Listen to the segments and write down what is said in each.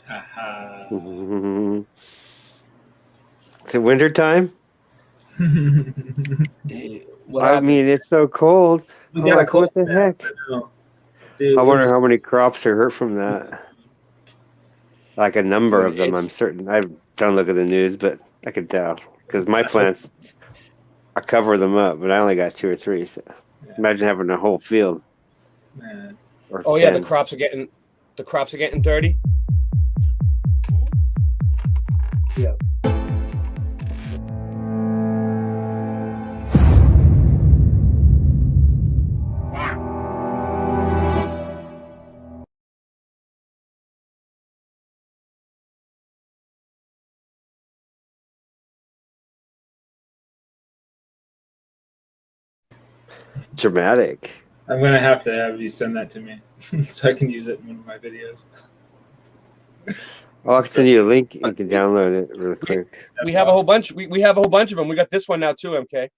Haha. Is it winter time? I mean, it's so cold. We got a cold what the heck? Dude, I wonder how many crops are hurt from that. Like a number of them, I'm certain. I don't look at the news, but I can tell because my plants, I cover them up, but I only got 2 or 3. So imagine having a whole field. Man. Oh 10. Yeah, the crops are getting dirty. Yeah. Dramatic. I'm gonna have to have you send that to me so I can use it in one of my videos. I'll send you a link. You can download it really quick. We have a whole bunch. We have a whole bunch of them. We got this one now too, MK.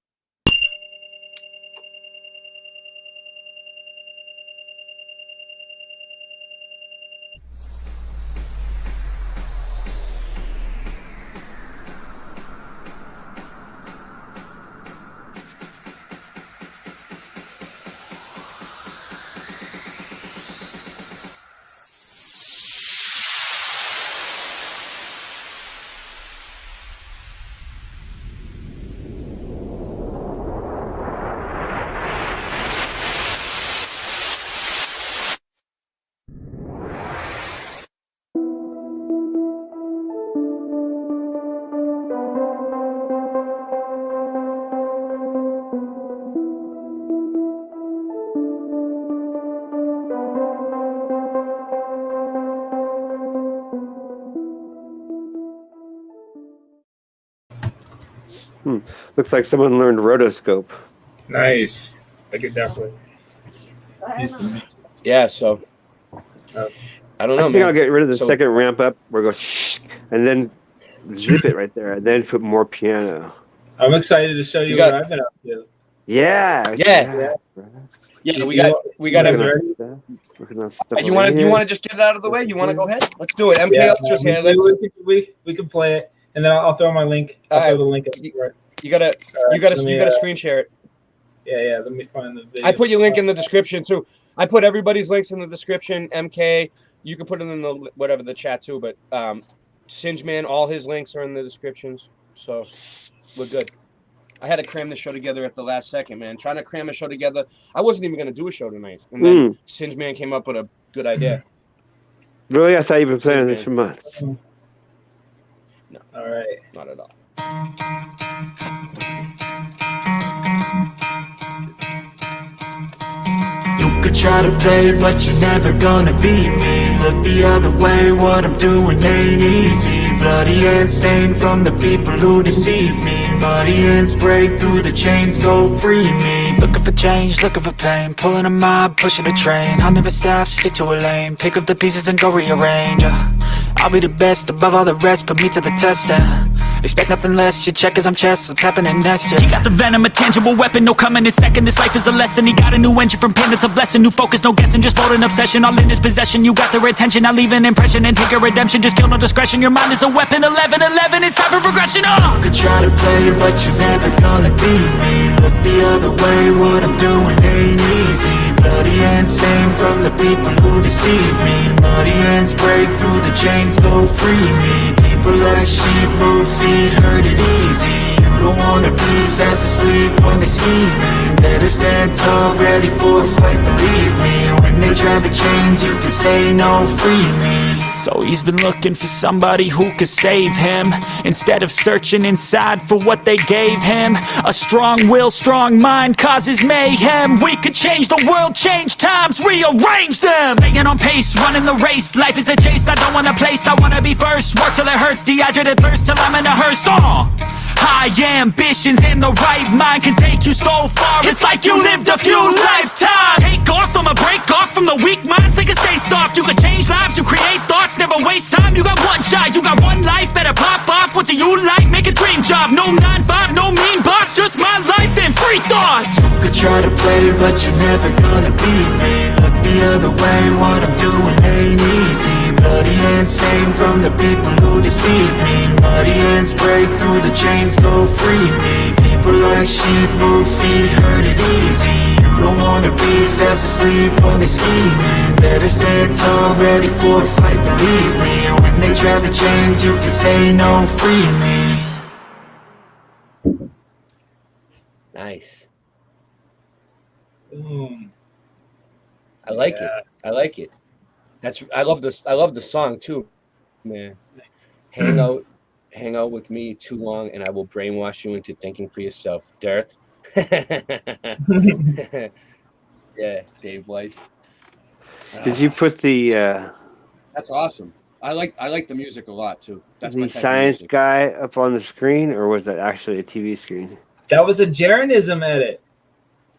Looks like someone learned rotoscope. Nice. I could definitely use the matrix. Yeah, so I don't know. I think I'll get rid of the second ramp up. We're going shh, and then zip it right there, and then put more piano. I'm excited to show you what I've been up to. Yeah. We got everything. You want to just get it out of the way? You want to go ahead? Let's do it. MK, we can play it, and then I'll throw my link. I'll throw the link up. You gotta screen share it. Yeah. Let me find the video. I put your link in the description too. I put everybody's links in the description. MK, you can put it in the chat too. But Singeman, all his links are in the descriptions, so we're good. I had to cram the show together at the last second, man. Trying to cram a show together. I wasn't even going to do a show tonight, and then Singeman came up with a good idea. Really, I thought you've been planning this for months. No. All right. Not at all. You could try to play, but you're never gonna beat me. Look the other way, what I'm doing ain't easy. Bloody hands stained from the people who deceive me. Muddy hands break through the chains, go free me. Looking for change, looking for pain. Pulling a mob, pushing a train. I'll never stop, stick to a lane. Pick up the pieces and go rearrange. I'll be the best above all the rest, put me to the test. Expect nothing less, you check as I'm chess. What's happening next? He got the venom, a tangible weapon, no coming in second. This life is a lesson. He got a new engine from pain, it's a blessing. New focus, no guessing, just bold and obsession. All in his possession, you got their attention. I'll leave an impression and take a redemption. Just kill no discretion, your mind is a weapon. 11-11, it's time for progression. You could try to play, but you're never gonna beat me. Look the other way, what I'm doing ain't easy. Bloody hands stained from the people who deceive me. Muddy hands break through the chains, go free me. People like sheep, move feet, hurt it easy. You don't wanna be fast asleep when they scheming. Better stand tall, ready for a fight, believe me. When they try the chains, you can say no, free me. So he's been looking for somebody who could save him, instead of searching inside for what they gave him. A strong will, strong mind causes mayhem. We could change the world, change times, rearrange them. Staying on pace, running the race. Life is a chase, I don't want a place, I wanna be first. Work till it hurts, dehydrated thirst till I'm in a hearse. High ambitions and the right mind can take you so far. It's like you lived a few lifetimes. Take off from a break off from the weak minds. They can stay soft. You can change lives, you create thoughts, never waste time. You got one shot, you got one life. Better pop off. What do you like? Make a dream job. No 9-5, no mean boss. Just my life and free thoughts. You could try to play, but you're never gonna beat me. Look the other way, what I'm doing ain't easy. Bloody hands stained stain from the people who deceive me. Muddy hands break through the chains, go free me. People like sheep move feet, hurt it easy. You don't wanna be fast asleep when they scheming. Better stand tall, ready for a fight, believe me. And when they try the chains, you can say no, free me. Nice. Boom. I like it. I like it. I love this. I love the song too, man. Hang out with me too long, and I will brainwash you into thinking for yourself. Darth. Yeah, Dave Weiss. Did you put the That's awesome. I like the music a lot too. That's my the type of science music. guy up on the screen, or was that actually a TV screen? That was a Jaronism edit.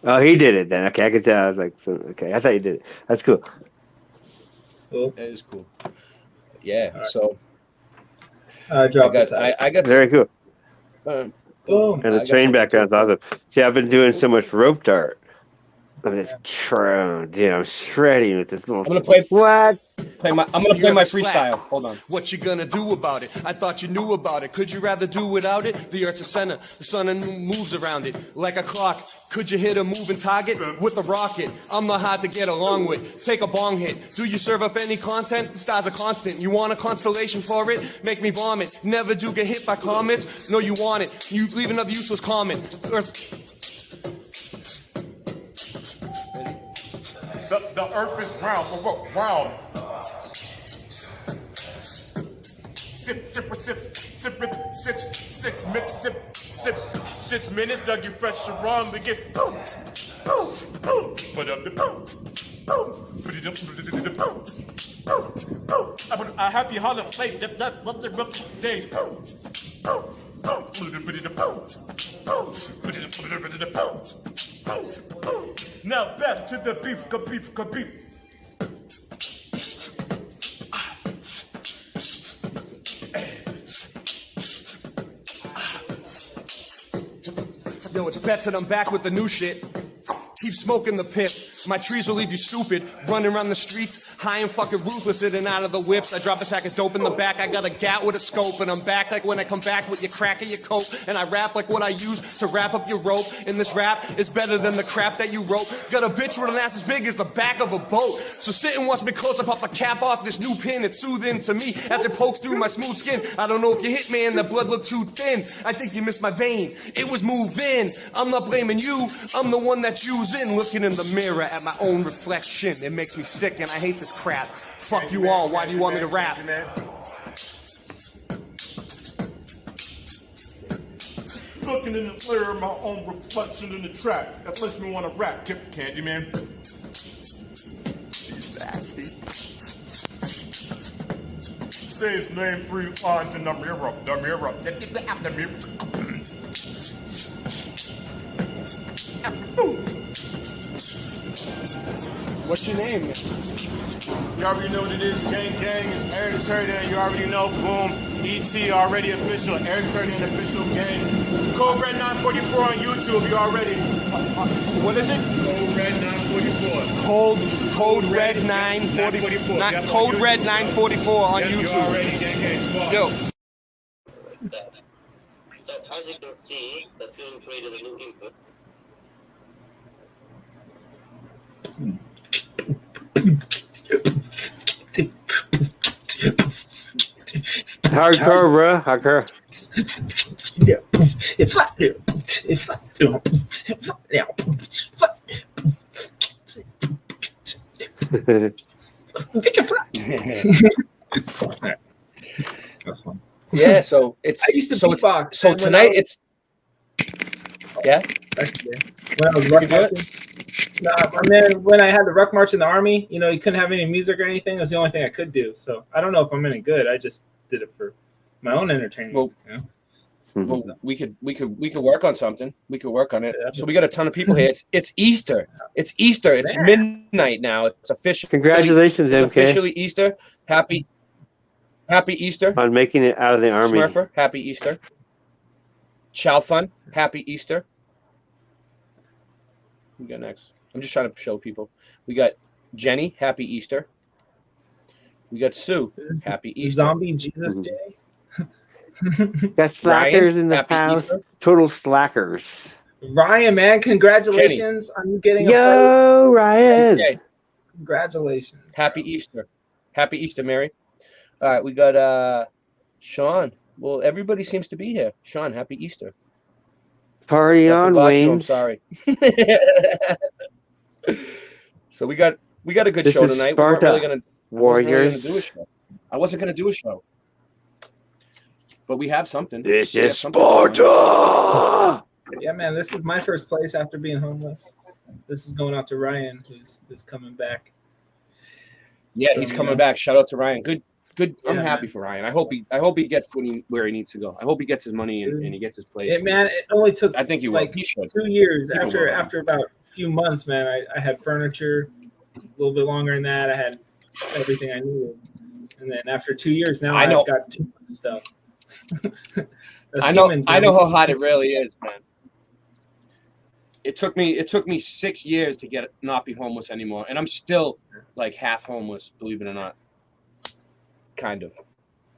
Oh, he did it then. Okay, I could tell. I was like, okay, I thought you did it. That's cool. Cool. That is cool. Yeah. All right. So Drop this out. I got Very cool. Boom. And the I got train something background's to- awesome. See, I've been doing so much rope dart. I'm just dude, I'm shredding with this little. I'm gonna play What? I'm gonna play my freestyle. Hold on. What you gonna do about it? I thought you knew about it. Could you rather do without it? The Earth's a center, the sun moves around it like a clock. Could you hit a moving target with a rocket? I'm not hard to get along with. Take a bong hit. Do you serve up any content? The stars are constant. You want a constellation for it? Make me vomit. Never do get hit by comets. No, you want it. You leave another useless comment. Earth. The earth is round, round. Sip, 6 minutes, dug you fresh and wrong, we get boom, boom, boom, put up the boom, boom, put it up, boom. I put a happy holiday, that what the rough days, boom, boom, boom, put it up, boom, boom, put it up, boom, boom. Now back to the beef, go beef, go beef. Yo, it's Betson, I'm back with the new shit. Keep smoking the pip. My trees will leave you stupid. Running around the streets, high and fucking ruthless, in and out of the whips. I drop a sack of dope in the back. I got a gat with a scope, and I'm back like when I come back with your crack of your coat. And I rap like what I use to wrap up your rope. And this rap is better than the crap that you wrote. Got a bitch with an ass as big as the back of a boat. So sit and watch me close. I pop the cap off this new pin. It's soothing to me as it pokes through my smooth skin. I don't know if you hit me and the blood looked too thin. I think you missed my vein. It was moving. I'm not blaming you. I'm the one that's using. Looking in the mirror at my own reflection. It makes me sick and I hate this crap. Fuck you all. Why do you want me to rap? Looking in the mirror, my own reflection in the trap. That makes me want to rap. Candyman. He's nasty. Say his name 3 times in the mirror. The mirror. The mirror. What's your name? You already know what it is. Gang is hereditary. And you already know. Boom. ET already official. Hereditary and official gang. Code Red 944 on YouTube. You already. What is it? Code Red 944. Code Red 944. Not Code Red 944 on Yes, YouTube. You already gang squad. Yo. So as you can see, the film created a new input. Hardcore, bro. Hardcore. Yeah, so it's I used to so it's, beatbox, so and when tonight I was- it's yeah. When I was ruck marching, and then when I had the ruck march in the army, you know, you couldn't have any music or anything. That's the only thing I could do. So I don't know if I'm any good. I just did it for my own entertainment. Well, you know? Well, we could work on something. We could work on it. Yeah. So we got a ton of people here. It's Easter. It's Easter. It's Yeah. midnight now. It's officially Congratulations, it's MK, officially Easter. Happy Easter. on making it out of the army. Smurfer, happy Easter. Chow Fun, happy Easter. We got next. I'm just trying to show people. We got Jenny, happy Easter. We got Sue. Is this Happy Easter. Zombie Jesus Mhm. J. Got slackers Ryan, in the happy house. Easter. Total slackers. Ryan, man, congratulations on you getting a place. Yo, Ryan. Okay. Congratulations. Happy Easter. Happy Easter, Mary. All right, we got Sean. Well, everybody seems to be here. Sean, happy Easter. Party I on, forgot you. I'm Wayne. sorry. So we got a good This show is tonight. Sparta, I wasn't really Warriors. gonna do a show. I wasn't gonna do a show, but we have something. This We have is something going. Sparta. Yeah, man, this is my first place after being homeless. This is going out to Ryan, who's coming back. Yeah, he's coming back. Shout out to Ryan. Good. I'm Yeah, happy man. for Ryan. I hope he gets where he needs to go. I hope he gets his money and he gets his place. It only took I think he will. like He should. 2 years. People will. After about a few months, man, I had furniture. A little bit longer than that, I had everything I needed. And then after 2 years, now I've got too much stuff. I know how hard it really is, man. It took me 6 years to not be homeless anymore, and I'm still like half homeless, believe it or not. Kind of,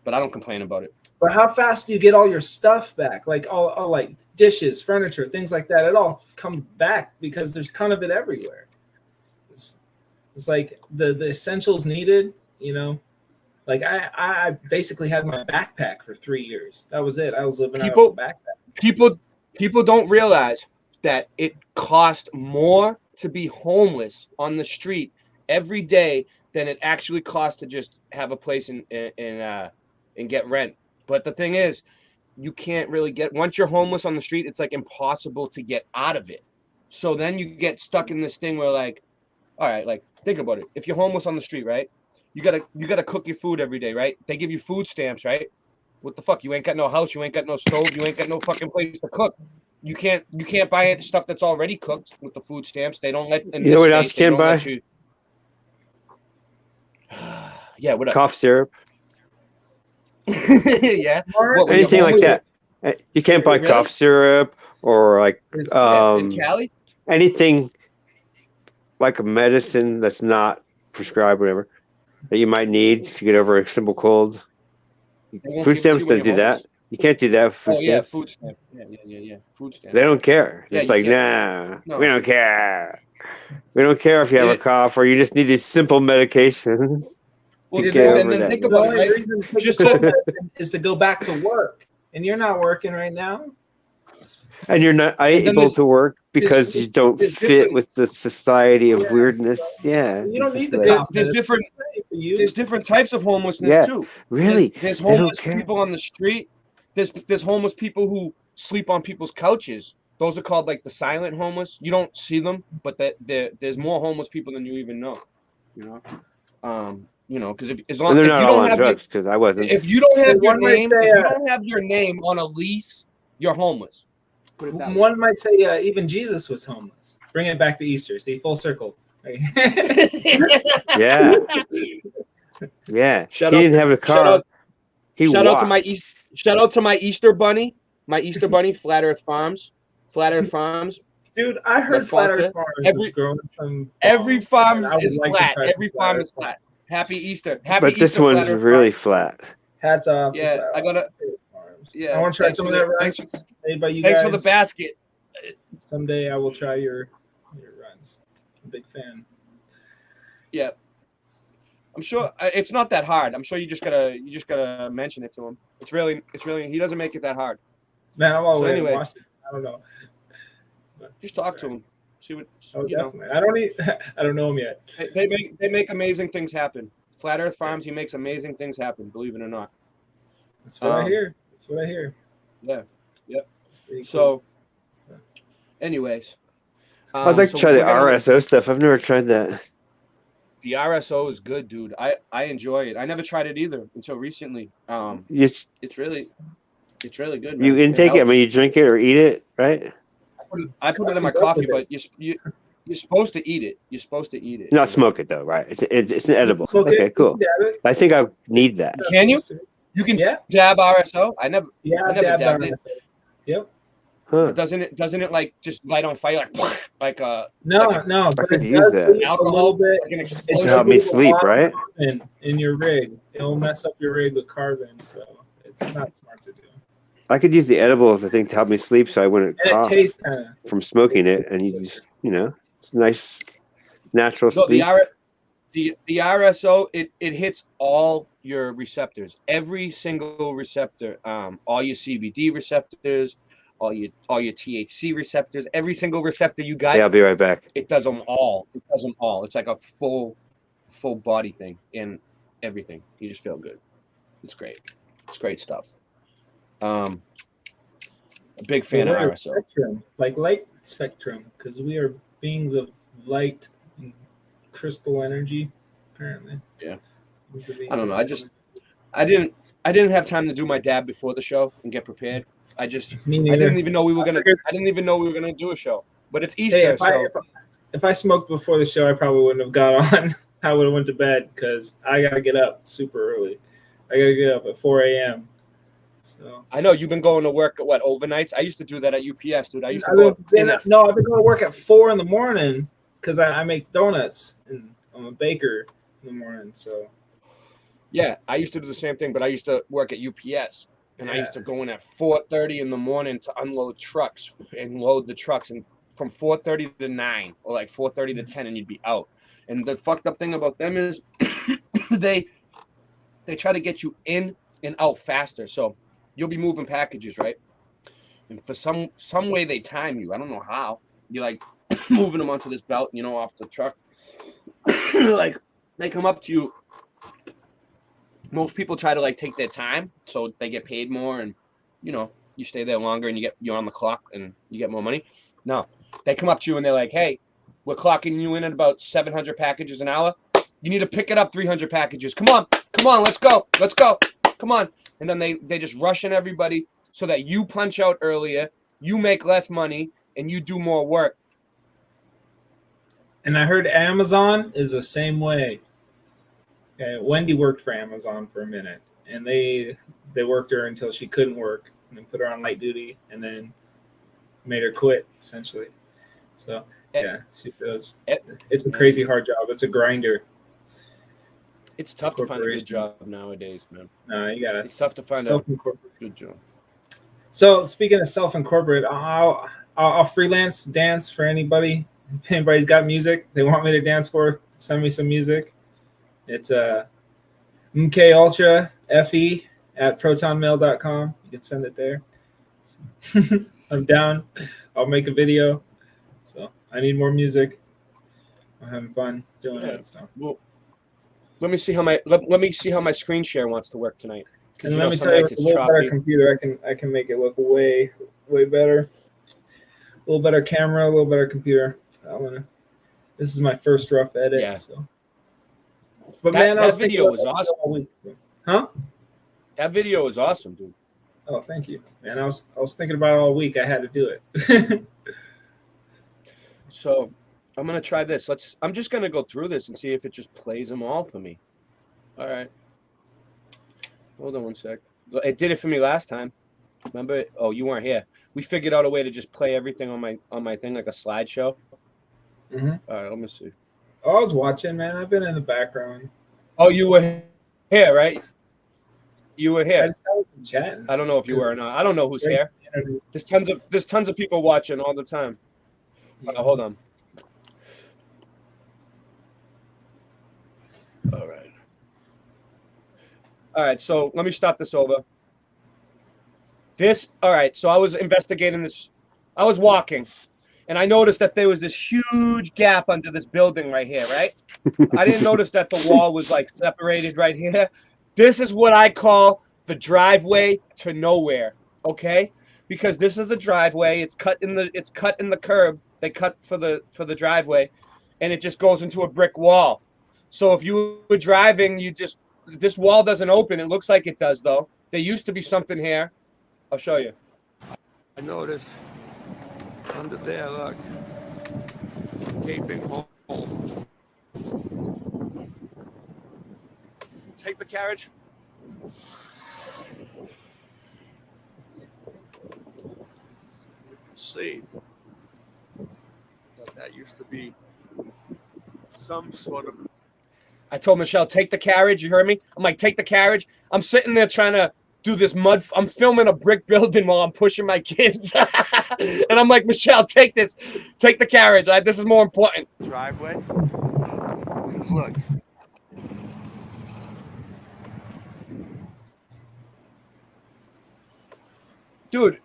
but I don't complain about it. But how fast do you get all your stuff back? Like all like dishes, furniture, things like that. It all comes back because there's a ton of it everywhere. It's like the essentials needed, you know. Like I basically had my backpack for 3 years. That was it. I was living out of a backpack. People don't realize that it costs more to be homeless on the street every day than it actually costs to just have a place and get rent. But the thing is, you can't really once you're homeless on the street, it's like impossible to get out of it. So then you get stuck in this thing where like, all right, like think about it. If you're homeless on the street, right? You gotta cook your food every day, right? They give you food stamps, right? What the fuck? You ain't got no house, you ain't got no stove, you ain't got no fucking place to cook. You can't buy stuff that's already cooked with the food stamps. They don't let. You know what else you can't buy? Yeah, what up? Cough syrup. Yeah. Anything like that. You can't buy cough syrup or like in Cali? Anything like a medicine that's not prescribed, whatever, that you might need to get over a simple cold. Food stamps don't do that. You can't do that with food stamps. Yeah, food stamp. Yeah. Food stamp. They don't care. Yeah, it's like, no. We don't care. We don't care if you have a cough or you just need these simple medications. Well, to get over that. Think about the only reason to just is to go back to work, and you're not working right now. And you're not able to work because you don't fit with the society of weirdness. Yeah. You don't need the There's different types of homelessness too. Really? There's homeless people on the street. There's homeless people who sleep on people's couches. Those are called like the silent homeless. You don't see them, but there's more homeless people than you even know. You know, because as long as you not don't all on have drugs, because I wasn't. If you don't have your name, if you don't have your name on a lease, you're homeless. One might say even Jesus was homeless. Bring it back to Easter. See, full circle. Yeah. He didn't have a car. Shout out to my Easter bunny. My Easter bunny, Flat Earth Farms. Flat Earth Farms. Dude, I heard Flat Earth Farms was growing some. Every farm is flat. Every farm is flat. Happy Easter. But this one's really flat. Hats off. Yeah, I gotta. Yeah, I want to try some of that rice made by you guys. Thanks for the basket. Someday I will try your runs. I'm a big fan. Yeah, I'm sure it's not that hard. I'm sure you just gotta mention it to him. It's really he doesn't make it that hard. Man, I'm always watching. I don't know. Just talk to him. See what definitely. I don't know him yet. They make amazing things happen. Flat Earth Farms, he makes amazing things happen. Believe it or not. That's what I hear. That's what I hear. Yeah. Yep. Cool. So, anyways, I'd like to try the RSO stuff. I've never tried that. The RSO is good, dude. I enjoy it. I never tried it either until recently. It's really good. Man. You intake it. I mean, you drink it or eat it, right? I put it in my coffee, but you're supposed to eat it. You're supposed to eat it. Not smoke it though, right? It's an edible. Okay, cool. I think I need that. Can you? You can dab RSO. I never dabbed it. Yep. Huh. Doesn't it like just light on fire like No, like no, I but could it use does that. leave a alcohol, little bit. like an It explosion? To help me does leave a sleep, lot of right? carbon in your rig. It'll mess up your rig with carbon, so it's not smart to do. I could use the edibles, I think, to help me sleep, so I wouldn't And it cough tastes kind of. from smoking it. And you just, it's nice, natural No, sleep. the RSO it hits all your receptors, every single receptor, all your CBD receptors, all your THC receptors, every single receptor you got. Hey, I'll be right back. It does them all. It's like a full body thing in everything. You just feel good. It's great. It's great stuff. A big fan of We're RSO. spectrum, like light spectrum, because we are beings of light and crystal energy. Apparently, Yeah. Seems to be- I don't know. I didn't have time to do my dab before the show and get prepared. Me I neither. didn't even know we were gonna do a show. But it's Easter, Hey, so if I smoked before the show, I probably wouldn't have got on. I would have went to bed because I gotta get up super early. I gotta get up at 4 a.m. So I know you've been going to work at what, overnights? I used to do that at UPS, dude. I used to I've go been, in at no, I've been going to work at 4 in the morning because I make donuts and I'm a baker in the morning. So yeah, I used to do the same thing, but I used to work at UPS and I used to go in at 4:30 in the morning to unload trucks and load the trucks, and from 4:30 to 9 or like 4:30 to 10, and you'd be out. And the fucked up thing about them is they try to get you in and out faster. So you'll be moving packages, right? And for some way they time you. I don't know how. You're like moving them onto this belt, off the truck. Like they come up to you. Most people try to like take their time so they get paid more, and you stay there longer and you're on the clock and you get more money. No, they come up to you and they're like, "Hey, we're clocking you in at about 700 packages an hour. You need to pick it up 300 packages. Come on, let's go, come on." And then they just rush in everybody so that you punch out earlier, you make less money, and you do more work. and I heard Amazon is the same way. Okay, Wendy worked for Amazon for a minute, and they worked her until she couldn't work, and then put her on light duty, and then made her quit essentially. So yeah, she does. It's a crazy hard job. It's a grinder. It's tough to find a good job nowadays, man. No, you gotta. It's tough to find a good job. So speaking of self-incorporate, I'll freelance dance for anybody. If anybody's got music they want me to dance for, send me some music. It's mkultrafe at protonmail.com. You can send it there. I'm down. I'll make a video. So I need more music. I'm having fun doing it. So well, let me see how my screen share wants to work tonight. And let me tell you, with a little better computer, I can make it look way better. A little better camera, a little better computer. This is my first rough edit. Yeah. So. But that video was awesome. Week, so. Huh? That video was awesome, dude. Oh, thank you, man. I was thinking about it all week. I had to do it. So I'm gonna try this. I'm just gonna go through this and see if it just plays them all for me. All right. Hold on one sec. It did it for me last time. Remember? Oh, you weren't here. We figured out a way to just play everything on my thing like a slideshow. Mm-hmm. All right, let me see. Oh, I was watching, man. I've been in the background. Oh, you were here, right? You were here. I just was chatting. I don't know if you were or not. I don't know who's here. There's tons of people watching all the time. Hold on. All right. So let me start this over. All right. So I was investigating this. I was walking, and I noticed that there was this huge gap under this building right here, right? I didn't notice that the wall was like separated right here. This is what I call the driveway to nowhere, okay? Because this is a driveway. It's cut in the curb. They cut for the driveway, and it just goes into a brick wall. So if you were driving, this wall doesn't open. It looks like it does though. There used to be something here. I'll show you. I notice under there, look, it's a gaping hole. Take the carriage. see that used to be some sort of. I told Michelle, take the carriage. You heard me? I'm like, take the carriage. I'm sitting there trying to do this mud. I'm filming a brick building while I'm pushing my kids. And I'm like, Michelle, take this. Take the carriage. This is more important. Driveway. Look. Dude,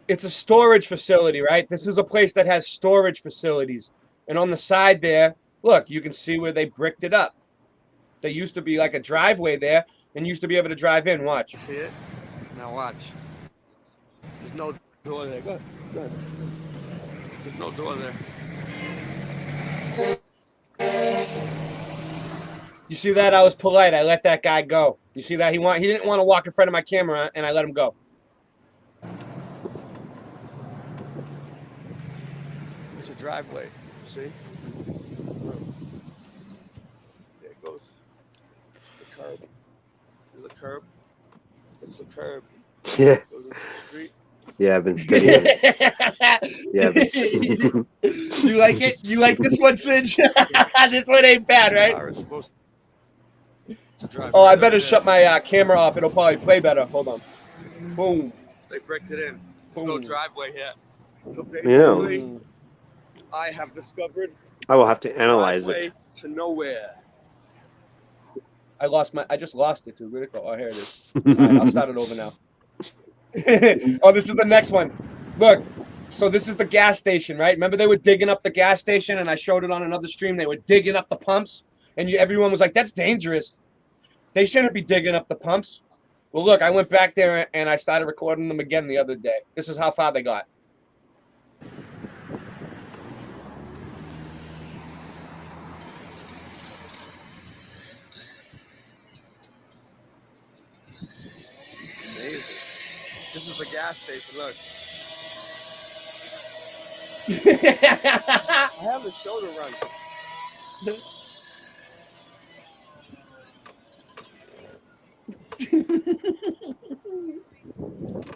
it's a storage facility, right? This is a place that has storage facilities. And on the side there, look, you can see where they bricked it up. There used to be like a driveway there and used to be able to drive in. Watch. See it? Now watch. There's no door there. Go ahead. Go ahead. There's no door there. You see that? I was polite. I let that guy go. You see that? He didn't want to walk in front of my camera, and I let him go. It's a driveway. See? There it goes. The curb. There's a curb. That's the curb. Yeah. Goes into the street. Yeah, I've been studying it. Yeah. You like it? You like this one, Singe? This one ain't bad, right? Oh, I better shut my camera off. It'll probably play better. Hold on. Boom. They bricked it in. There's no driveway here. So Yeah. basically, I have discovered I will have to analyze driveway it. to nowhere. I just lost it, dude. Where'd it go? Oh, here it is. All right, I'll start it over now. Oh, this is the next one. Look, so this is the gas station, right? Remember they were digging up the gas station, and I showed it on another stream. They were digging up the pumps, and everyone was like, that's dangerous. They shouldn't be digging up the pumps. Well, look, I went back there, and I started recording them again the other day. This is how far they got. Amazing. This is the gas station. Look. I have a show to run.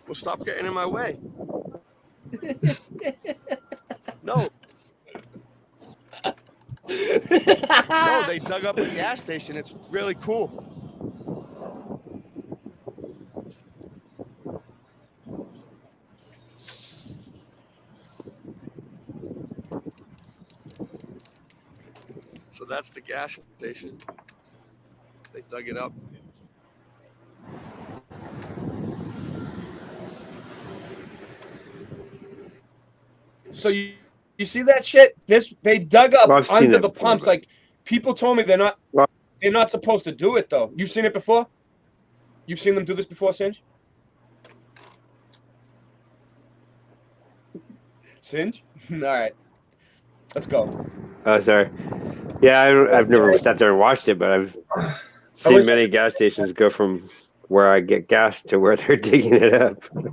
Well, stop getting in my way. No. No, they dug up a gas station. It's really cool. So that's the gas station. They dug it up. So you see that shit? They dug up Well, I've seen under it the before, pumps. but- Like people told me they're not supposed to do it though. You've seen it before? You've seen them do this before, Singe? Singe? All right, let's go. Oh, sorry. Yeah, I've never sat there and watched it, but I've seen many gas stations go from where I get gas to where they're digging it up. Can't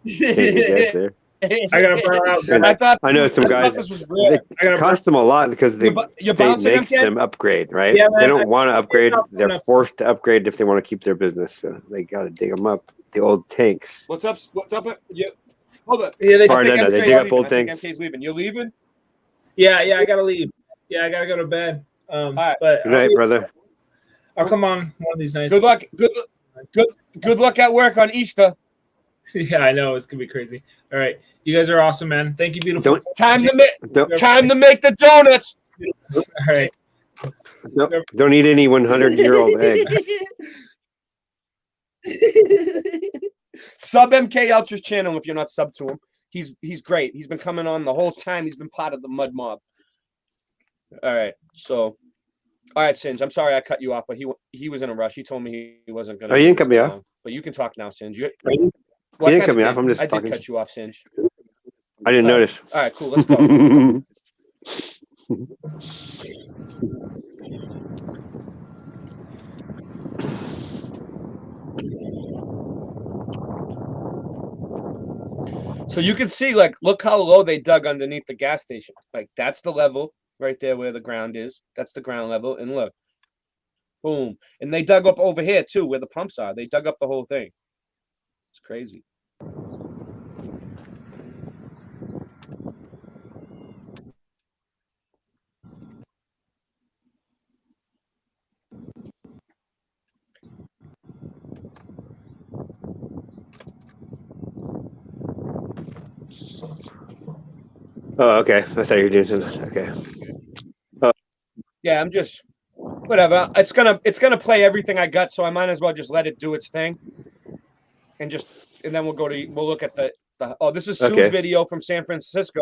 get gas there. I gotta burn out. And I know some guys. This was real. It costs them a lot because the You're state bouncing makes them, them upgrade, right? Yeah, they man, don't want to upgrade. They're enough. forced to upgrade if they want to keep their business. So they got to dig them up. The old tanks. What's up? What's up? Yeah. Hold on. Yeah, As far as I know, they dig up old I think tanks. MK's leaving. You're leaving? Yeah, I gotta leave. Yeah, I gotta go to bed. right. But Good night, brother. I'll come on one of these nights. Good luck. Good luck at work on Easter. Yeah, I know it's gonna be crazy. All right, you guys are awesome, man. Thank you, beautiful. Time to Don't make the donuts. All right. don't eat any 100-year-old eggs. Sub MK Ultra's channel if you're not sub to him. He's great. He's been coming on the whole time. He's been part of the Mud Mob. All right, so. All right, Singe. I'm sorry I cut you off, but he was in a rush. He told me he wasn't going to. Oh, you didn't cut me off. But you can talk now, Singe. You didn't cut me off. I'm just I talking. did cut you off, Singe. I didn't notice. All right, cool. Let's go. So you can see, like, look how low they dug underneath the gas station. Like, that's the level right there where the ground is. That's the ground level. And look, boom. And they dug up over here, too, where the pumps are. They dug up the whole thing. It's crazy. Oh, okay. I thought you were doing something. Okay. Yeah, I'm just whatever. It's gonna play everything I got, so I might as well just let it do its thing, and then we'll look at the. Oh, this is Sue's Okay. video from San Francisco.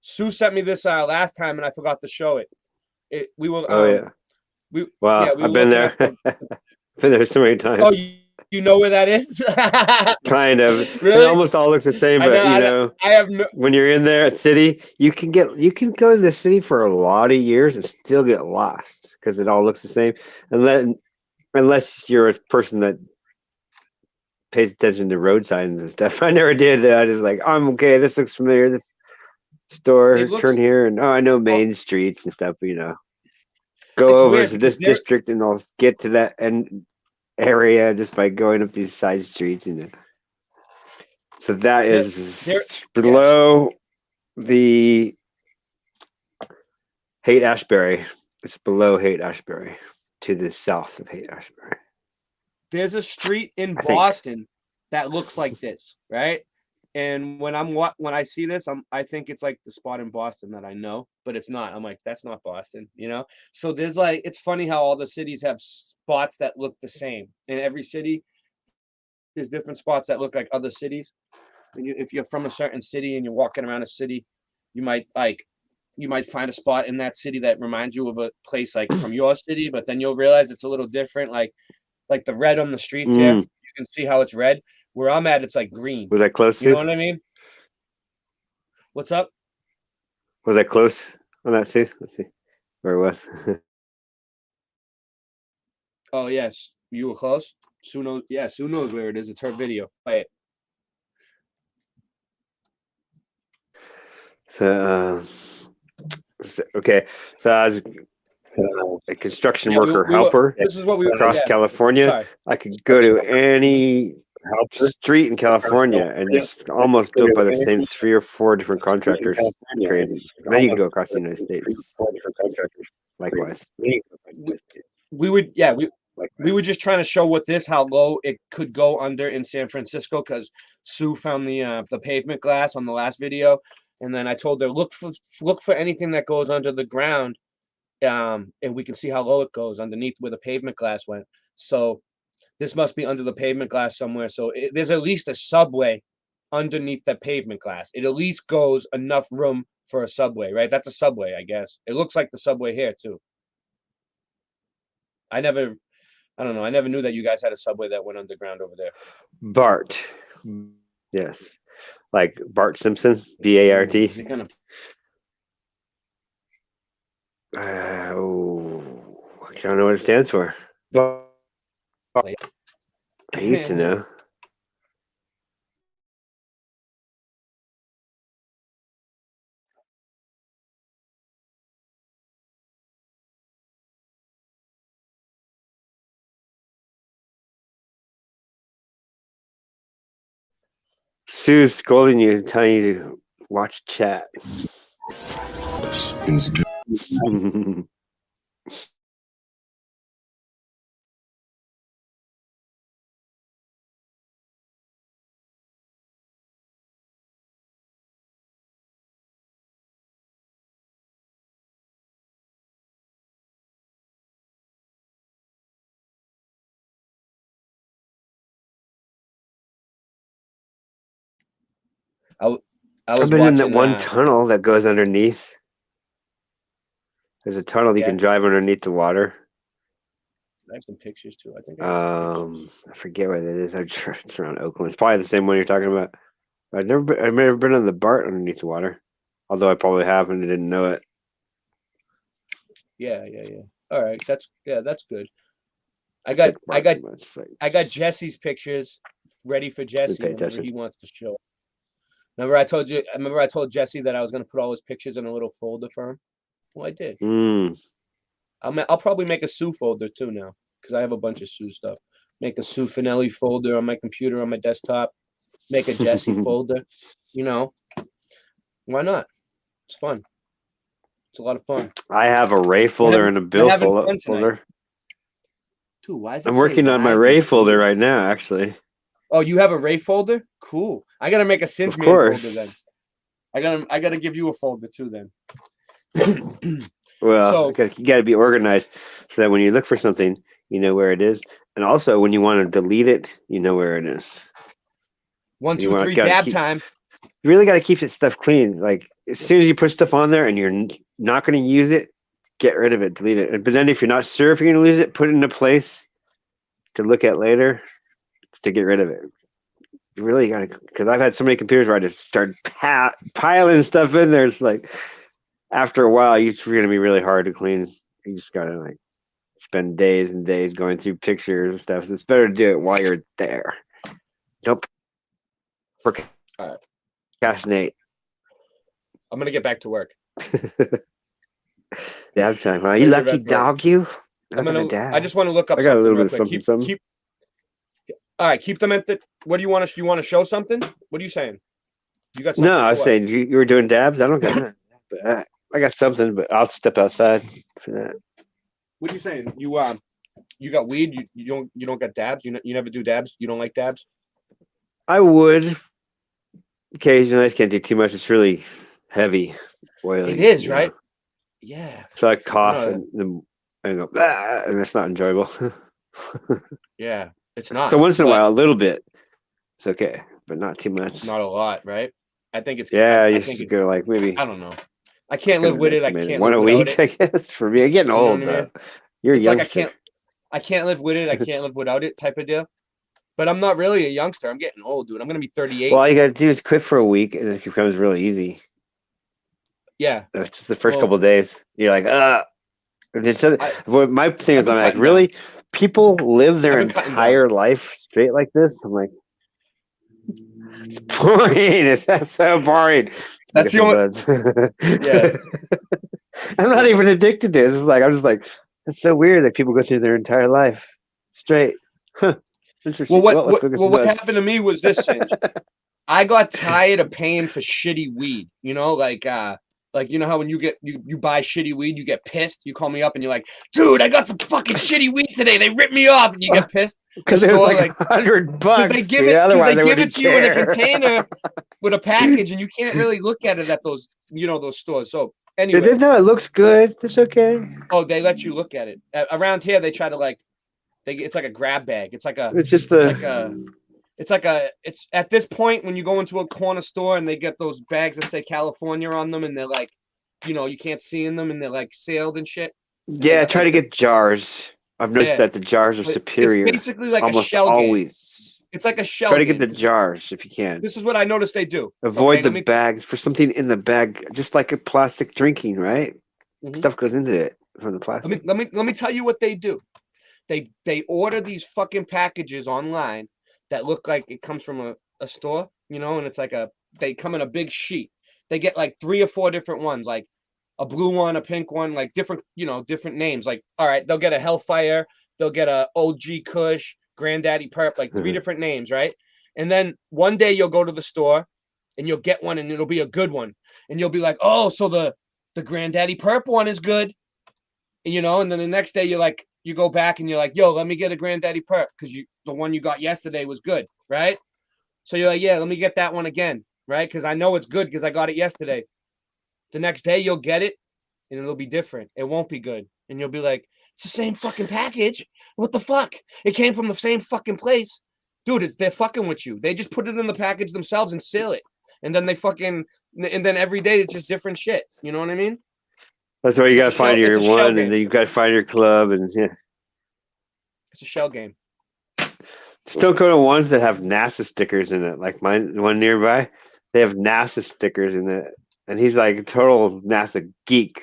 Sue sent me this last time, and I forgot to show it. We will. Oh yeah. Wow, we I've were been looking there. at Been there so many times. Oh, you know where that is? Kind of. Really? It almost all looks the same, I but know. I have no. when you're in there at city, you can go to the city for a lot of years and still get lost because it all looks the same. Unless you're a person that pays attention to road signs and stuff. I never did that. I just like, I'm okay. This looks familiar. This store, turn here, and I know main streets and stuff. But, go over to this district and I'll get to that end area just by going up these side streets. So that is below the Haight-Ashbury. It's below Haight-Ashbury to the south of Haight-Ashbury. There's a street in Boston that looks like this, right? And when I see this, I think it's like the spot in Boston that I know, but it's not. I'm like, that's not Boston, So there's it's funny how all the cities have spots that look the same. In every city, there's different spots that look like other cities. And if you're from a certain city and you're walking around a city, you might find a spot in that city that reminds you of a place like from your city, but then you'll realize it's a little different. Like the red on the streets here, you can see how it's red. Where I'm at, it's like green. Was that close? You know what I mean? What's up? Was I close on that too? Let's see where it was. Oh yes, you were close. Sue knows. Yeah, Sue knows where it is. It's her video. Play it. So okay, so I was a construction worker helper. This is what we across California. Sorry. I could go to any street in California and it's almost built by the same 3 or 4 different contractors. It's crazy. And then you can go across the United States. Likewise. We were just trying to show how low it could go under in San Francisco because Sue found the pavement glass on the last video, and then I told her look for anything that goes under the ground, and we can see how low it goes underneath where the pavement glass went. So this must be under the pavement glass somewhere. So there's at least a subway underneath the pavement glass. It at least goes enough room for a subway, right? That's a subway, I guess. It looks like the subway here too. I don't know. I never knew that you guys had a subway that went underground over there. Bart. Yes. Like Bart Simpson, B-A-R-T. Is it kind of... I don't know what it stands for. I used to know. Sue's scolding you, telling you to watch chat. I've been in that one tunnel that goes underneath. There's a tunnel you can drive underneath the water. I have some pictures too. I think. I forget where that is. It's around Oakland. It's probably the same one you're talking about. I've never been on the BART underneath the water, although I probably have and I didn't know it. Yeah. All right, that's good. I got Jesse's pictures ready for Jesse whenever he wants to show. Remember I told Jesse that I was going to put all his pictures in a little folder for him. Well, I did. I'll probably make a Sue folder too now because I have a bunch of Sue stuff. Make a Sue Finelli folder on my computer on my desktop. Make a Jesse folder. Why not? It's fun. It's a lot of fun. I have a Ray folder and a Bill folder. Dude, why is it? I'm working on my Ray folder right now, actually. Oh, you have a Ray folder? Cool. I gotta make a Cinch Man folder then. I gotta give you a folder too then. Well, So- you got to be organized so that when you look for something, you know where it is, and also when you want to delete it, you know where it is. 1, You 2, 3, gotta dab keep- time. You really got to keep this stuff clean. Like as soon as you put stuff on there and you're not going to use it, get rid of it, delete it. But then if you're not sure if you're going to lose it, put it in a place to look at later to get rid of it. You really got to, because I've had so many computers where I just start piling stuff in there. It's like after a while, it's going to be really hard to clean. You just got to like spend days and days going through pictures and stuff. So it's better to do it while you're there. Don't procrastinate. I'm gonna get back to work. Dab time, huh? You Maybe lucky that's right. dog, you. I'm Not gonna. dab. I just want to look up I got a something little real bit of quick. something. All right, keep them at the. What do you want to? You want to show something? What are you saying? You got something? No, I was for what? saying you were doing dabs. I don't got that. But I got something, but I'll step outside for that. What are you saying? You got weed? You don't got dabs? You never do dabs? You don't like dabs? I would occasionally. I just can't do too much. It's really heavy, oily. It is, you know. right? Yeah. So I cough No. and then I go, "Ah," and that's not enjoyable. Yeah. It's not. So once in a but while, a little bit, it's okay, but not too much. Not a lot, right? I think it's. Yeah, I you think just go like maybe I don't know. I can't live with it. I can't one live a without week. it. I guess for me, I'm getting You know old what I mean? though. You're a It's like youngster. I can't live with it. I can't live without it type of deal. But I'm not really a youngster. I'm getting old, dude. I'm gonna be 38. Well, all you gotta do is quit for a week, and it becomes really easy. Yeah. It's just the first Well- couple of days. You're like, well, my thing is, I've been I'm like, cutting really? People live their I've been cutting entire life straight like this? I'm like, it's boring. It's so boring. That's the only. Yeah. I'm not even addicted to it. It's like I'm just like, it's so weird that people go through their entire life straight. Huh. Interesting. Well, Let's go get some what buds. happened to me was this, Singe. I got tired of paying for shitty weed. You know, like you know how when you buy shitty weed, you get pissed. You call me up and you're like, dude, I got some fucking shitty weed today. They ripped me off, and you get pissed. Because The it was store, like $100. They give dude. it. Otherwise, They I give it wouldn't to you in a care. container with a package, and you can't really look at it at those those stores. So They anyway, did know it looks good. It's okay. oh, they let you look at it. Around here, they try to it's like a grab bag. It's like a. It's just It's at this point when you go into a corner store and they get those bags that say California on them, and they're like, you can't see in them, and they're like sealed and shit. Yeah, try to get jars. I've noticed that the jars are But superior. It's basically like a almost shell game. always. It's like a shell. Try to get the game. jars if you can. This is what I noticed they do. Avoid Okay, the bags for something in the bag, just like a plastic drinking, right? Mhm. Stuff goes into it from the plastic. Let me tell you what they do. They order these fucking packages online that look like it comes from a store, and it's like they come in a big sheet. They get like 3 or 4 different ones, like a blue one, a pink one, like different names. Like, all right, they'll get a Hellfire, they'll get a OG Kush, Granddaddy Perp, like 3 different names, right? And then one day you'll go to the store and you'll get one and it'll be a good one. And you'll be like, oh, so the Granddaddy Perp one is good. And then the next day you go back and you're like, yo, let me get a Granddaddy Perp because the one you got yesterday was good, right? So you're like, yeah, let me get that one again, right? Because I know it's good because I got it yesterday. The next day you'll get it and it'll be different. It won't be good. And you'll be like, it's the same fucking package. What the fuck? It came from the same fucking place. Dude, they're fucking with you. They just put it in the package themselves and seal it. And then and then every day it's just different shit. You know what I mean? That's why you gotta find your it's a shell one, game. and then you gotta find your club, and yeah. It's a shell game. Just don't go to ones that have NASA stickers in it. Like mine, one nearby, they have NASA stickers in it, and he's like a total NASA geek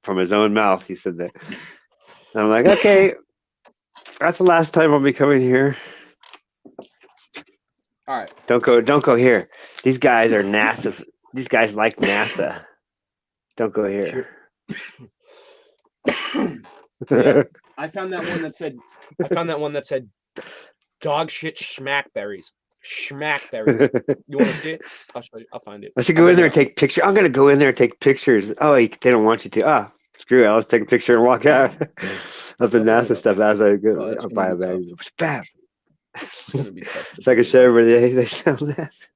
from his own mouth. He said that. And I'm like, okay, that's the last time I'll be coming here. All right. Don't go here. These guys are NASA. These guys like NASA. Don't go here. Yeah. I found that one that said dog shit schmackberries. Schmackberries. You want to see it? I'll show you. I'll find it. I should go in there and take pictures. I'm gonna go in there and take pictures. Oh, they don't want you to. Ah, screw it. I'll just take a picture and walk out of the NASA stuff as I go. Oh, that's I'll gonna buy a be bag. Bam. It's gonna be tough. So I can show everybody they sell NASA.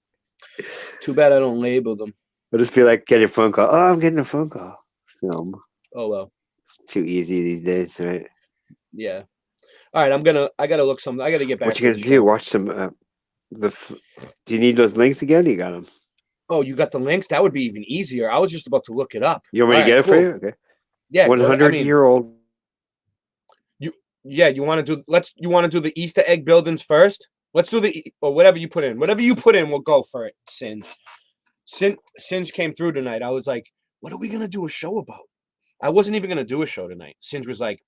Too bad I don't label them. It'll just be like getting a phone call. Oh, I'm getting a phone call. Film. Oh well. It's too easy these days, right? Yeah. All right. I gotta look something. I gotta get back. What you to gonna the do? show. Watch some. Do you need those links again? You got them. Oh, you got the links? That would be even easier. I was just about to look it up. You want me to get it for you? Okay. Yeah. 100-year-old. You want to do the Easter egg buildings first? Let's do or whatever you put in. Whatever you put in, we'll go for it. Singe came through tonight. I was like, what are we gonna do a show about? I wasn't even gonna do a show tonight. Singe was like,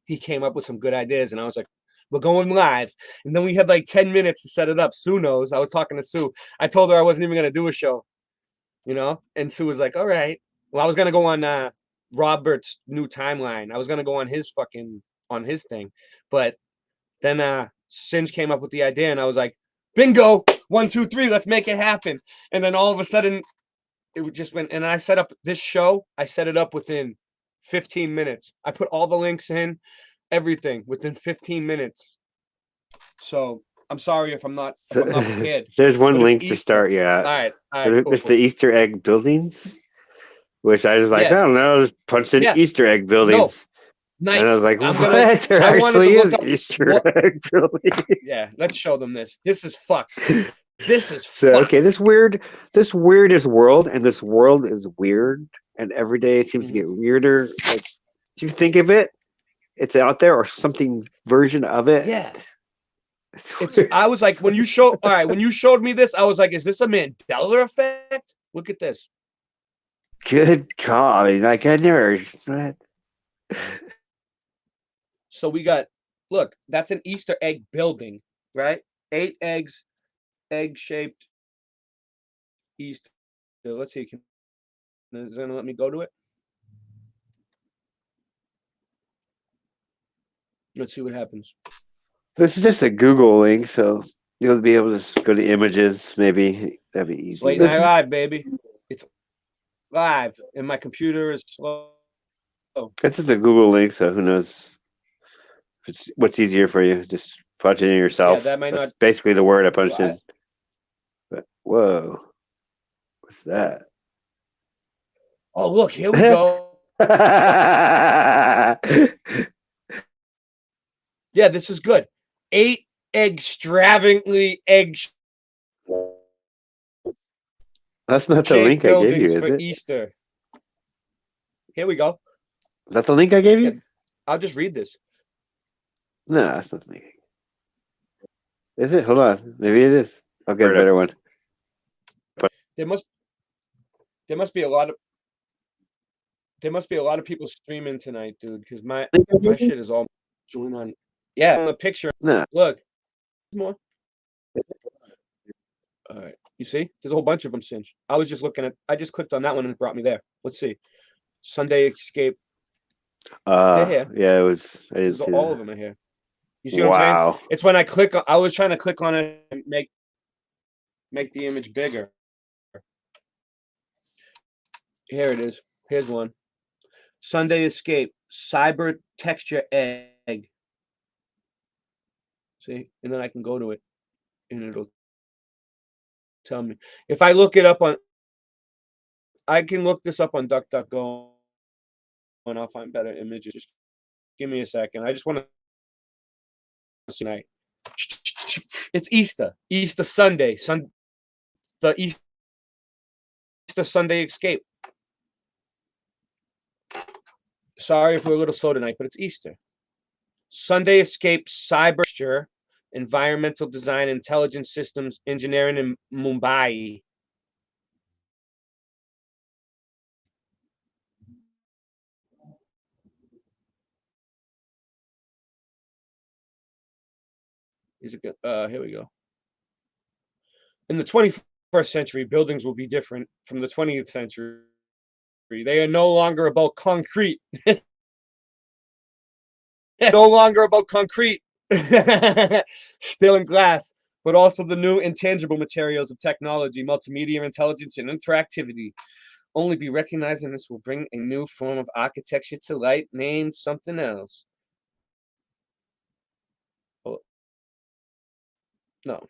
he came up with some good ideas, and I was like, we're going live. And then we had like 10 minutes to set it up. Sue knows. I was talking to Sue. I told her I wasn't even gonna do a show, and Sue was like, all right. Well, I was gonna go on Robert's new timeline. I was gonna go on his thing, but then Singe came up with the idea, and I was like, bingo, 1, 2, 3, let's make it happen. And then all of a sudden, it just went. And I set up this show. I set it up within 15 minutes. I put all the links in, everything within 15 minutes. So I'm sorry if I'm not prepared. There's one link to start. Yeah. All right. It's the Easter egg buildings, which I was like, I don't know, just punched in Easter egg buildings. Nice. And I was like, what? There actually is Easter egg building. Yeah, let's show them this. This is fucked. This is so fucked. Okay. This weirdest world, and this world is weird, and every day it seems to get weirder. Like, do you think of it? It's out there, or something version of it. Yeah. I was like, when you showed me this, I was like, is this a Mandela effect? Look at this. Good God! I mean, like I never. So we got, look, that's an Easter egg building, right? 8 eggs, egg-shaped Easter. Let's see. Is it going to let me go to it? Let's see what happens. This is just a Google link, so you'll be able to just go to images. Maybe that'd be easy. It's Late Night Live, baby. It's live, and my computer is slow. It's just a Google link, so who knows? What's easier for you? Just punch it in yourself. Yeah, that might That's not. basically the word I punched in. But whoa, what's that? Oh, look, here we go. Yeah, this is good. 8 extravagantly egg. That's not the link I gave you, is for it? Easter. Here we go. Is that the link I gave you? Yeah, I'll just read this. No, that's not the link. Is it? Hold on. Maybe it is. I'll get a better one. There must be a lot of people streaming tonight, dude, because my shit is all joined on. Yeah, on the picture. No. Look. More. All right. You see? There's a whole bunch of them, Singe. I just clicked on that one and it brought me there. Let's see. Sunday Escape. Yeah, it was. I didn't see all that. of them are here. You see what I'm saying? It's when I click. I was trying to click on it and make the image bigger. Here it is. Here's one. Sunday Escape. Cyber texture egg. See? And then I can go to it. And it'll tell me. If I look it up on... I can look this up on DuckDuckGo. And I'll find better images. Just give me a second. I just want to... Tonight. It's Easter Sunday. The Easter Sunday Escape. Sorry if we're a little slow tonight, but it's Easter. Sunday Escape Cyber Environmental Design Intelligent Systems Engineering in Mumbai. Is it good? Here we go. In the 21st century, buildings will be different from the 20th century. They are no longer about concrete. No longer about concrete, steel and glass, but also the new intangible materials of technology, multimedia, intelligence, and interactivity. Only be recognized, and this will bring a new form of architecture to light, named something else. Oh. No.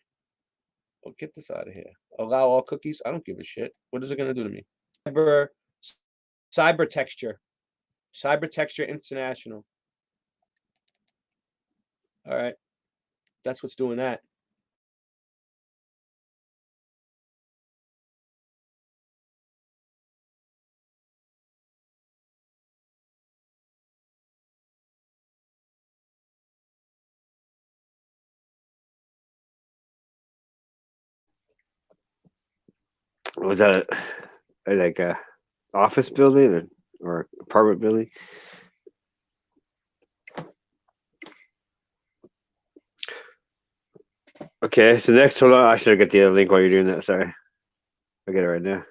Oh, get this out of here. Allow all cookies. I don't give a shit. What is it gonna do to me? Cyber texture. Cyber texture international. All right. That's what's doing that. Was that like a office building or apartment building? Okay, so next, hold on. I should get the other link while you're doing that. Sorry. I'll get it right now.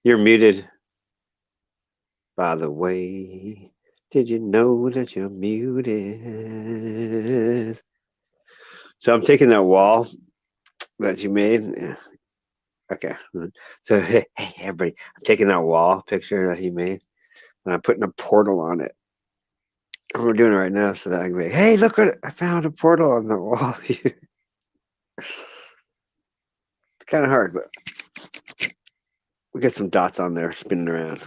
You're muted. By the way, did you know that you're muted? So I'm taking that wall that you made. Yeah. Okay. So, hey, everybody, I'm taking that wall picture that he made, and I'm putting a portal on it. And we're doing it right now so that I can be, hey, look what I found, a portal on the wall here. It's kind of hard, but we get some dots on there spinning around.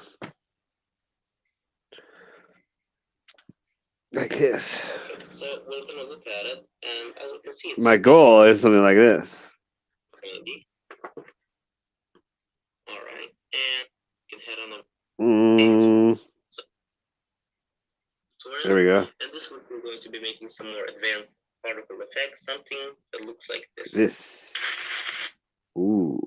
Like this. So we're gonna look at it, and as you can see, My goal is something like this. maybe. All right, and you can head on the. So There we go. And this week we're going to be making some more advanced particle effects, something that looks like this. This. Ooh.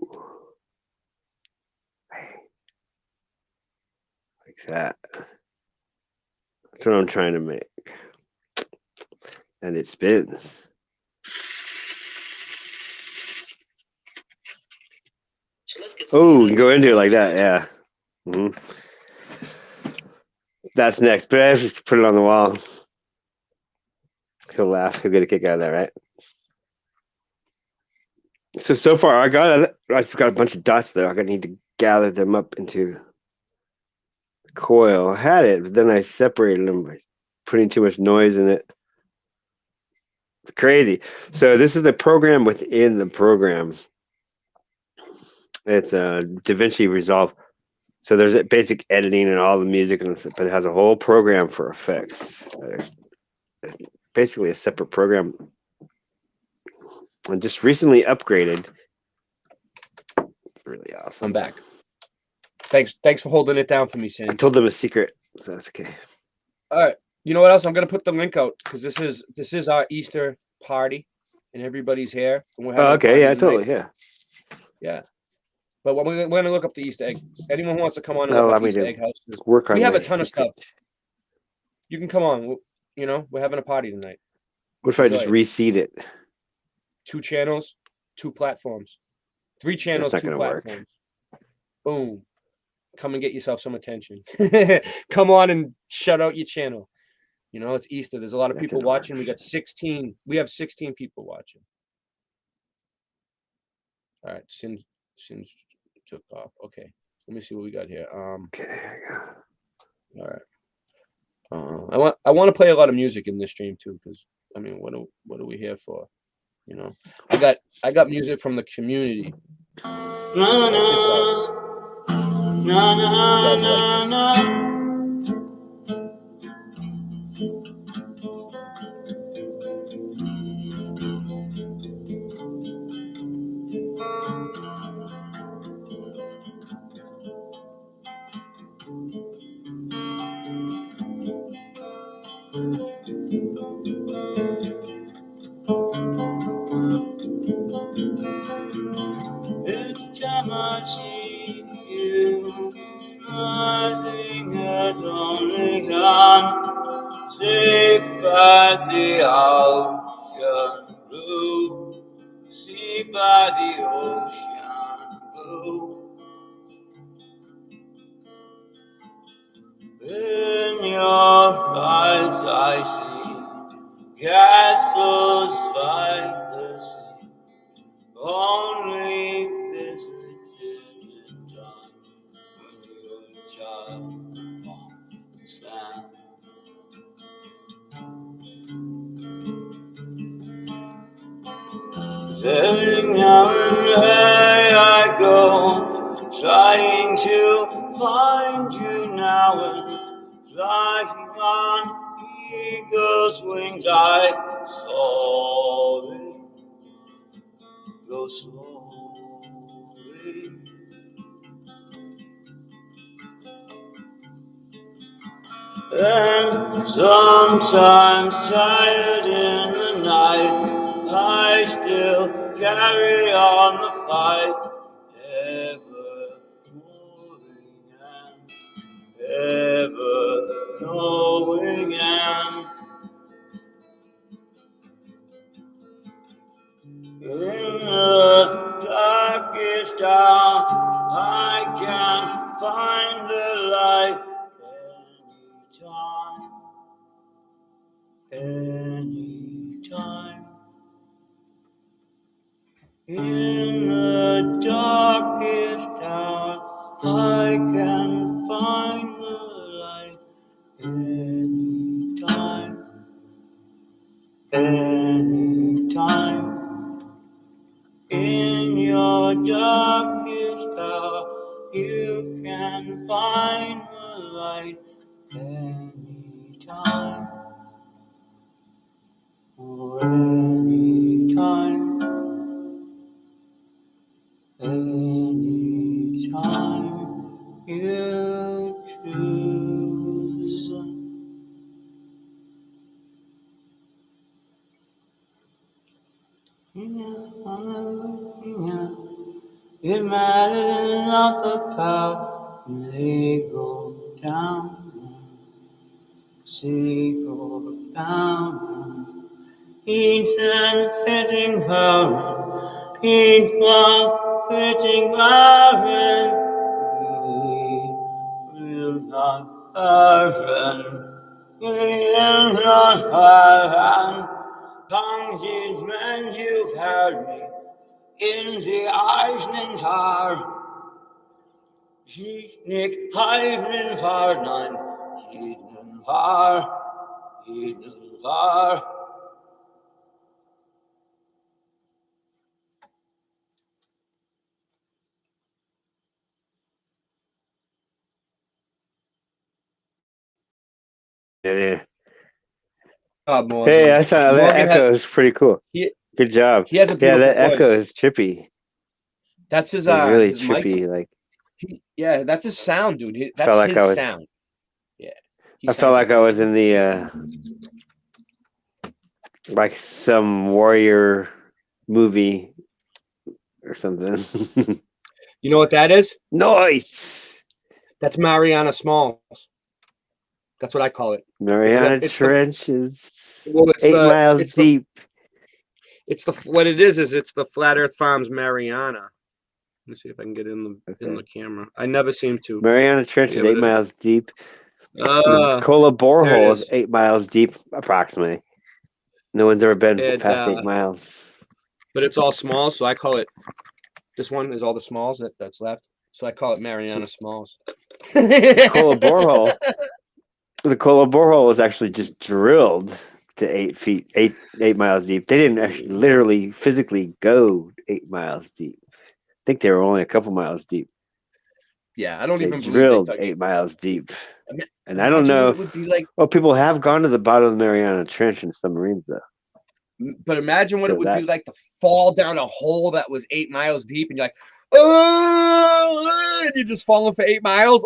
Like that. That's what I'm trying to make. And it spins. So let's get Oh, you can go into it like that, yeah. Mm-hmm. That's next, but I have to put it on the wall. He'll laugh. He'll get a kick out of that, right? So far, I got a bunch of dots there. I need to gather them up into the coil. I had it, but then I separated them by putting too much noise in it. It's crazy. So this is a program within the program. It's a DaVinci Resolve. So there's basic editing and all the music, but it has a whole program for effects. It's basically a separate program. And just recently upgraded. Really awesome. I'm back. Thanks for holding it down for me, Sam. I told them a secret, so that's okay. All right. You know what else? I'm gonna put the link out because this is our Easter party, and everybody's here. And we're having a party tonight. Totally, yeah. Yeah. But we're gonna look up the Easter egg. Anyone who wants to come on and look up Easter egg houses, we have a ton of stuff. You can come on. You know, we're having a party tonight. What if I just reseed it? 2 channels, 2 platforms, 3 channels, 2 platforms. Boom. Come and get yourself some attention. Come on and shut out your channel. You know, it's Easter. There's a lot of people watching. We got 16. We have 16 people watching. All right. Since took off. Okay. Let me see what we got here. Okay. All right. I want to play a lot of music in this stream too, because I mean, what are we here for? You know, I got music from the community. Each time I see you, I think I'd only gone sit by the ocean blue, sit by the ocean blue. In your eyes I see castles by the sea, only visited in time when you're a child on the sand. Every now and then I trying to find you now and flying on eagle's wings. I slowly go slowly. And sometimes tired in the night, I still carry on the fight, ever moving and ever going and in the darkest hour I can find the light anytime. In the darkest hour I can find the light anytime. In your darkest hour, you can find the light anytime. Oh, anytime. Anytime you choose. It matters not the power they go down, go down. He's unfitting power, he's unfitting power. He will not burn, he will not burn. Tongues is when you've heard me. In the Eichnen Tar, Nick Heivnen var nein, jeden var. Yeah. Morgan. Hey, I saw that Morgan echo is pretty cool. Good job. He has a Yeah, beautiful that echo voice. is trippy. That's his It's really his trippy. mic's- Like yeah, that's his sound, dude. That's felt like his I was. sound. Yeah. I felt like I was in the like some warrior movie or something. You know what that is? Nice. That's Mariana Smalls. That's what I call it. Mariana it's Trenches. Well, it's 8 the- miles it's the- deep. It's the what it is it's the Flat Earth Farms Mariana. Let me see if I can get in the camera. I never seem to. Mariana Trench is Yeah, 8 miles deep. The Ah, Cola there it borehole is is. 8 miles deep, approximately. No one's ever been It, past 8 miles. But it's all smalls, so I call it. This one is all the smalls that's left, so I call it Mariana Smalls. Cola borehole. The Cola borehole was actually just drilled to 8 miles deep. They didn't actually literally physically go 8 miles deep. I think they were only a couple miles deep. Yeah, I don't They even believe drilled they dug 8 miles deep. And I Imagine don't know what if, it would be like. well, people have gone to the bottom of the Mariana Trench in submarines, though. But imagine what So it would be that- like to fall down a hole that was 8 miles deep, and you're like, oh, and you're just falling for 8 miles.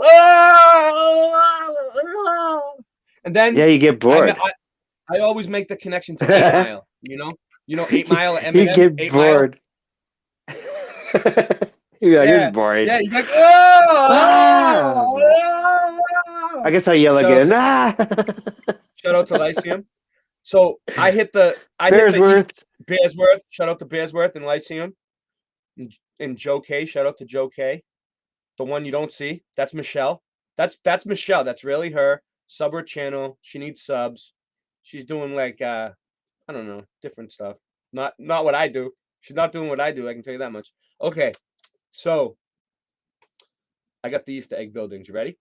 Oh, and then Yeah, you get bored. I always make the connection to 8 Mile. You know 8 Mile. You Eminem, get 8 bored. You're like, Yeah, this is boring. Yeah, you're like, Ah! I guess I'll yell again. Ah! Shout out to Lyceum. So I hit the Bearsworth. Bearsworth. Shout out to Bearsworth and Lyceum. And Joe K. Shout out to Joe K. The one you don't see. That's Michelle. That's Michelle. That's really her. Sub her channel. She needs subs. She's doing like I don't know, different stuff. Not what I do. She's not doing what I do. I can tell you that much. Okay, so I got the Easter egg buildings. You ready?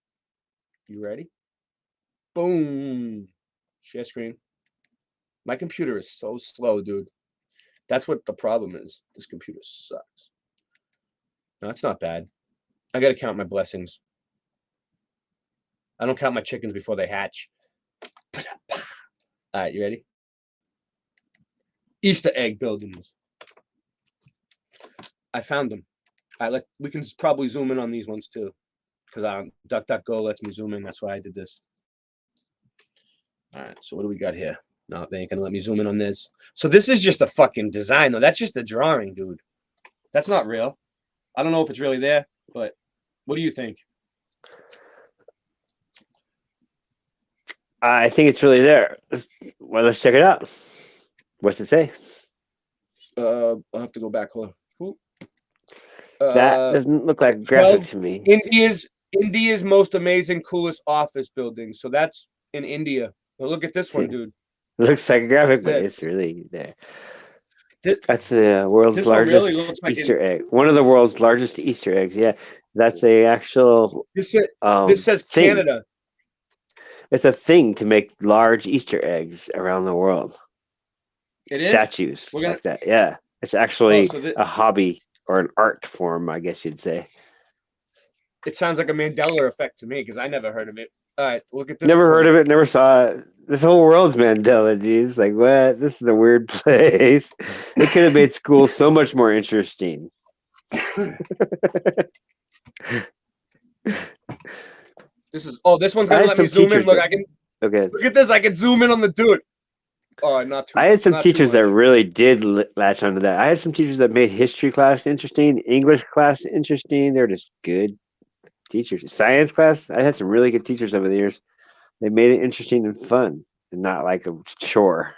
You ready? Boom. Share screen. My computer is so slow, dude. That's what the problem is. This computer sucks. No, it's not bad. I got to count my blessings. I don't count my chickens before they hatch. All right, you ready? Easter egg buildings. I found them. We can probably zoom in on these ones too, because DuckDuckGo lets me zoom in. That's why I did this. All right, so what do we got here? No, they ain't gonna let me zoom in on this. So this is just a fucking design, though. That's just a drawing, dude. That's not real. I don't know if it's really there, but what do you think? I think it's really there. Let's check it out. What's it say? I'll have to go back. Hold on. That doesn't look like a graphic to me. India's most amazing, coolest office building. So that's in India. But look at this one, dude. It looks like a graphic, but it's really there. That's the world's This one largest really looks like Easter egg. One of the world's largest Easter eggs. Yeah, that's a actual. This says thing. Canada. It's a thing to make large Easter eggs around the world. It is? Statues like that. Yeah, it's actually Oh, so a hobby or an art form, I guess you'd say. It sounds like a Mandela effect to me because I never heard of it. All right, look at this. Never heard of it. Never saw it. This whole world's Mandela, dude. It's like, what? This is a weird place. It could have made school so much more interesting. This one's gonna let me zoom in. Look, I can. Okay. Look at this. I can zoom in on the dude. Oh, not too. I had some not too teachers that much. really did latch onto that. I had some teachers that made history class interesting, English class interesting. They're just good teachers. Science class, I had some really good teachers over the years. They made it interesting and fun, and not like a chore.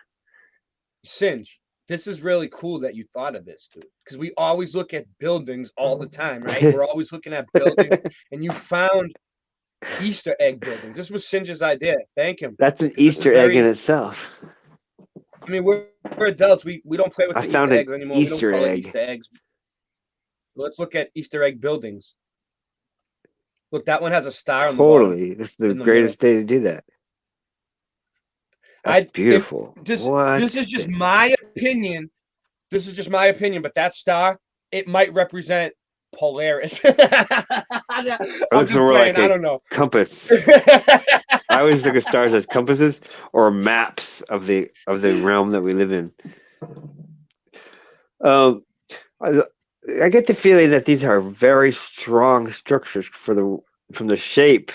Singe, this is really cool that you thought of this, dude. Because we always look at buildings all the time, right? We're always looking at buildings, and you found Easter egg buildings. This was Singe's idea. Thank him. That's an Easter egg in itself. I mean, we're adults. We don't play with the Easter eggs anymore. Easter we don't call egg. it Easter eggs. Let's look at Easter egg buildings. Look, that one has a star on the bottom. Totally. This is the greatest day to do that. That's beautiful. This is just my opinion. This is just my opinion, but that star, it might represent Polaris. I'm just playing. I don't know. Compass. I always look at stars as compasses or maps of the realm that we live in. I get the feeling that these are very strong structures from the shape.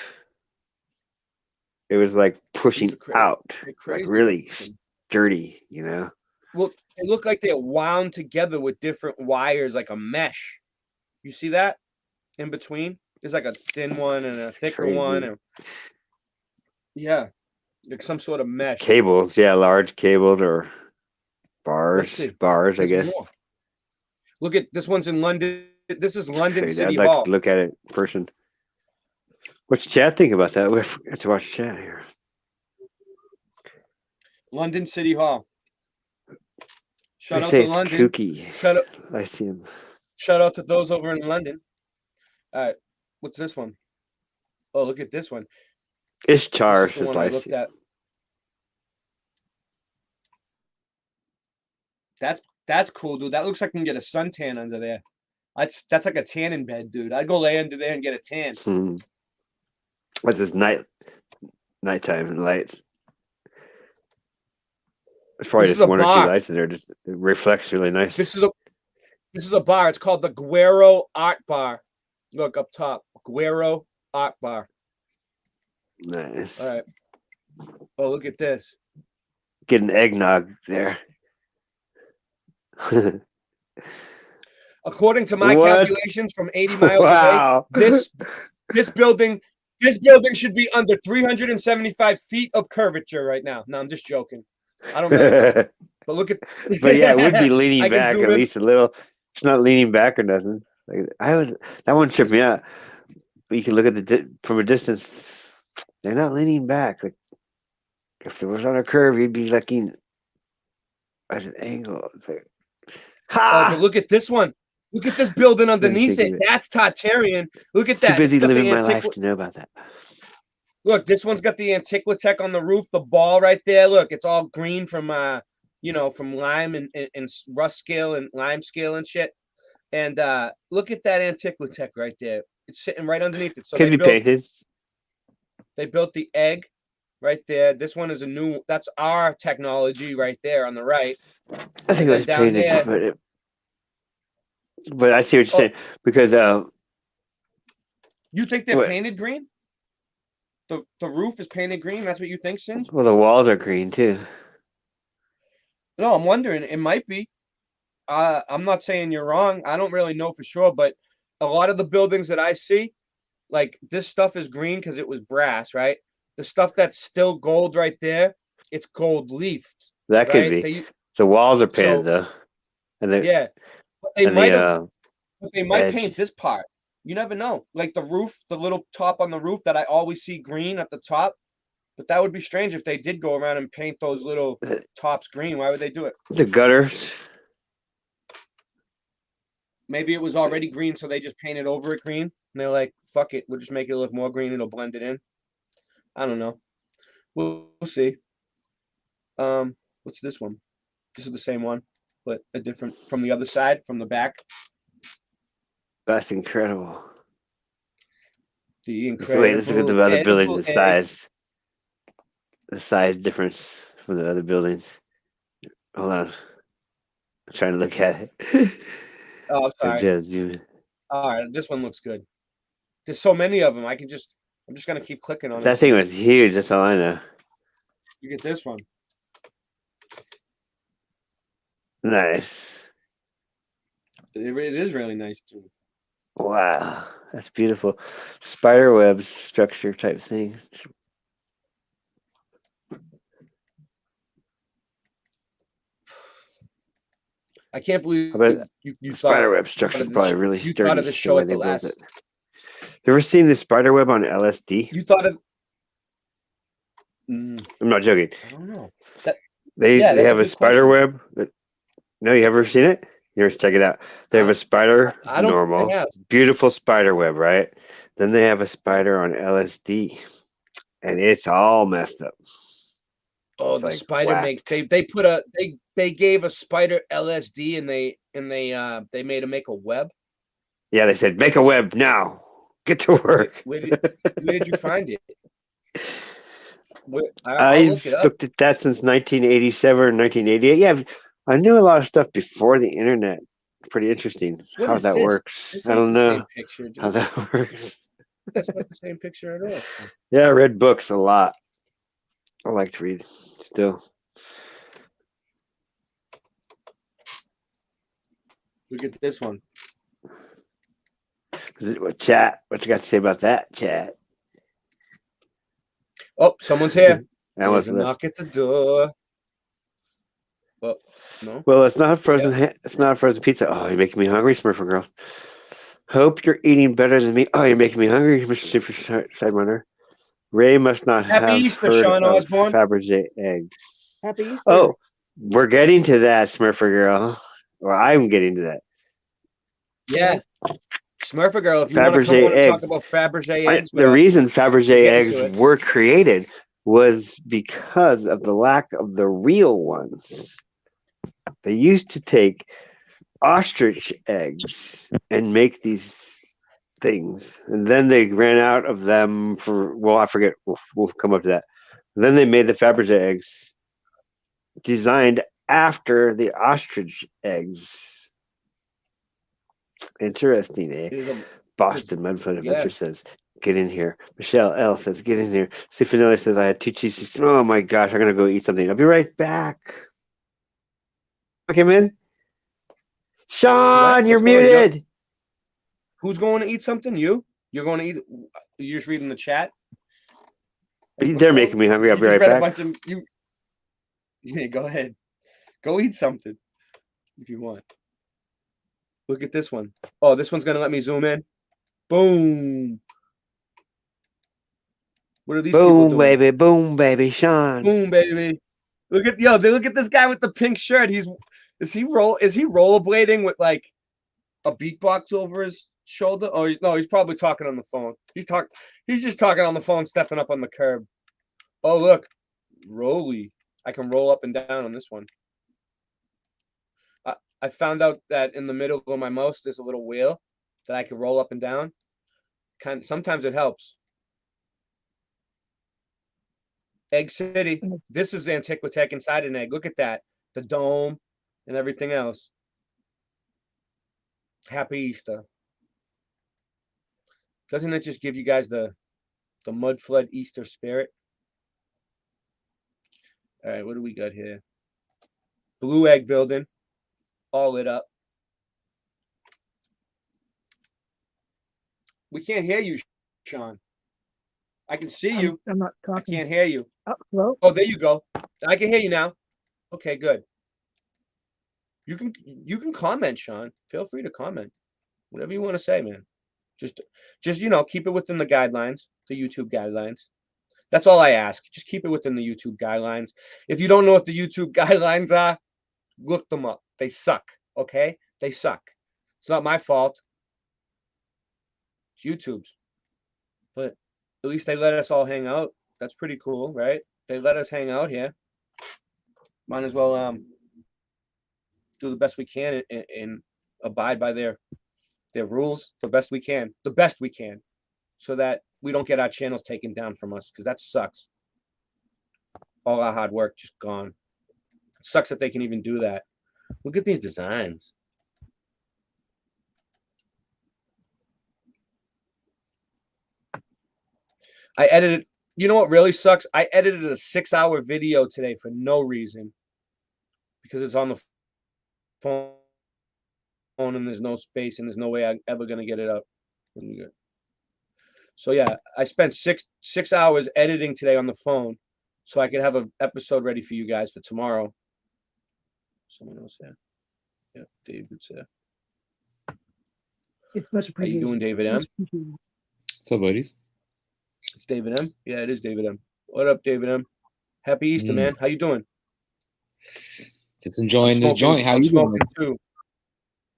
It was like pushing out, like really sturdy, you know. Well, they look like they're wound together with different wires, like a mesh. You see that in between? There's like a thin one and a thicker one, and yeah, like some sort of mesh. Cables, yeah, large cables or bars, I guess. More. Look at this one's in London. This is London City I'd Hall. like to look at it in person. What's Chad think about that? We have to watch Chad here. London City Hall. Shout out say to it's London. Kooky. Shout out. I see him. Shout out to those over in London. All right, what's this one? Oh, look at this one. Ishtar is the one I looked at. That's cool, dude. That looks like I can get a suntan under there. That's like a tanning bed, dude. I'd go lay under there and get a tan. What's this nighttime lights? It's probably just one or two lights in there. Just it reflects really nice. This is a bar. It's called the Guero Art Bar. Look up top, Guero Art Bar. Nice. All right. Oh, look at this. Get an eggnog there. According to my calculations from 80 miles away, this building should be under 375 feet of curvature right now. No, I'm just joking. I don't know. But look at But yeah, it would be leaning back at least a little. It's not leaning back or nothing. Like that one tripped me out. But you can look at from a distance. They're not leaning back. Like if it was on a curve, you'd be looking at an angle. It's like, but look at this one. Look at this building underneath it. That's Tartarian. Look at that. Too busy living my life to know about that. Look, this one's got the Antiquitech on the roof. The ball right there. Look, it's all green from from lime and rust scale and lime scale and shit. And look at that Antiquitech right there. It's sitting right underneath it. So Could be painted. They built the egg right there. This one is a new. That's our technology right there on the right. I think And it was then down painted, there, but I see what you're saying because you think they're what? painted green? The roof is painted green. That's what you think, Singe? Well, the walls are green too. No, I'm wondering. It might be. I'm not saying you're wrong. I don't really know for sure, but a lot of the buildings that I see, like this stuff is green because it was brass, right? The stuff that's still gold right there, it's gold leafed. That could Right? be. The walls are painted though, and the Yeah, but they and might the have. But they might edge. paint this part. You never know. Like the roof, the little top on the roof that I always see green at the top. But that would be strange if they did go around and paint those little tops green. Why would they do it? The gutters. Maybe it was already green, so they just painted over it green. And they're like, fuck it, we'll just make it look more green. It'll blend it in. I don't know. We'll see. What's this one? This is the same one, but a different from the other side, from the back. That's incredible. The So wait, let's look at the other buildings. The size difference from the other buildings. Hold on. I'm trying to look at it. Oh, sorry. All right, this one looks good. There's so many of them. I'm just gonna keep clicking on it. That thing was huge. That's all I know. You get this one. Nice. It is really nice too. Wow, that's beautiful. Spider web structure type thing. I can't believe you spider web structure is probably really sturdy. You thought of the show at the last. You ever seen the spider web on LSD? You thought of. I'm not joking. I don't know. They have a spider web. No, you ever seen it? You check it out. They have a spider, normal, beautiful spider web, right? Then they have a spider on LSD, and it's all messed up. Oh, it's the like spider makes they gave a spider LSD and they made him make a web. Yeah, they said make a web now. Get to work. Where did you find it? I've looked at that since 1987 or 1988. Yeah, I knew a lot of stuff before the internet. Pretty interesting how that works. I don't know how that works. That's not the same picture at all. Yeah, I read books a lot. I like to read still. Look at this one. What chat? What you got to say about that, chat? Oh, someone's here. There's a knock at the door. Oh, no. Well, it's not a frozen. It's not a frozen pizza. Oh, you're making me hungry, Smurfer girl. Hope you're eating better than me. Oh, you're making me hungry, Mr. Super Sidewinder. Ray must not Happy have Easter, heard Sean of Osborne. Fabergé eggs. Happy Easter. Oh, we're getting to that, Smurfer girl. Or I'm getting to that. Yeah. Smurfer girl, if you want to come on and talk about Fabergé eggs. The reason Fabergé eggs were created was because of the lack of the real ones. They used to take ostrich eggs and make these things, and then they ran out of them for, well, I forget, we'll come up to that. And then they made the Fabergé eggs designed after the ostrich eggs. Interesting, eh? Boston Mudflood Adventure says, get in here. Michelle L says, get in here. Sifanelli says, I had 2 cheeses. Oh my gosh, I'm going to go eat something. I'll be right back. Come in. Sean, you're muted. Who's going to eat something? You? You're going to eat? You're just reading the chat? They're making me hungry. I'll be right back. Yeah, go ahead. Go eat something if you want. Look at this one. Oh, this one's going to let me zoom in. Boom. What are these people doing? Baby. Boom, baby. Sean. Boom, baby. Look at this guy with the pink shirt. Is he rollerblading with like a beatbox over his shoulder? Oh, he's probably talking on the phone. He's just talking on the phone, stepping up on the curb. Oh, look. Rolly. I can roll up and down on this one. I found out that in the middle of my mouse there's a little wheel that I can roll up and down. Sometimes it helps. Egg City. This is Antiquitech inside an egg. Look at that. The dome and everything else. Happy Easter. Doesn't it just give you guys the mud flood Easter spirit? All right, what do we got here? Blue Egg Building. All lit up. We can't hear you, Sean. I can see you. I'm not talking. I can't hear you. Oh, hello? Oh, there you go. I can hear you now. Okay, good. You can comment, Sean. Feel free to comment. Whatever you want to say, man. Just keep it within the guidelines, the YouTube guidelines. That's all I ask. Just keep it within the YouTube guidelines. If you don't know what the YouTube guidelines are, look them up. They suck. Okay? They suck. It's not my fault. It's YouTube's. But at least they let us all hang out. That's pretty cool, right? They let us hang out here. Might as well do the best we can and abide by their rules the best we can, so that we don't get our channels taken down from us, because that sucks. All our hard work just gone. It sucks that they can even do that. Look at these designs. I edited, you know what really sucks? I edited a 6-hour video today for no reason, because it's on the phone and there's no space and there's no way I'm ever going to get it up. So yeah, I spent six hours editing today on the phone so I could have an episode ready for you guys for tomorrow. Someone else here. Yeah, David's here. It's much How you appreciated. doing, David M? What's up, buddies? It's David M. Yeah, it is David M. What up, David M? Happy Easter, man. How you doing? Just enjoying this joint. How you doing? Too.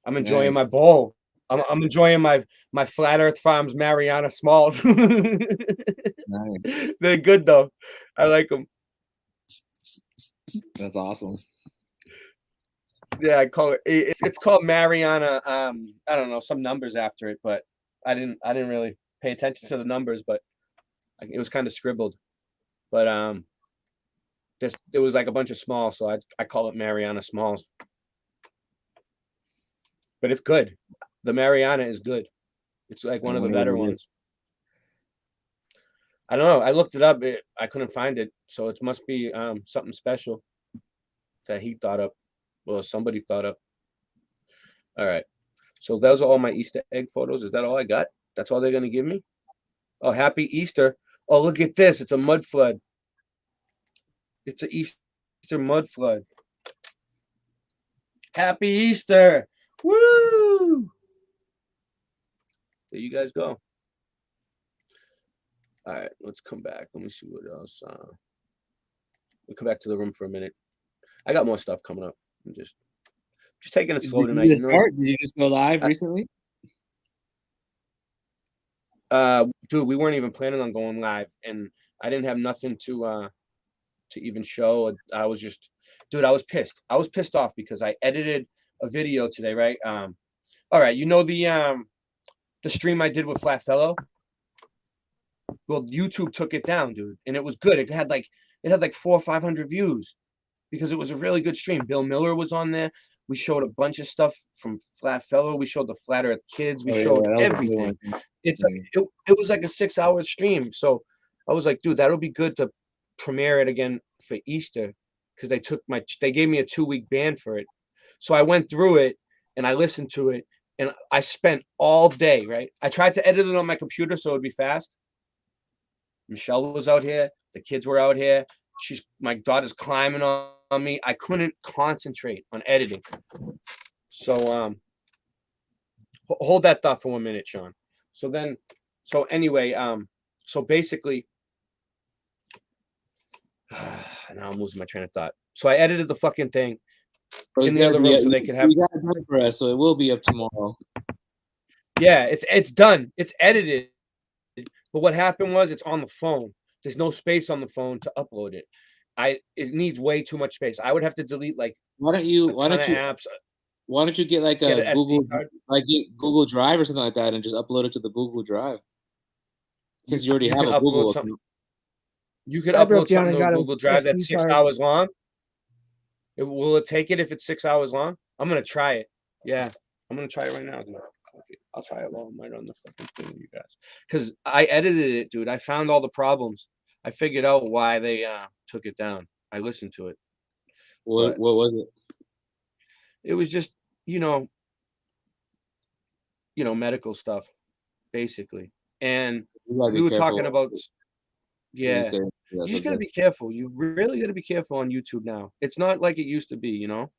I'm enjoying my bowl. I'm enjoying my Flat Earth Farms Mariana Smalls. Nice. They're good though. I like them. That's awesome. Yeah, I call it's called Mariana. I don't know, some numbers after it, but I didn't really pay attention to the numbers, but it was kind of scribbled. But it was like a bunch of smalls, so I call it Mariana Smalls. But it's good. The Mariana is good. It's like one of the better ones. I don't know. I looked it up. I couldn't find it, so it must be something special that he thought up. Well, somebody thought up. All right. So those are all my Easter egg photos. Is that all I got? That's all they're gonna give me? Oh, happy Easter. Oh, look at this. It's a mud flood. It's an Easter mud flood. Happy Easter. Woo! There you guys go. All right, let's come back. Let me see what else. We'll come back to the room for a minute. I got more stuff coming up. I'm just taking it slow tonight. Did you just go live recently? Dude, we weren't even planning on going live, and I didn't have nothing to even show. I was pissed. I was pissed off because I edited a video today, right? All right, you know the stream I did with Flat Fellow? Well, YouTube took it down, dude, and it was good. It had like 400 or 500 views because it was a really good stream. Bill Miller was on there. We showed a bunch of stuff from Flat Fellow. We showed the Flat Earth Kids. We showed everything. It was like a 6-hour stream. So I was like, dude, that'll be good to premiere it again for Easter, because they gave me a 2-week ban for it. So I went through it and I listened to it, and I spent all day, right? I tried to edit it on my computer so it'd be fast. Michelle was out here. The kids were out here. My daughter's climbing on me. I couldn't concentrate on editing. So hold that thought for 1 minute, Sean. So anyway, so basically, now I'm losing my train of thought. So I edited the fucking thing in the other room so they could have. You got it done for us, so it will be up tomorrow. Yeah, it's done. It's edited. But what happened was it's on the phone. There's no space on the phone to upload it. It needs way too much space. I would have to delete like why don't you apps. Why don't you get like a Google Drive or something like that and just upload it to the Google Drive? since you already You have could a upload Google something. account. You could I broke upload down something and to a got a Google Drive that's SD 6 card. hours long. Will it take it if it's 6 hours long? I'm gonna try it. Yeah, I'm gonna try it right now, dude. Okay, I'll try it while I'm right on the fucking thing with you guys. Because I edited it, dude. I found all the problems. I figured out why they took it down. I listened to it. What was it? It was just, you know, medical stuff, basically. And You gotta we be were careful talking about, what you yeah, say. you just gotta be careful. You really gotta be careful on YouTube now. It's not like it used to be, you know.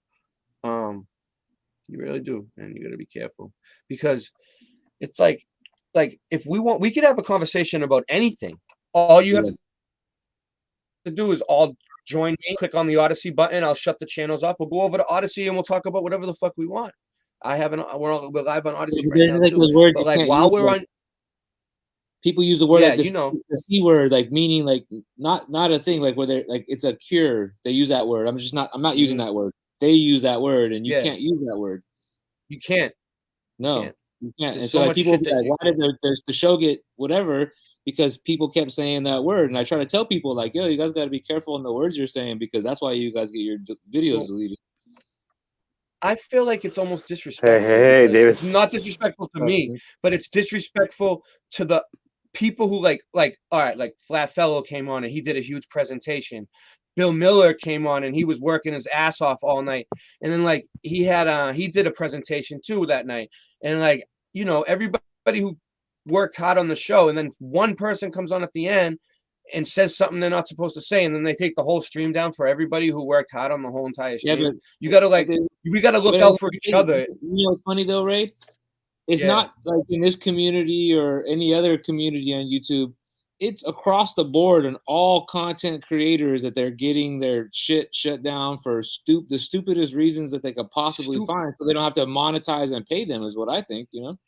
You really do, and you gotta be careful because it's like if we could have a conversation about anything. All you have to do is all join me, click on the Odyssey button. I'll shut the channels off. We'll go over to Odyssey and we'll talk about whatever the fuck we want. We're live on Odyssey right There's now like too. those words But you like can't while use, we're like, on, people use the word yeah, like the C word, like meaning like not a thing, like where they're like it's a cure. They use that word. I'm not using that word. They use that word, and you Yeah. can't use that word. You can't. No, you can't. There's And so so like much people will shit be that like, you why did the show get whatever? Because people kept saying that word, and I try to tell people like, yo, you guys got to be careful in the words you're saying because that's why you guys get your videos Well, deleted. I feel like it's almost disrespectful. Hey, because David. it's not disrespectful to me, but it's disrespectful to the people who like all right, like Flat Fellow came on and he did a huge presentation. Bill Miller came on and he was working his ass off all night. And then like he did a presentation too that night. And like, you know, everybody who worked hard on the show, and then one person comes on at the end and says something they're not supposed to say, and then they take the whole stream down for everybody who worked hard on the whole entire stream. Yeah, but you gotta like we gotta look out for each other. You know what's funny though, Ray? It's Yeah. not like in this community or any other community on YouTube. It's across the board and all content creators that they're getting their shit shut down for the stupidest reasons that they could possibly find, so they don't have to monetize and pay them, is what I think, you know?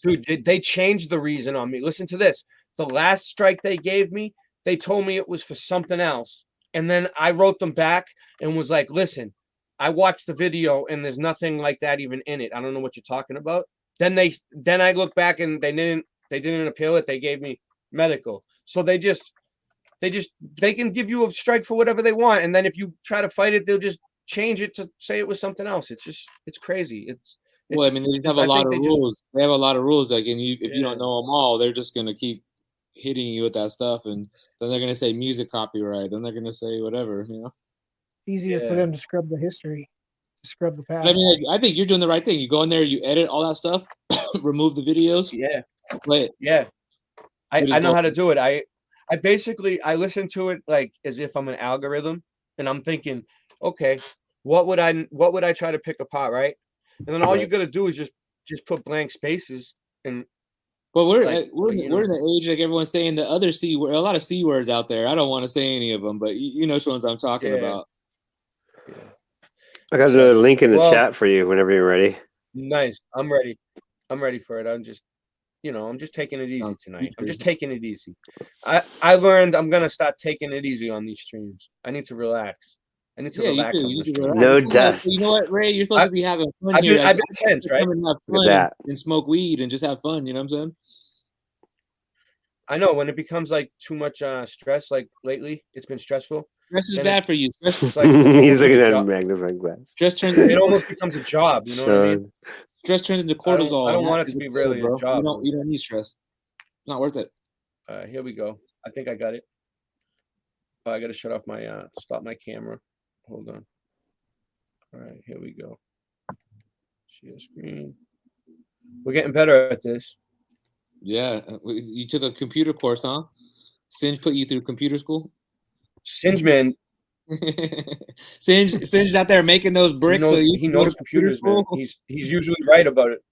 Dude, they changed the reason on me. Listen to this. The last strike they gave me, they told me it was for something else. And then I wrote them back and was like, listen, I watched the video and there's nothing like that even in it. I don't know what you're talking about. Then I look back and they didn't appeal it. They gave me medical. So they can give you a strike for whatever they want. And then if you try to fight it, they'll just change it to say it was something else. It's crazy. Well, I mean, they just have a lot of rules. They have a lot of rules. Like, and if you don't know them all, they're just gonna keep hitting you with that stuff, and then they're gonna say music copyright. Then they're gonna say whatever, you know. It's easier for them to scrub the history, to scrub the past. But I mean, like, I think you're doing the right thing. You go in there, you edit all that stuff, remove the videos. Yeah. Play it. Yeah. I know how to do it. I basically listen to it like as if I'm an algorithm, and I'm thinking, okay, what would I try to pick apart, right? And then all you gotta do is just put blank spaces and. But we're in the age like everyone's saying the other C word, a lot of C words out there. I don't want to say any of them, but you know which ones I'm talking about. Yeah. I got a link in the chat for you whenever you're ready. Nice. I'm ready. I'm ready for it. I'm just taking it easy tonight. I'm just taking it easy. I learned I'm gonna start taking it easy on these streams. I need to relax. I need to relax. No dust. You know what, Ray? You're supposed to be having fun here. I've been tense, right? Look at that. And smoke weed and just have fun. You know what I'm saying? I know when it becomes like too much stress. Like lately, it's been stressful. Stress is bad for you. Stress is like he's looking at a magnifying glass. Stress turns. It almost becomes a job. You know what I mean? Stress turns into cortisol. I don't want it to be really a job. You don't need stress. It's not worth it. Here we go. I think I got it. Oh, I got to shut off my stop my camera. Hold on. All right, here we go. Share screen. We're getting better at this. Yeah, you took a computer course, huh? Singe put you through computer school. Singe, man. Singe's out there making those bricks. He knows computers, man. He's usually right about it.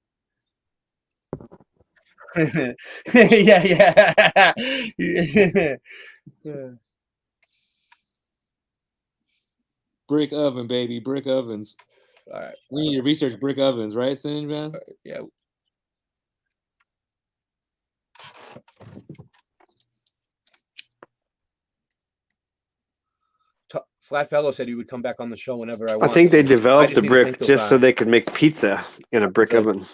yeah. Brick oven, baby. Brick ovens. All right. We need to research brick ovens, right, Singe, man? Yeah. Flat Fellow said he would come back on the show whenever I want. I think they developed the brick just so they could make pizza in a brick oven.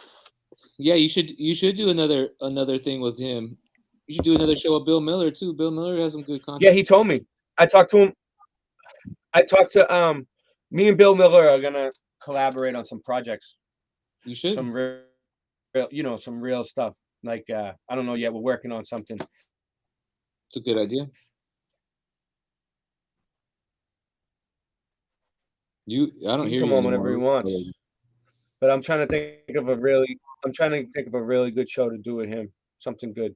Yeah, you should do another thing with him. You should do another show with Bill Miller too. Bill Miller has some good content. Yeah, he told me. I talked to him. I talked to me and Bill Miller are gonna collaborate on some projects. You should. Some real some real stuff. Like I don't know yet. We're working on something. It's a good idea. I don't He hear can you come on whenever he anymore. wants. But I'm trying to think of a really good show to do with him. Something good.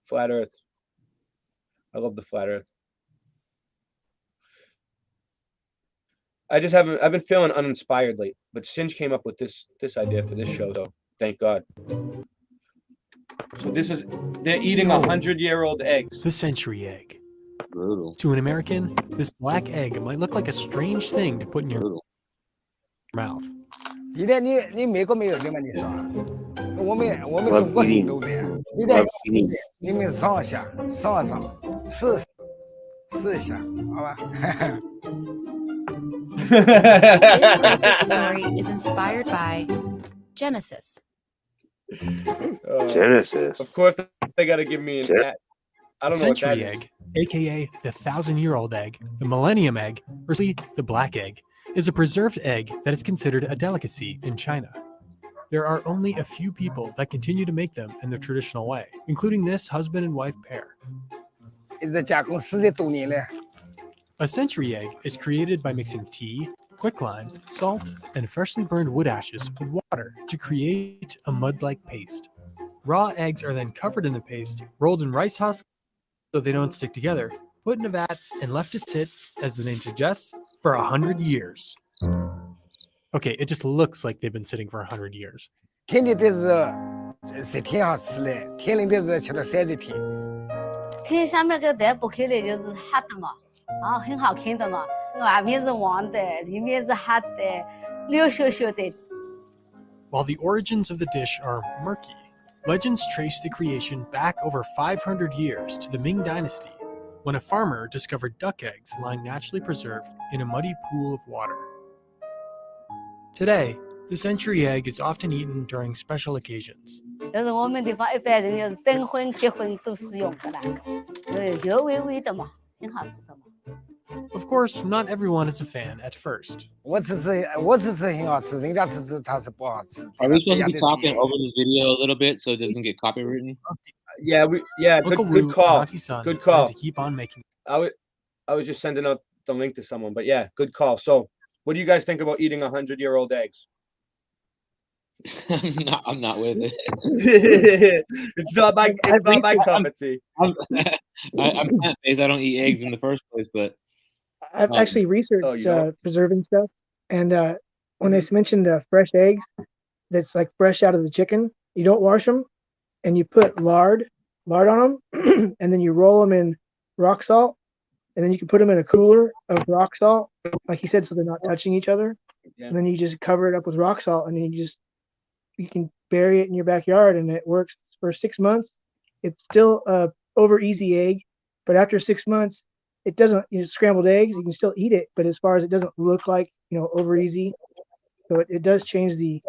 Flat Earth. I love the Flat Earth. I've been feeling uninspired late, but Singe came up with this idea for this show though. Thank God. So they're eating 100-year-old eggs. The century egg. Brutal. To an American, this black egg might look like a strange thing to put in your mouth. 你的你美国没有的吗？你说，我们Love 中国人 eating. 都这样。你得 Love eating. 你们尝一下，试一下，好吧？ This epic story is inspired by Genesis. Genesis. Of course, they got to give me an ad. I don't know what that Century is. egg, aka the 1,000-year-old egg, the millennium egg, or the black egg, is a preserved egg that is considered a delicacy in China. There are only a few people that continue to make them in the traditional way, including this husband and wife pair. 一直加工40多年了。 A century egg is created by mixing tea, quicklime, salt, and freshly burned wood ashes with water to create a mud-like paste. Raw eggs are then covered in the paste, rolled in rice husks so they don't stick together, put in a vat, and left to sit, as the name suggests, for 100 years. Okay, it just looks like they've been sitting for 100 years. 天的这是挺好吃的，天冷的是吃了30天。看上面个蛋剥开来就是黑的嘛，很好看的嘛，外面是黄的，里面是黑的，溜小小的。 While the origins of the dish are murky, legends trace the creation back over 500 years to the Ming Dynasty, when a farmer discovered duck eggs lying naturally preserved in a muddy pool of water. Today, the century egg is often eaten during special occasions. 要是我们地方一般人要是订婚、结婚都是用的啦，油微微的嘛，很好吃的嘛。 Of course, not everyone is a fan at first. 我吃很好吃，人家吃它是不好吃。 Are we supposed to be talking over this video a little bit so it doesn't get copywritten? Yeah, Uncle good Wu call. and Auntie Sun Good plan call. to keep on making. I was just sending out the link to someone, but yeah, good call. So, what do you guys think about eating 100-year-old eggs? I'm not with it. It's not my cup of tea. I'm plant-based. I don't eat eggs in the first place, but I've actually researched you don't? preserving stuff, and when they mentioned fresh eggs, that's like fresh out of the chicken. You don't wash them, and you put lard on them, and then you roll them in rock salt, and then you can put them in a cooler of rock salt, like he said, so they're not touching each other. Yeah. And then you just cover it up with rock salt, and then you can bury it in your backyard, and it works for 6 months. It's still a over easy egg, but after 6 months, it doesn't. Scrambled eggs, you can still eat it, but as far as it doesn't look like over easy, so it does change the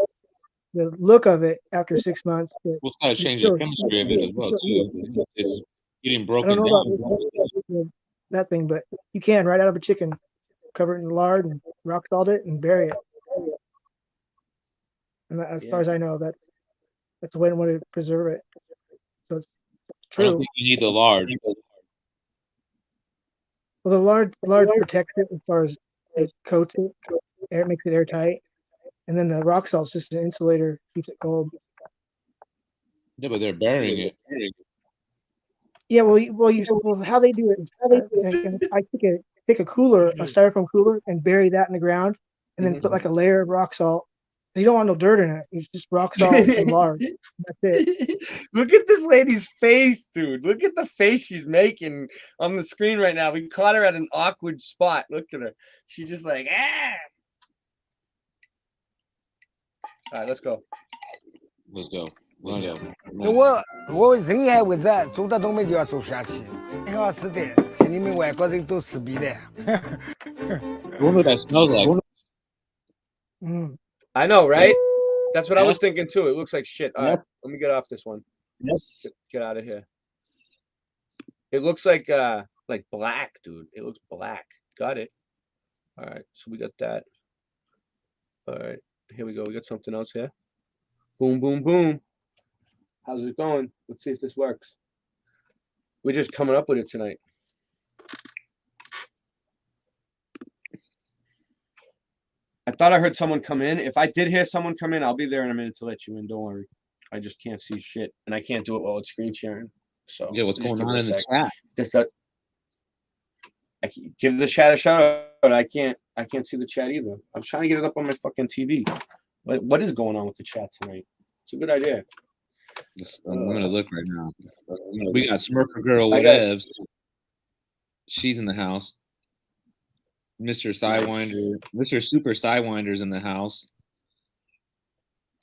look of it after 6 months. But we'll kind of change the chemistry of it as well too. It's getting I broken don't know down. about that thing, but you can right out of a chicken, cover it in lard and rock salt it and bury it. And as far as I know, that's the way to preserve it. So it's I don't true. think you need the lard. Well, the lard protects it as far as it coats it, it makes it airtight, and then the rock salt's just an insulator, keeps it cold. Yeah, but they're burying it. Yeah, well, how they do it is I take a cooler, a styrofoam cooler, and bury that in the ground, and then put like a layer of rock salt. You don't want no dirt in it. It's just rock salt and lard. That's it. Look at this lady's face, dude. Look at the face she's making on the screen right now. We caught her at an awkward spot. Look at her. She's just like, ah. All right, let's go. Let's go. Let's go. 我人还为这做到东北就要做下去，挺好吃的，像你们外国人都吃瘪的。 I wonder what that smells like. I know, right? That's what I was thinking too. It looks like shit. All right, let me get off this one. Get out of here. It looks like black, dude. It looks black. Got it. All right, so we got that. All right, here we go. We got something else here. Boom, boom, boom. How's it going? Let's see if this works. We're just coming up with it tonight. I thought I heard someone come in. If I did hear someone come in, I'll be there in a minute to let you in. Don't worry. I just can't see shit, and I can't do it while it's screen sharing. So Yeah, what's just going give on it in a the sec. chat? Give the chat a shout out, but I can't see the chat either. I'm trying to get it up on my fucking TV. What is going on with the chat tonight? It's a good idea. I'm gonna look right now. We got Smurfer Girl I got- whatevs. She's in the house. Mr. Sidewinder, Mr. Super Sidewinder's in the house.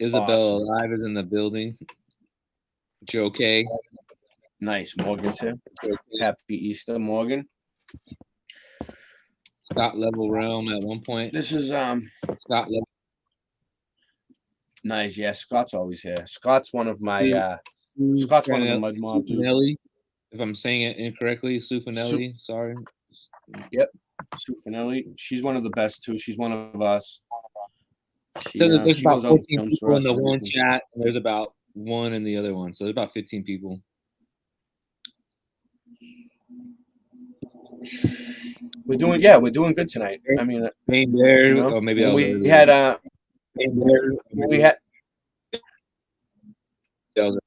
Isabella Awesome. Alive is in the building. Joe K. Nice. Morgan's here. Happy Easter, Morgan. Scott Level Realm at one point. This is Scott Level. Nice. Yeah, Scott's always here. Scott's one of my Scott's one of the mud mob dudes. Sufanelli, if I'm saying it incorrectly, Sufanelli. Sorry. Yep. Sufanelli. She's one of the best too. She's one of us. So there's about 14 films people in us the and one everything. chat, and there's about one in the other one. So there's about 15 people. We're doing good tonight. I mean, Main Bear, you know, or maybe that was we earlier. had Main Bear, we had that was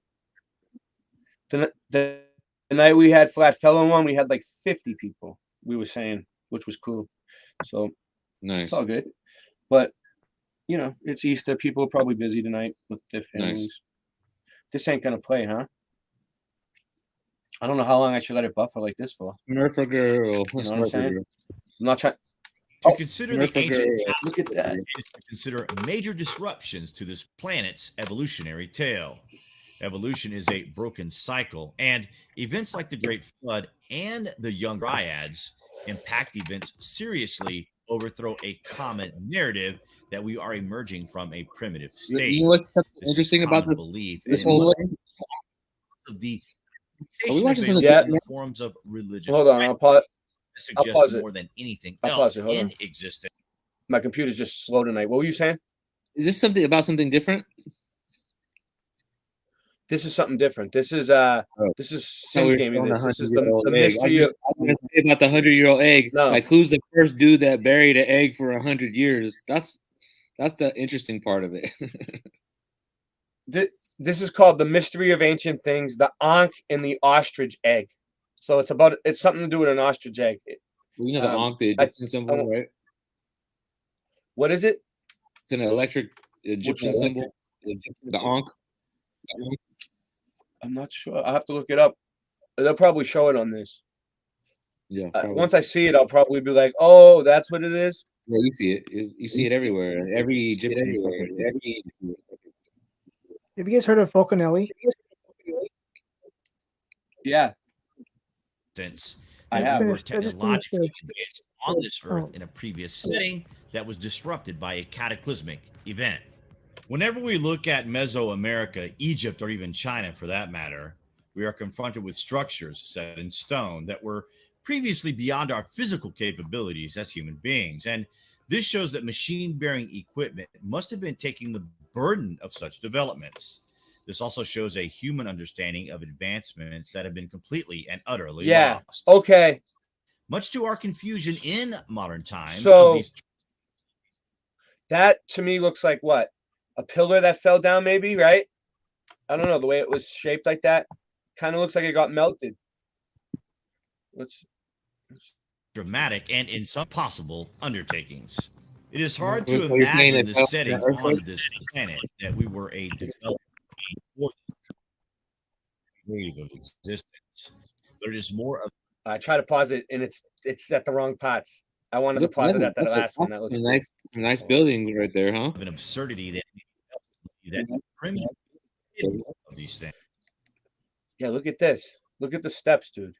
the night we had Flat Fellow on, we had like 50 people. We were saying, which was cool. So nice. It's all good. But you know, it's Easter. People are probably busy tonight with their families. Nice. This ain't gonna play, huh? I don't know how long I should let it buffer like this for. Smurfer Girl. You know what I'm Smurfer saying? Girl. I'm not trying. To consider the Smurfer ancient Girl. challenges Look at that. is to consider major disruptions to this planet's evolutionary tale. Evolution is a broken cycle, and events like the Great Flood and the Young Dryads impact events seriously, overthrow a common narrative that we are emerging from a primitive state. You know what's This is interesting about common this? belief This and whole much thing? of the Are we watching something? Yeah. in the forms of religious Hold on, I'll pause. I'll suggest pause it. more than anything I'll else pause it. Hold in on. existence. My computer's just slow tonight. What were you saying? Is this something about something different? This is something different. This is Oh. Singe gave me this. This is the 100-year-old egg. mystery I of was gonna say about the 100-year-old egg. No. Like, who's the first dude that buried an egg for 100 years? That's the interesting part of it. This is called the mystery of ancient things, the Ankh and the ostrich egg. So it's something to do with an ostrich egg. Well, you know the Ankh, the Egyptian symbol, right? What is it? It's an electric Egyptian symbol. The Ankh. I'm not sure. I'll have to look it up. They'll probably show it on this. Yeah. Once I see it, I'll probably be like, "Oh, that's what it is." Yeah, you see it. You see it everywhere. Every Egyptian. Have you guys heard of Falconelli? Yeah. Since I that have. we were I just finished technologically the- advanced on this earth Oh. in a previous setting that was disrupted by a cataclysmic event. Whenever we look at Mesoamerica, Egypt, or even China for that matter, we are confronted with structures set in stone that were previously beyond our physical capabilities as human beings. And this shows that machine-bearing equipment must have been taking the burden of such developments. This also shows a human understanding of advancements that have been completely and utterly lost. Okay. Much to our confusion in modern times. So of these that to me looks like what? A pillar that fell down, maybe, right? I don't know. The way it was shaped like that kind of looks like it got melted. Let's dramatic and in some possible undertakings. It is hard So to you're saying imagine that the setting the earthquake- on this planet that we were a developing wave of existence. But it is more of I try to pause it, and it's at the wrong parts. I wanted to pause it at the last one. That looks nice building right there, huh? an absurdity that primitive of these things. Yeah, look at this. Look at the steps, dude.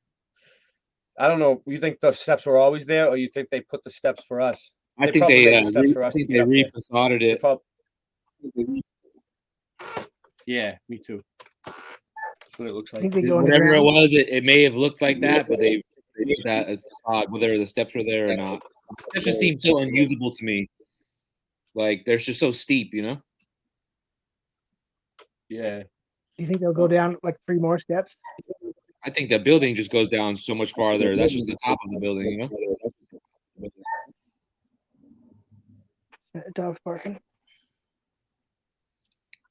I don't know. You think the steps were always there, or you think they put the steps for us? I think probably they made the steps for I us to think get they up there. re-facaded it. Yeah, me too. what it looks I like. think they go Whatever it underground. was, it may have looked like that, but they did that as facade, whether the steps were there or not. That just seems so unusable to me. Like they're just so steep, you know. Yeah. Do you think they'll go down like 3 more steps? I think the building just goes down so much farther. That's just the top of the building, you know. Dog's barking.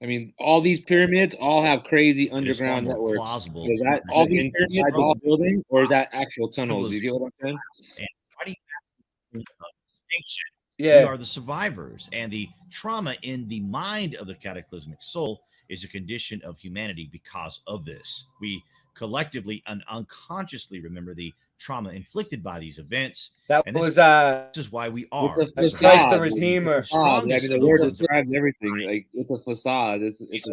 I mean, all these pyramids all have crazy It is far underground more networks. plausible Is to that present all the these pyramids all building, or is that actual tunnels? You get what I'm saying? And why do you have distinction? Yeah. We are the survivors, and the trauma in the mind of the cataclysmic soul is a condition of humanity because of this. We collectively and unconsciously remember the trauma inflicted by these events. That and this was is why we It's are a the facade. Christ the survivors. Redeemer. Facade. I mean, Strongest the of word ones describes everything. Like it's a facade. It's a it's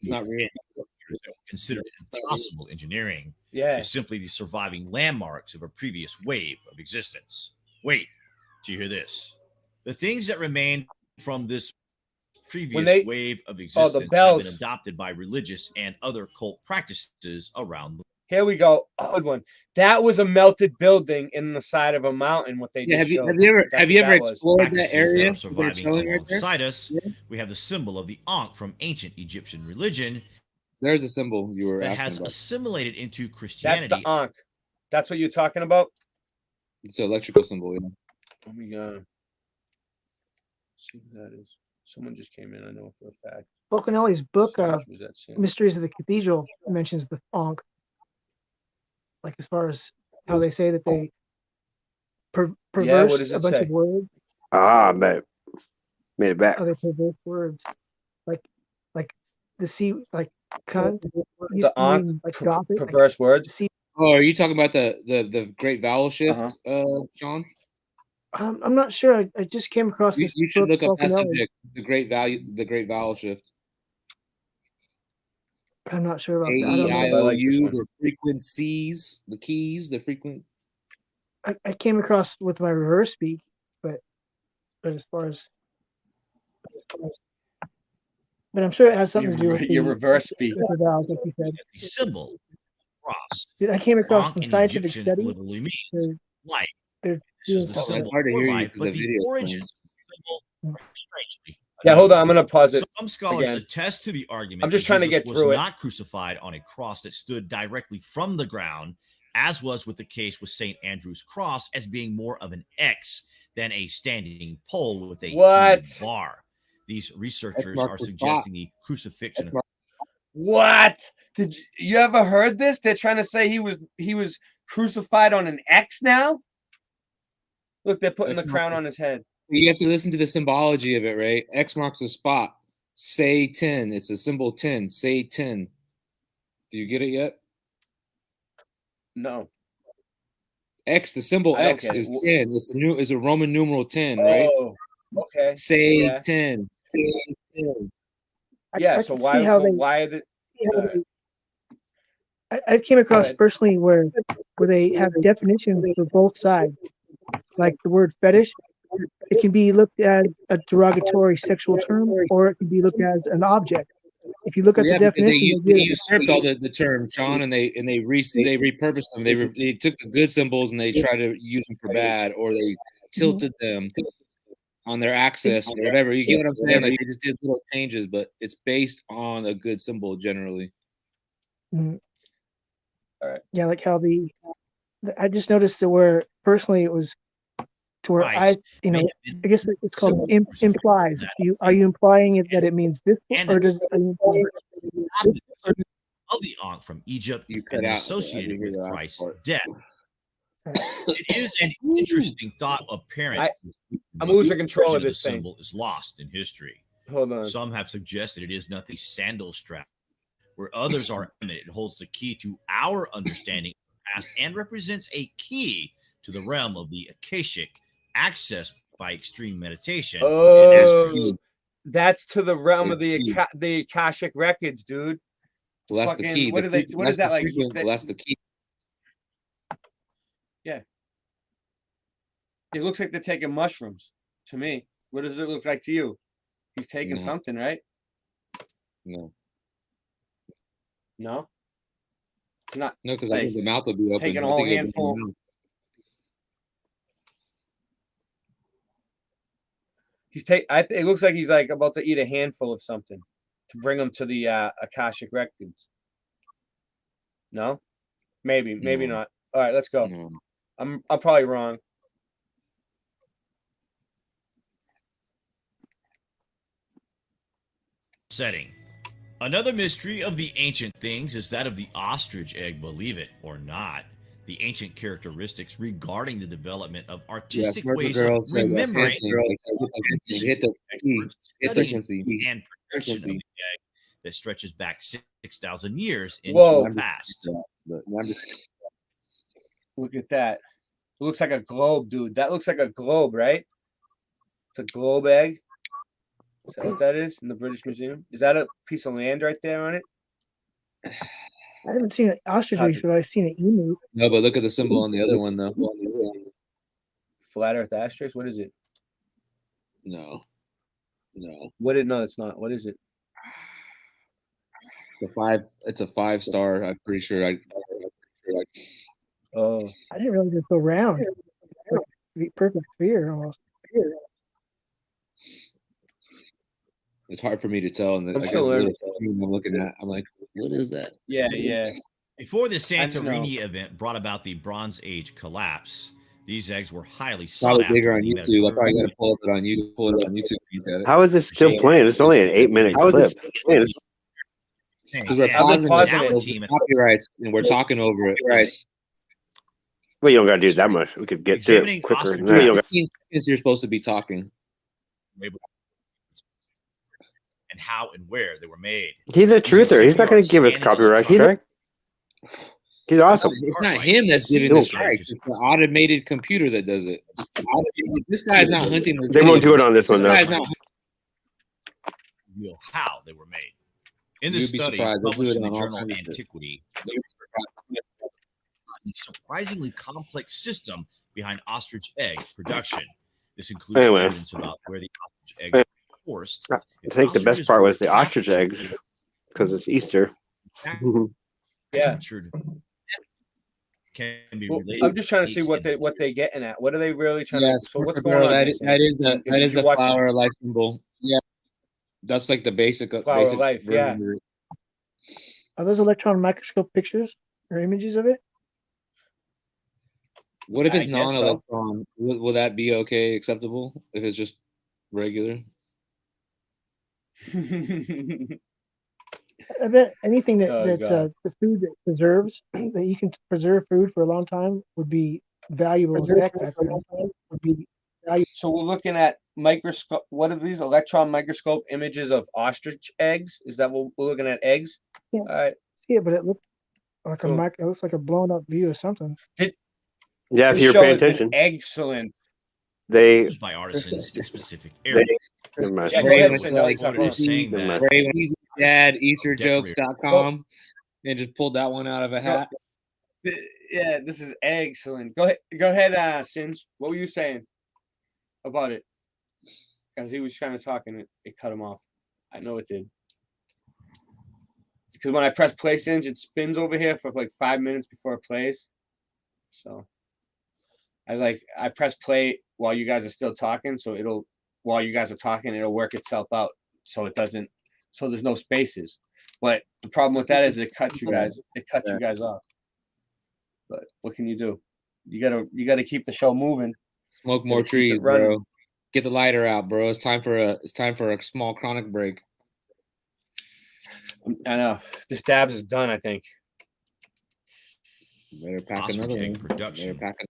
not real. considered impossible engineering Yeah. is simply the surviving landmarks of a previous wave of existence. Wait, do you hear this? The things that remain from this previous wave of existence have been bells. adopted by religious and other cult practices around the Here we go. Oh, good one. That was a melted building in the side of a mountain. What they Yeah, just showed. have you ever That's what that was. explored that practices area? that are They're surviving showing right there? alongside us. We have the symbol of the Ankh from ancient Egyptian religion There's a symbol you were that asking has about. assimilated into That's Christianity. the Ankh. That's what you're talking about? It's an electrical symbol. You know? Let me see who that is. Someone just came in. I know for a fact. Falconelli's book, Was that Sam? Mysteries of the Cathedral, mentions the Ankh. Like as far as how they say that they perverse what does a it bunch say? of words. Ah, but made it back. How they perverse words, like the C, like cunt. Used The to Ankh mean like gothic. perverse words. C. Oh, are you talking about the great vowel shift, Sean? I'm not sure. I just came across this. You should book, look up that Falconelli. subject, the great vowel shift. I'm not sure about A that. I E don't I know. O U, the frequencies, the keys, the frequent. I came across with my reverse speak, but as far as, but I'm sure it has something to do with Your the reverse speak. with the vowels, like you said. The symbol cross. Dude, I came across Ankh some in scientific Egyptian studies. literally means They're, life. they're This is the doing symbol It's hard to for hear you life, because but the the video is origins playing. of the symbol are strangely. Yeah, hold on. I'm gonna pause it. Some scholars again. attest to the argument I'm just that trying to Jesus get was through it. not crucified on a cross that stood directly from the ground, as was with the case with St. Andrew's cross, as being more of an X than a standing pole with a T bar. These researchers marks are the suggesting the crucifixion. What? Did you ever heard this? They're trying to say he was crucified on an X now. Look, they're putting the crown on his head. You have to listen to the symbology of it, right? X marks the spot. Say 10. It's a symbol 10. Say 10. Do you get it yet? No. X, the symbol I don't X get it. is 10. It's is a Roman numeral 10, right? Oh, okay. Say Yeah. 10. Say 10. Yeah. I So can see how they- I came across ahead. personally where they have definitions for both sides. Like the word fetish, it can be looked at a derogatory sexual term, or it can be looked at as an object. If you look at Yeah, the because they definition, usurped all the terms, Sean, and they repurposed them. They took the good symbols and they tried to use them for bad, or they tilted them on their axis or whatever. You get what I'm saying? Like they just did little changes, but it's based on a good symbol generally. Mhm. All right. Yeah, like how I just noticed that where personally it was to where I guess it's called implies. Are you implying it that it means this, or does it of the Ankh from Egypt You cut and then out. associated with Christ's death. It is an interesting thought apparent. I'm losing control origin of this the thing. symbol is lost in history. Hold on. Some have suggested it is not the sandal strap, where others are it holds the key to our understanding of the past and represents a key to the realm of the Akashic, accessed by extreme meditation. Oh, that's to the realm of the Akashic records, dude. Well, that's the key. What is that like? Well, that's the key. Yeah. It looks like they're taking mushrooms to me. What does it look like to you? He's taking something, right? No. No? Not No, because I like, think the mouth will be open. taking a I whole think it'll be in the handful. mouth. It looks like he's like about to eat a handful of something to bring them to the Akashic records. No, maybe not. All right, let's go. No. I'm probably wrong. Setting. Another mystery of the ancient things is that of the ostrich egg, believe it or not. The ancient characteristics regarding the development of artistic Smurfer ways girl of said that's remembering handsome. Hit the key. Hit studying frequency. and production of the egg that stretches back 6,000 years into Whoa. the past. Look at that. It looks like a globe, dude. That looks like a globe, right? It's a globe egg. Is that what that is in the British Museum? Is that a piece of land right there on it? I haven't seen an ostrich egg, but I've seen an emu. No, but look at the symbol on the other one, though. Flat Earth asterisk? What is it? No. No, it's not. What is it? It's a 5-star. I'm pretty sure. Oh, I didn't realize it's so round. Like the perfect sphere almost. It's hard for me to tell. And I'm I got still this learning. little screen I'm looking at. I'm like, what is that? Yeah. Before the I know. Santorini event brought about the Bronze Age collapse, these eggs were highly sought Probably after. bigger on in the YouTube. I probably got Mediterranean. to pull it on YouTube. To look at it. How is this still playing? It's only an 8-minute clip. Because we're I've been pausing pausing it it. for the copyrights and we're talking over it. Right. Well, you don't got to do that much. We could get to Examining it quicker. ostrich No, you don't got- 15 seconds you're supposed to be talking. And how and where they were made. He's a truther. He's not going to give us copyright strike. He's awesome. It's not him that's giving the strikes. It's the automated computer that does it. This guy's not hunting. They won't do it on this one, though. Guy's not Reveal how they were made. In the You'd be study surprised. They'll do published it in the on all journal kinds of shit. Antiquity, a surprisingly complex system behind ostrich egg production. This includes Anyway. evidence about where the ostrich eggs were forced. I think the best part was the ostrich eggs because it's Easter. Yeah. Can be Well, related I'm just trying to see techniques what they getting at. What are they really trying Yeah, to? So what's Smurfer going girl, on? that here, is, that is the Sam? that is Did you the watch flower life symbol. Yeah, that's like the basic Flower basic life, yeah. version of it. Are those electron microscope pictures or images of it? What if I it's guess so. non-electron? Will that be okay, acceptable? If it's just regular? I bet anything that, Oh, God. the food that preserves, that you can preserve food for a long time would be valuable. as heck back then. Would be valuable. So we're looking at microscope. What are these electron microscope images of ostrich eggs? Is that what we're looking at? Eggs? Yeah. All right. Yeah, but it looks like Cool. it looks like a blown up view or something. Yeah, if This you're show paying has been attention. excellent. They used by artisans in specific areas. never mind. Yeah, go Ray ahead, went Sin. to No, like you're talking Quoted about- as saying Never that mind. Ray went to Dad EasterJokes.com and just pulled that one out of a hat. Yeah, this is excellent. Go ahead, Singe. What were you saying about it? As he was kind of talking, it cut him off. I know it did. Because when I press play, Singe, it spins over here for like 5 minutes before it plays. So I press play while you guys are still talking, so while you guys are talking, it'll work itself out. So it doesn't. So there's no spaces. But the problem with that is it cuts you guys. It cuts you guys off. But what can you do? You gotta keep the show moving. Smoke more Keep it trees, running. bro. Get the lighter out, bro. It's time for a small chronic break. I know. This dabs is done, I think. Better pack Ostrich another egg one. production. Better pack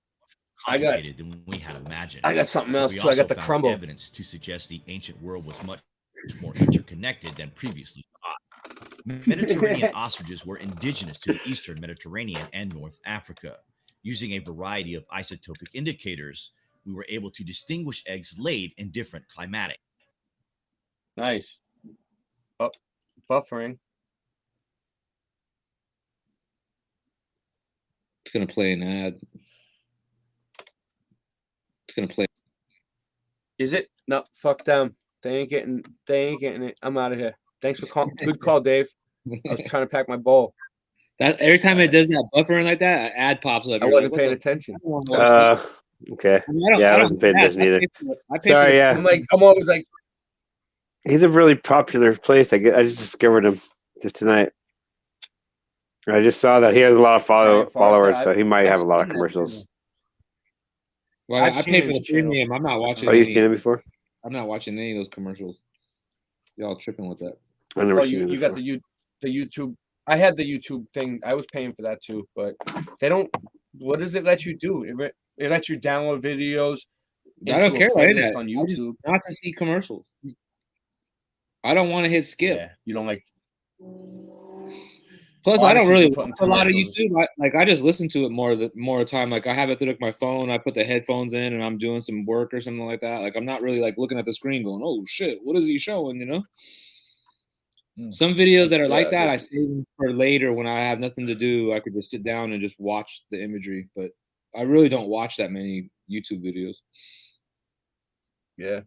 I got- Complicated than we had imagined. I got something else We too. I got also the found crumble. evidence to suggest the ancient world was much more interconnected than previously thought. Mediterranean ostriches were indigenous to the eastern Mediterranean and North Africa. Using a variety of isotopic indicators, we were able to distinguish eggs laid in different climatic. Nice. Oh, buffering. It's gonna play an ad. It's gonna play. Is it? No, fuck them. They ain't getting it. I'm out of here. Thanks for calling. Good call, Dave. I was trying to pack my bowl. That every time it does that buffering like that, an ad pops up. I You're wasn't like, paying what the- attention. I don't wanna watch this. Okay. I mean, Yeah, I don't wasn't paying do that. attention either. I pay for Sorry, the- yeah. I'm like, I'm always like, He's a really popular place. I just discovered him just tonight. I just saw that he has a lot of Brian Forrester, followers, so he might I've have a lot of seen that commercials. Well, I've I seen pay for his the channel. premium. I'm not watching. Oh, you've any- seen it before? I'm not watching any of those commercials. Y'all tripping with that? I've never Oh, seen it you before. got the YouTube. I had the YouTube thing. I was paying for that too, but they don't. What does it let you do? It lets you download videos. I don't into a care about any of playlist that. on I just YouTube. not to see commercials. I don't want to hit skip. Yeah, you don't like. Plus, I don't Odyssey's really been putting watch a lot of commercials. YouTube. I just listen to it more of the time. Like I have it through like my phone. I put the headphones in and I'm doing some work or something like that. Like I'm not really like looking at the screen going, "Oh shit, what is he showing?" You know. Some videos that are like Yeah, that, I save them for later when I have nothing to do. I could just sit down and just watch the imagery. But I really don't watch that many YouTube videos. Yeah.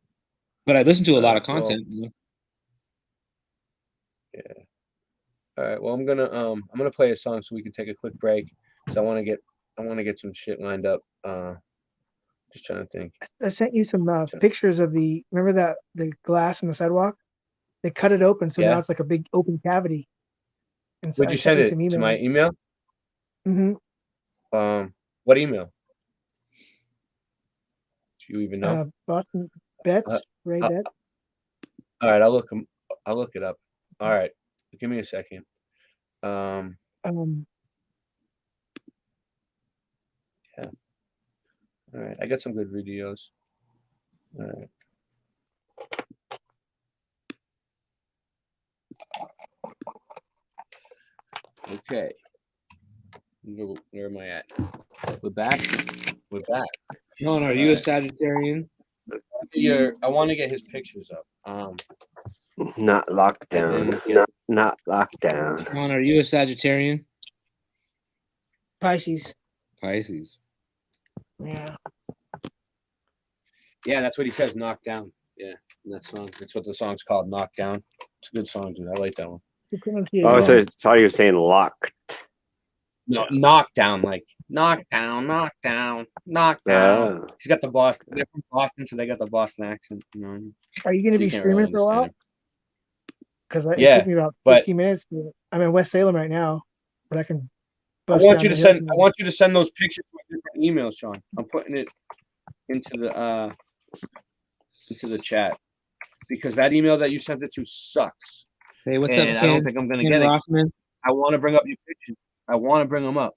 But I listen to a lot of Well, content. You know? Yeah. All right. Well, I'm gonna play a song so we can take a quick break because I want to get some shit lined up. Just trying to think. I sent you some pictures of remember the glass on the sidewalk? They cut it open, so now Yeah. it's like a big open cavity. And so Would I you sent send it some to my emails. email? Mm-hmm. What email? Do you even know? Boston Bets, Ray Bets. All right, I'll look it up. All right, give me a second. Yeah. All right, I got some good videos. All right. Okay. Where am I at? We're back. We're back. Sean, are you a Sagittarian? I want to get his pictures up. Not lockdown. Not lockdown. Sean, are you a Sagittarian? Pisces. Pisces. Yeah. Yeah, that's what he says. Knock down. Yeah, that song. That's what the song's called. Knock down. It's a good song, dude. I like that one. Oh, so I thought you were saying locked. No, knock down, like knock down, knock down, knock down. Oh. He's got the Boston. They're from Boston, so they got the Boston accent. You know. Are you going to So you be can't streaming really for a while? understand Because Yeah, it took me about but- 15 minutes. I'm in West Salem right now, but I can. I bust want down you to the send. hills I want you to send those pictures to different emails, Sean. I'm putting it into the chat because that email that you sent it to sucks. Hey, what's and up, I don't Ken? think I'm gonna Ken get it. Rothman? I want to bring up your pictures. I want to bring them up,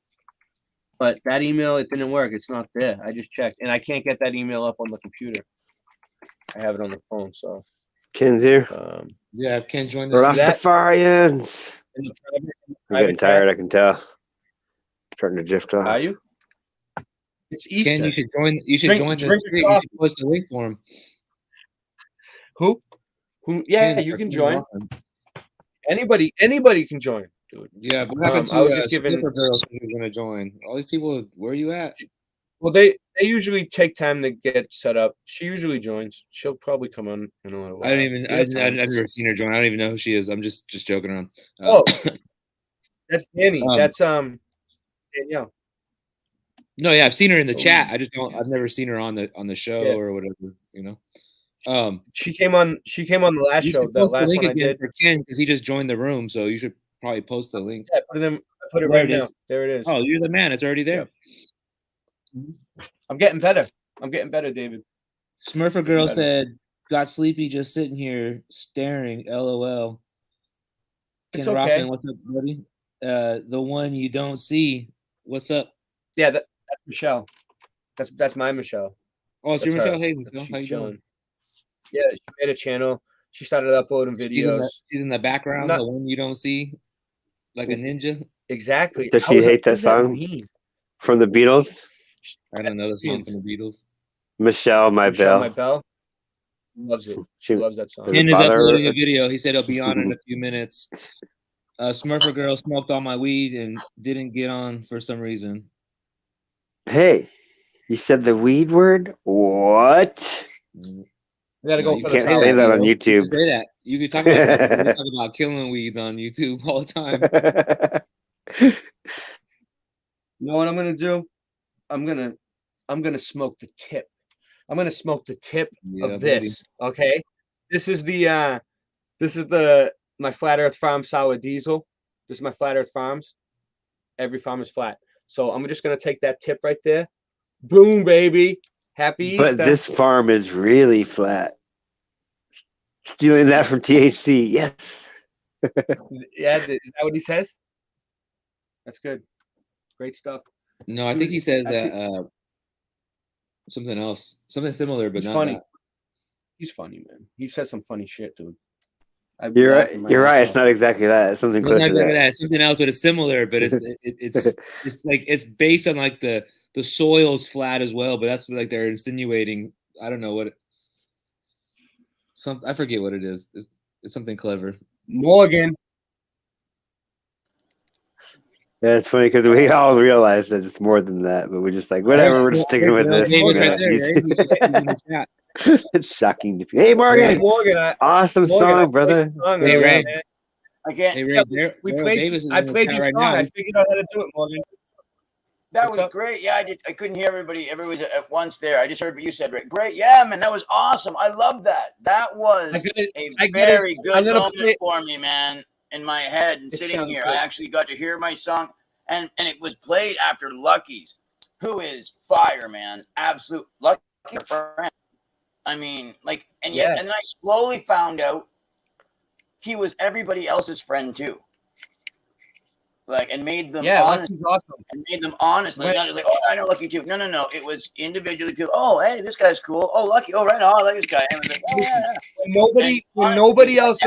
but that email it didn't work. It's not there. I just checked, and I can't get that email up on the computer. I have it on the phone, so. Ken's here. Yeah, if Ken joined this. Rastafarians. In the I'm private getting tired, I can tell. Starting to drift off. Are you? It's Easter. Ken, you should join. You should Drink- join this. drink Stream. your You coffee. should post a link for him. Who? Yeah, Ken, you can Ken join. Rothman. Anybody can join, dude. Yeah, but what happened to I was just giving. Skipper Girl who's going to join? All these people, where are you at? Well, they usually take time to get set up. She usually joins. She'll probably come on in a little while. I don't even. We have time. I've never seen her join. I don't even know who she is. I'm just joking around. Oh, that's Danny. Um, That's Danielle. No, yeah, I've seen her in the chat. I just don't. I've never seen her on the show Yeah. or whatever. You know. She came on the last You show. should That post the last link one I again did. for Ken because he just joined the room. So you should probably post the link. Yeah, I put it There right it now. is. There it is. Oh, you're the man. It's already there. I'm getting better. David. Smurfer Girl Better. said, "Got sleepy just sitting here staring." LOL. It's Ken okay. Rockman, what's up, buddy? The one you don't see. What's up? Yeah, that's Michelle. That's my Michelle. Oh, it's That's your her. Michelle. Hey, Michelle, She's how you chilling. doing? Yeah, she made a channel. She started uploading videos. She's in the background, Not- the one you don't see, like a ninja. Exactly. Does I she was like, hate what that does song mean? from the Beatles? I don't know the song from the Beatles. Michelle, my Michelle, bell. my bell. Loves it. She loves that song. Does it Ken is bother her? uploading a video. He said he'll be on in a few minutes. Smurfer Girl smoked all my weed and didn't get on for some reason. Hey, you said the weed word? What? We gotta No, go you for can't the say that on You YouTube. can say that. You can talk about that. You can talk about killing weeds on YouTube all the time. You know what I'm gonna do? I'm gonna smoke the tip. I'm gonna smoke the tip of this. Okay. This is my Flat Earth Farm sour diesel. This is my Flat Earth Farms. Every farm is flat. So I'm just gonna take that tip right there. Boom, baby. Happy But Easter. this farm is really flat. Stealing that from THC. Yes. Yeah, is that what he says? That's good. Great stuff. No, I think he says actually, something else, something similar, but he's not funny. that. He's funny, man. He says some funny shit, dude. You're right. You're right. It's not exactly that. It's something It's close not to exactly that. that. It's something else, but it's similar. But it's like it's based on like the soil's flat as well. But that's what, like they're insinuating. I don't know what. I forget what it is. It's something clever. Morgan. Yeah, it's funny because we all realize that it's more than that, but we're just like, whatever. We're just sticking with this. David's right there, right? He's just in the chat. It's shocking to Hey, Morgan. Hey, Morgan, awesome song, brother. Hey, Ray. I can't. Hey, Ray, we Daryl played. Davis is I in the played chat your right song. now. I figured out how to do it, Morgan. That What's was up? great. Yeah, I couldn't hear everybody. Everybody was at once there. I just heard what you said, Rick. Great. Yeah, man, that was awesome. I love that. That was a very good moment for me, man, in my head and sitting here. I actually got to hear my song, and it was played after Lucky's, who is fire, man. Absolute Lucky friend. I mean, like, and yet, and then I slowly found out he was everybody else's friend too. Like, and made them honest. Awesome. And made them honest. Like, not just like, oh, I know Lucky too. No. It was individually people. Oh, hey, this guy's cool. Oh, Lucky. Oh, right. Oh, I like this guy. And it was like, oh, yeah. When nobody else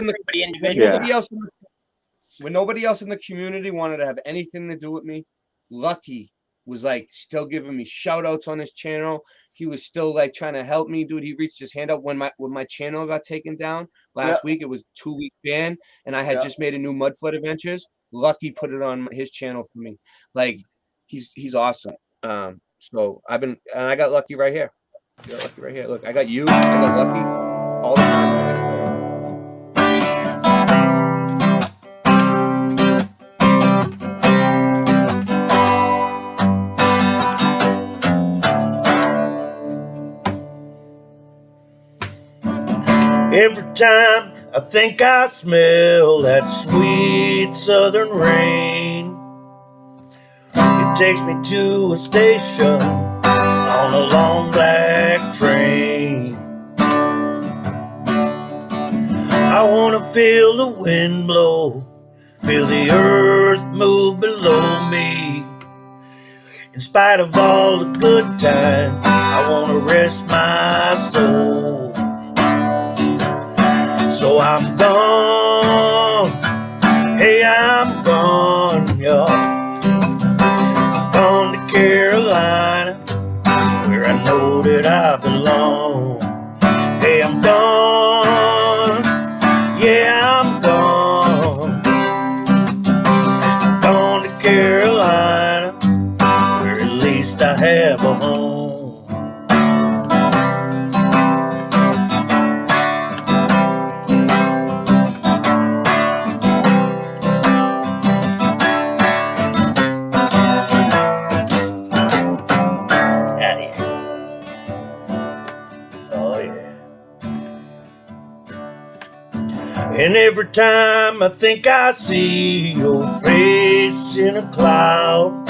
in the community wanted to have anything to do with me, Lucky was like still giving me shout outs on his channel. He was still like trying to help me, dude. He reached his hand up when my channel got taken down last week. It was 2-week ban, and I had just made a new Mudfoot Adventures. Lucky put it on his channel for me. Like, he's awesome. So I got Lucky right here. I got Lucky right here. Look, I got you. I got Lucky all the time. Every time I think I smell that sweet southern rain, it takes me to a station on a long black train. I want to feel the wind blow, feel the earth move below me. In spite of all the good times, I want to rest my soul. So I'm gone, hey, I'm gone, y'all. I'm gone to Carolina, where I know that I belong. Hey, I'm gone, yeah, I'm gone. I'm gone to Carolina, where at least I have a home. And every time I think I see your face in a cloud,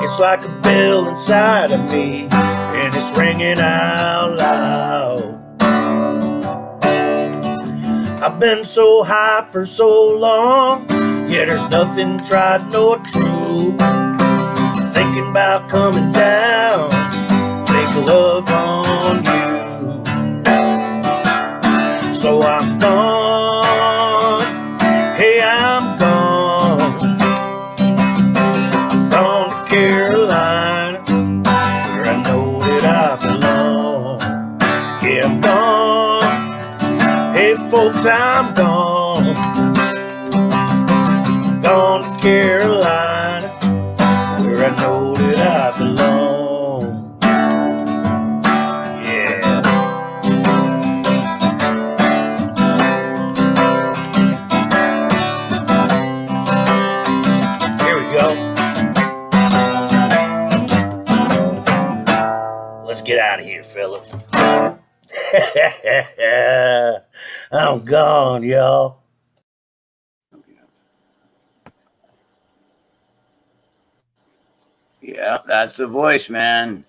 it's like a bell inside of me, and it's ringing out loud. I've been so high for so long, yeah, there's nothing tried nor true. Thinking about coming down, make love on you. So I'm gone, hey, I'm gone. I'm gone to Carolina, where I know that I belong. Yeah, I'm gone, hey, folks, I'm gone. I'm gone to Carolina, where I know that I belong. Yeah. I'm gone, y'all. Yeah, that's the voice, man.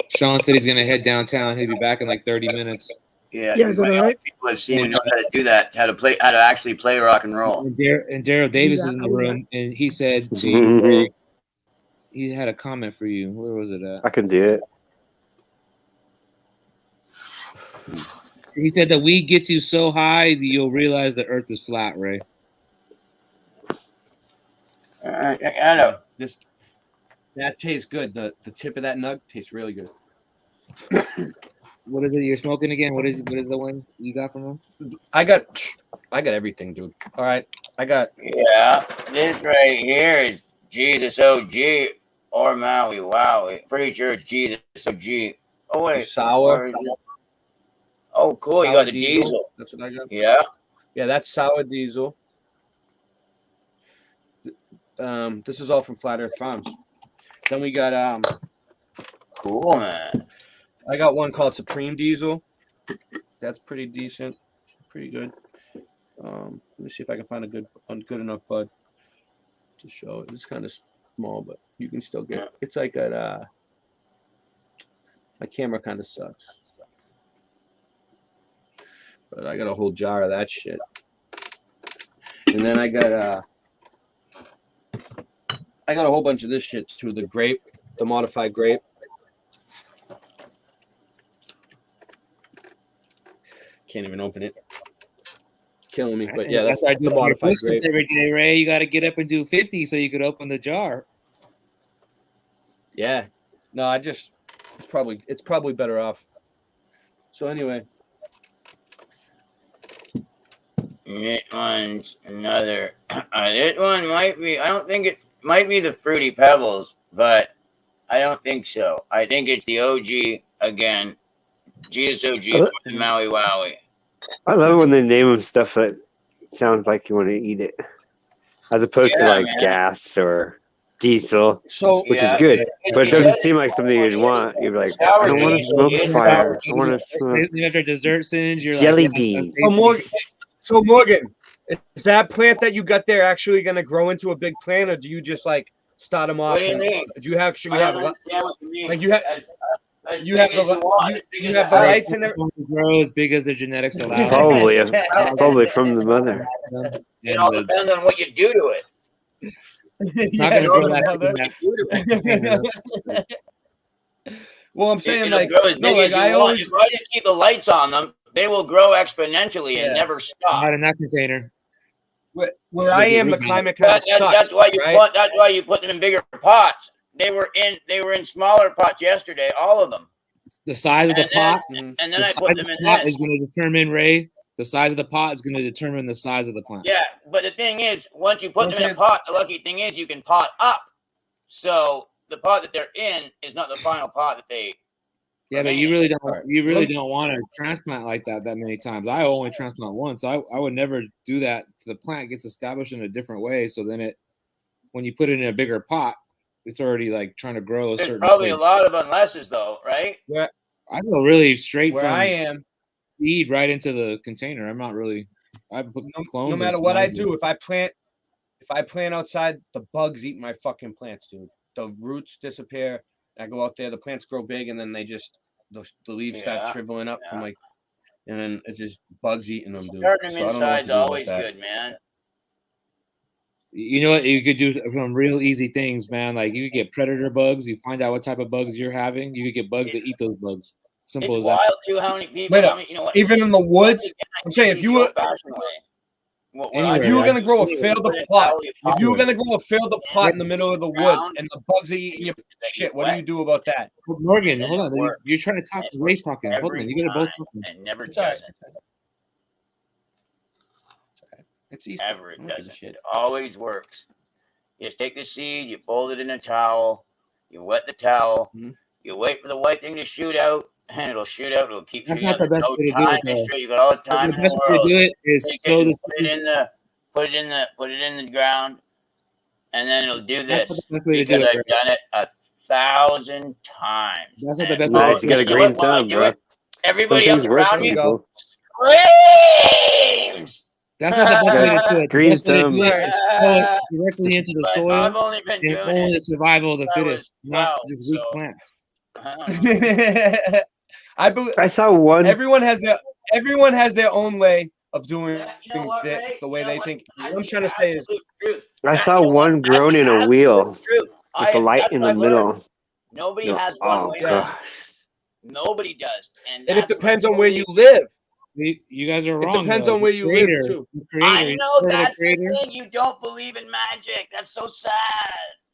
Sean said he's gonna head downtown. He'll be back in like 30 minutes. Yeah, Yeah, is that all right? people I've seen who know how to do that, how to actually play rock and roll. And Daryl Davis is in the room, and he said to you, Ray, he had a comment for you. Where was it at? I can do it. He said that weed gets you so high that you'll realize the Earth is flat, Ray. I know. That tastes good. The tip of that nug tastes really good. What is it you're smoking again? What is the one you got from him? I got everything, dude. All right, I got. Yeah, this right here is Jesus OG or Maui Wowie. Pretty sure it's Jesus OG. Oh wait, Sour. Oh, cool. You Sour got the diesel. That's what I got. Yeah. Yeah, that's sour diesel. This is all from Flat Earth Farms. Then we got Cool, man. I got one called Supreme Diesel. That's pretty decent, pretty good. Let me see if I can find a good enough bud to show it. It's kind of small, but you can still get it. It's like at my camera kind of sucks. But I got a whole jar of that shit. And then I got a whole bunch of this shit too. The grape, the modified grape. Can't even open it. Killing me. But yeah, that's why I the do modified grape. every day, Ray. You got to get up and do 50 so you could open the jar. Yeah. No, it's probably better off. So anyway. This one's another. This one might be. I don't think it might be the Fruity Pebbles, but I don't think so. I think it's the OG again. Jesus OG Maui Wowie. I love it when they name them stuff that sounds like you want to eat it, as opposed to like gas or diesel, which is good, but it doesn't seem like something you'd want. You'd be like, I don't want to smoke fire. I want to smoke After dessert singe, you're jelly like, beans. So Morgan, is that plant that you got there actually going to grow into a big plant, or do you just like start them off? What do you mean? Do you actually have like you have the lights in there? Grow as big as the genetics allow. Probably from the mother. It all depends on what you do to it. Not gonna grow that. Well, I'm saying like, I always if I just keep the lights on them, they will grow exponentially and never stop. Not in that container. Where I am, the climate kind of sucks. That's why you right? that's why you put them in bigger pots. They were in smaller pots yesterday, all of them. The size of the pot, and then I put them in pot this. is going to determine, Ray. The size of the pot is going to determine the size of the plant. Yeah, but the thing is, once you put them in a pot, the lucky thing is you can pot up. So the pot that they're in is not the final pot that they. Yeah, but you really don't. You really don't want to transplant like that many times. I only transplant once. I would never do that. The plant gets established in a different way, so then when you put it in a bigger pot, it's already like trying to grow a certain. There's probably a lot of unlesses though, right? Yeah, I go really straight where from I am. Seed right into the container. I'm not really. I put clones. No matter what I do, if I plant outside, the bugs eat my fucking plants, dude. The roots disappear. I go out there, the plants grow big, and then they just the leaves start shriveling up from like, and then it's just bugs eating them, dude. Starting So them I don't know what inside's to do about always that. good, man. You know what? You could do some real easy things, man. Like you could get predator bugs. You find out what type of bugs you're having. You could get bugs that eat those bugs. Simple It's as that. wild too how many people. You know what? Even in the woods, I'm saying if you were gonna grow a failed pot, if you were gonna grow a failed pot in the middle of the woods and the bugs are eating your shit, what do you do about that? Morgan, hold on. You're trying to talk to Ray's talking. Hold on. You gotta both talking. It never doesn't. It's Easter. Ever it doesn't. It always works. You just take the seed, you fold it in a towel, you wet the towel, you wait for the white thing to shoot out, and it'll shoot out. It'll keep. That's not the best way to do it, though. You got all the time. The best way to do it is sow the seed. Put it in the ground, and then it'll do this. That's the best way to because do it, I've done it 1,000 times. That's not the best. Nice, you got a green When I thumb, do bro. it, everybody Some else things work around for you people. screams. That's not the best way to do it. The Green best way to do thumb. it is throw it directly into the But soil, I've only been and doing only it the survival of the since I fittest, was not 12, just weak so plants. I don't know. I believe I saw one. everyone has their own way of doing You know what, Ray? the way You know they what? think. What That's I'm the trying to say is, absolute truth. I That, saw you know what? one That's grown the in a absolute wheel truth. with the light That's in what the I've learned. middle. Nobody You're, has one oh way. gosh. Nobody does, and and it that's what depends on people where need. you live. You guys are It wrong. depends though. on where you live too. The creator, I know the that's the creator. thing. You don't believe in magic. That's so sad.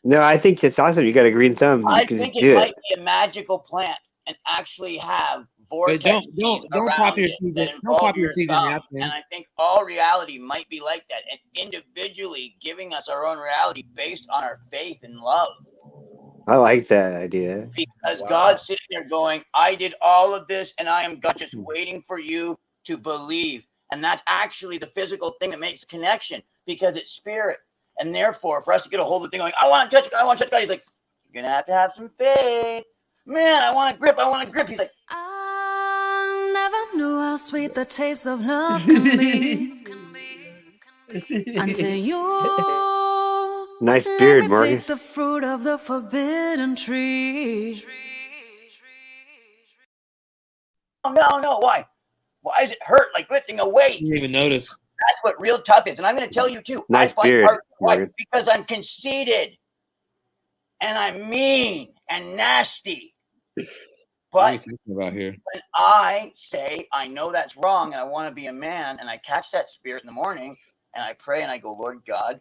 No, I think it's awesome. You got a green thumb. You I can think just it do might it. be a magical plant and actually have But vortex don't around pop your it seeds. that Don't pop involve your your seeds in thumb. that And thing. I think all reality might be like that, and individually giving us our own reality based on our faith and love. I like that idea. Because God's sitting there going, I did all of this, and I am God just waiting for you to believe. And that's actually the physical thing that makes the connection, because it's spirit. And therefore, for us to get a hold of the thing going, I want to touch God, I want to touch God, he's like, you're going to have some faith. Man, I want to grip, I want to grip. He's like, I never knew how sweet the taste of love can be until you Nice let beard, me Morgan. pick the fruit of the forbidden tree. oh, no, why? Why does it hurt like lifting a weight? You didn't even notice. That's what real tough is. And I'm going to tell you too. Nice I find beard, hard why? Morgan. Because I'm conceited and I'm mean and nasty. What are you But talking about here? when I say I know that's wrong and I want to be a man, and I catch that spirit in the morning and I pray and I go, Lord God,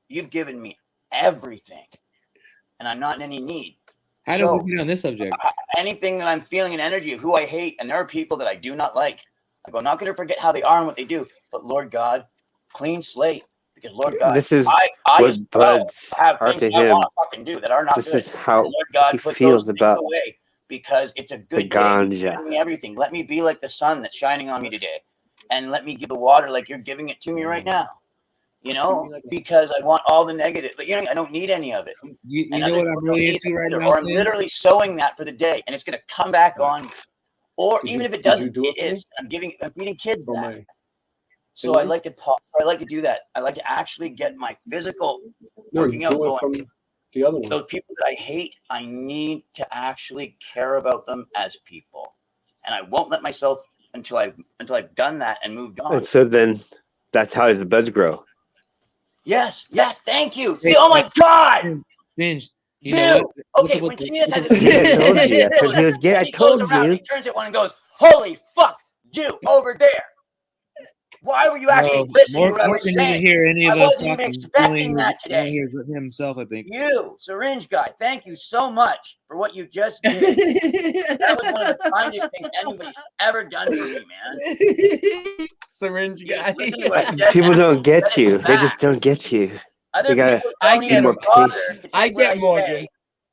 you've given me everything and I'm not in any need. How did we get on this subject? Anything that I'm feeling an energy of who I hate, and there are people that I do not like, I go, I'm not going to forget how they are and what they do, but Lord God, clean slate, because Lord God, This is I what as well buds have are things to I him. want to fucking do that are not This good. is how And Lord God, he put feels those things about away, because it's a the good day. You've ganja. given me everything. Let me be like the sun that's shining on me today, and let me give the water like you're giving it to me right now. You know, because I want all the negative, but you know, I don't need any of it. You And know other what I'm people don't really need into it right either, now, or I'm Sin? literally sowing that for the day, and it's going to come back on. Or even if it doesn't, do it for me? I'm feeding kids For that. my So I like to pause. So I like to do that. I like to actually get my physical working out going. from the other one. Those people that I hate, I need to actually care about them as people, and I won't let myself until I've done that and moved on. And so then that's how the buds grow. Yes, thank you. See, oh my God, Singe, you know what? Okay, when Genius has See, I told you. That's what he was getting. I he goes told around, you. he turns at one and goes, "Holy fuck, you over there! Why were you actually listening to what I was Morgan saying? didn't hear any of I us wasn't even talking. expecting that He only today." hears himself, I think. You, syringe guy, thank you so much for what you just did. That was one of the kindest things anybody's ever done for me, man. Syringe You guy. just listen to what I said. People don't get Said it you. They back. just don't get you. Other They gotta people I don't get even more bother patient. to I take what get I Morgan. say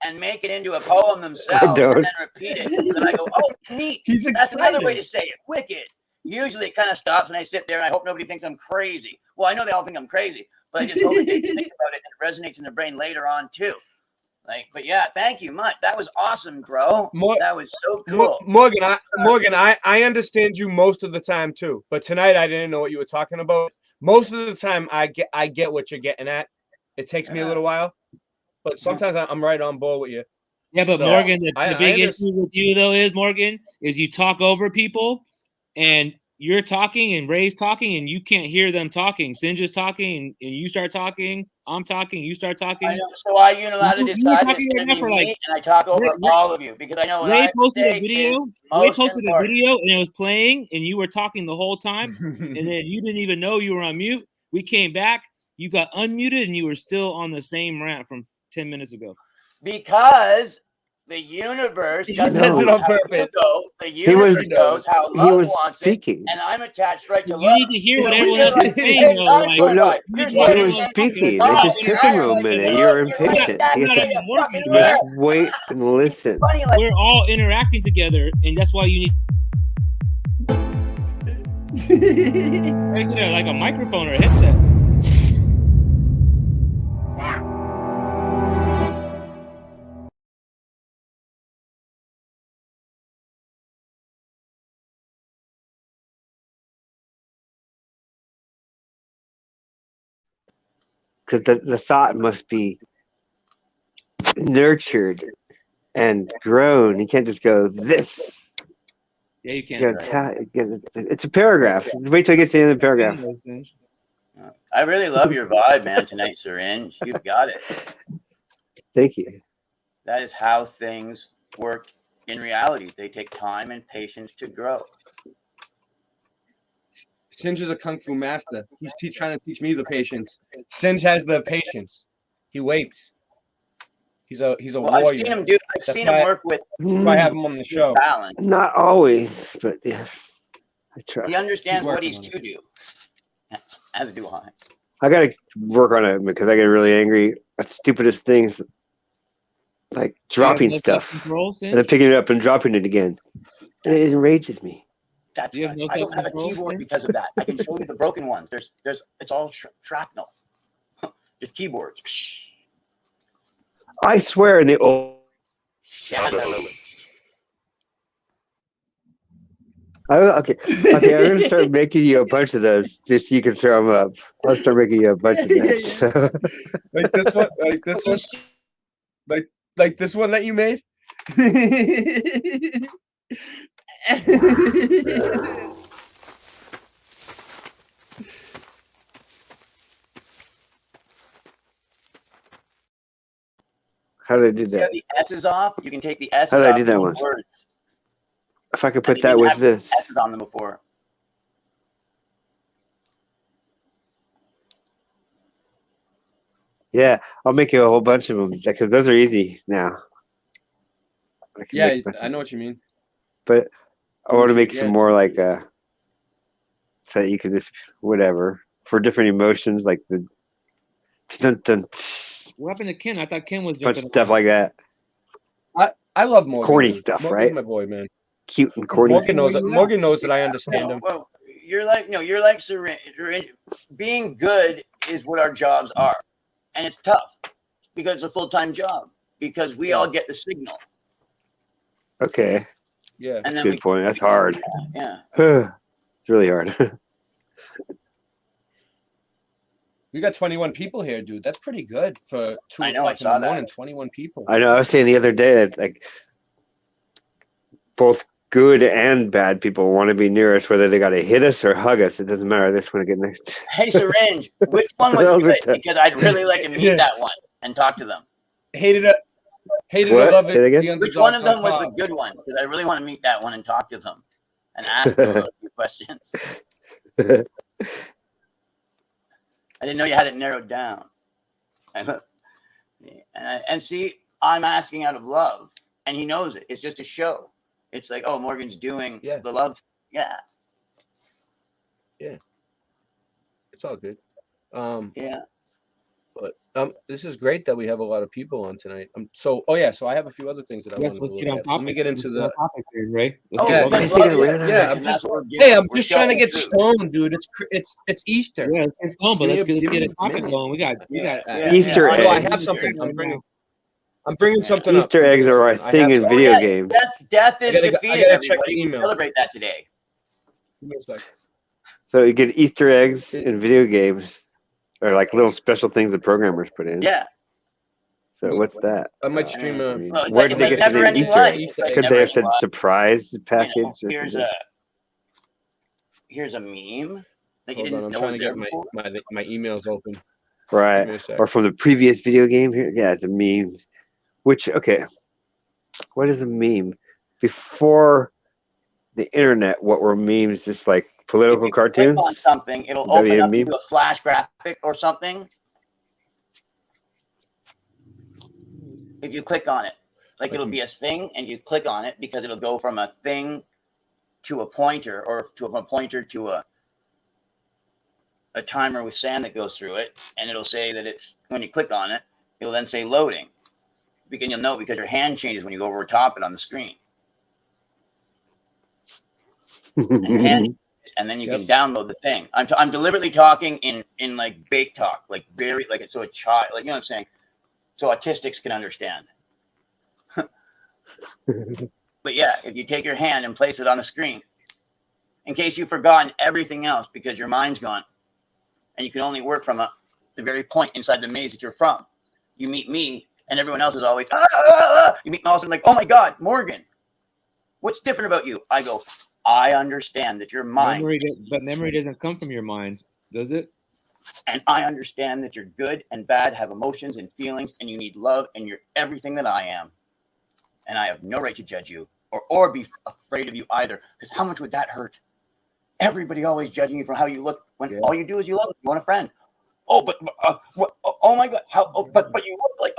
and make it into a poem I themselves and don't. then repeat it. And then I go, oh, neat. He's That's another way excited. to say it. Wicked. Usually it kind of stops and I sit there and I hope nobody thinks I'm crazy. Well, I know they all think I'm crazy, but I just hope that they think about it and it resonates in their brain later on too. But yeah, thank you much. That was awesome, bro. That was so cool. Morgan, I understand you most of the time too, but tonight I didn't know what you were talking about. Most of the time I get what you're getting at. It takes me a little while, but sometimes I'm right on board with you. Yeah, but So, Morgan, the I big understand. issue with you though is Morgan is you talk over people, and you're talking and Ray's talking, and you can't hear them talking. Singe is talking, and you start talking. I'm talking. You start talking. I know. So I unilaterally You were decide talking it's right going now to be for me, like and I talk over all of you because I know what I Ray have to posted a say video. is Ray most posted a important. video, and it was playing, and you were talking the whole time, and then you didn't even know you were on mute. We came back, you got unmuted, and you were still on the same rant from 10 minutes ago. Because the universe doesn't does it know on how purpose. you go. The He was universe knows how he love was wants speaking. it, and I'm attached right to You love. need to hear what So everyone you're else like, is saying, hey, though. time's Like, Well, going no, by. Here's you what need he to I'm hear was everyone saying. talking. speaking. We're It all just took him a interacting minute. together. You're You're like, impatient. that's You We're have not to even working just together. wait and listen. funny, like, We're all interacting together, and that's why you need regular, like a microphone or a headset. because the thought must be nurtured and grown. You can't just go this. Yeah, you You can't. gotta it's a paragraph. Wait till it gets to the end of the paragraph. I really love your vibe, man, tonight, Syringe. You've got it. Thank you. That is how things work in reality. They take time and patience to grow. Singe is a kung fu master. He's trying to teach me the patience. Singe has the patience. He waits. He's a Well, warrior. I've seen him do. I've seen him work with. That's why I have him on the show. Balance. Not always, but yes, I try. He understands what he's working to do. As do I. I gotta work on it because I get really angry at stupidest things, like dropping no stuff self-control, and then picking it up and dropping it again. It enrages me. That's Do you have no I don't have a self-control, keyboard Singe? because of that. I can show you the broken ones. It's all shrapnel. Just keyboards. I swear in the old. Okay, I'm gonna start making you a bunch of those just so you can throw them up. I'll start making you a bunch of those. Like this one, like this one that you made. How did I do See how that? the S is off? You can take the S How off did I do that the one? words. If I could And put you that didn't with have this. S's on them before. Yeah, I'll make you a whole bunch of them because those are easy now. I can Yeah, make a bunch I of know them. what you mean. But I want to make Yeah, some more like so you can just whatever for different emotions like the dun, dun, What happened to Ken? I thought Ken was bunch jumping of stuff like that. I love Morgan. Corny dude. stuff, Morgan's right? my boy, man. Cute and corny. Morgan knows it. Morgan knows that I understand him. Well, you're like Syringe. Being good is what our jobs are, and it's tough because it's a full-time job because we all get the signal. Okay. Yeah, And that's a then good point. That's hard. Yeah. It's really hard. We got 21 people here, dude. That's pretty good for 2 I know, I o'clock in saw the that. morning. 21 people. I know. I was saying the other day that like both good and bad people want to be near us, whether they got to hit us or hug us. It doesn't matter. They just want to get next. Hey, Syringe, which one was good? Because I'd really like to meet that one and talk to them. Hated it. Hated What? it. Love Say it. it again? The Which one underdogs of them on was top. the good one? Because I really want to meet that one and talk to them and ask them a few questions. I didn't know you had it narrowed down. And see, I'm asking out of love, and he knows it. It's just a show. It's like, oh, Morgan's doing the love. Yeah. Yeah. It's all good. Yeah. But this is great that we have a lot of people on tonight. So I have a few other things that I Yes, wanted let's to get look on at. topic. Let me get into the topic, dude, Ray. I'm just We're trying to get showing stoned, dude. It's Easter. Yeah, let's get stoned, but Give let's me get a minute. topic going. We got Easter No, I eggs. have something. I'm bringing something up. Easter eggs are a thing in video games. Death is I defeated. gotta check Everybody the email. celebrate that today. Give me a sec. So you get Easter eggs in video games, or like little special things that programmers put in. Yeah. So what's that? I might stream a. Where did they get the name Easter egg? Could they have said surprise package? Or Here's something? a meme that you Hold on, didn't I'm know trying was to there get before. my emails open. Give me Right. a sec. Or from the previous video game here? Yeah, it's a meme. Which, okay. What is a meme? Before the internet, what were memes? Just like political cartoons? Click on something, it'll Would that be open a up meme? to a flash graphic or something. If you click on it, like it'll be a thing, and you click on it because it'll go from a thing to a pointer, or from a pointer to a timer with sand that goes through it, and it'll say that it's when you click on it, it'll then say loading. Because you'll know because your hand changes when you go over top it on the screen. And then you can download the thing. I'm deliberately talking in like bake talk, like very like it's so a child, like you know what I'm saying, so autistics can understand. But yeah, if you take your hand and place it on the screen, in case you've forgotten everything else because your mind's gone, and you can only work from the very point inside the maze that you're from. You meet me, and everyone else is always, You meet me also like, oh my God, Morgan, what's different about you? I go, I understand that your mind. But memory doesn't come from your mind, does it? And I understand that you're good and bad, have emotions and feelings, and you need love, and you're everything that I am. And I have no right to judge you or be afraid of you either, because how much would that hurt? Everybody always judging you for how you look when all you do is you love. You want a friend. Oh, but oh my God, how? Oh, but you look like.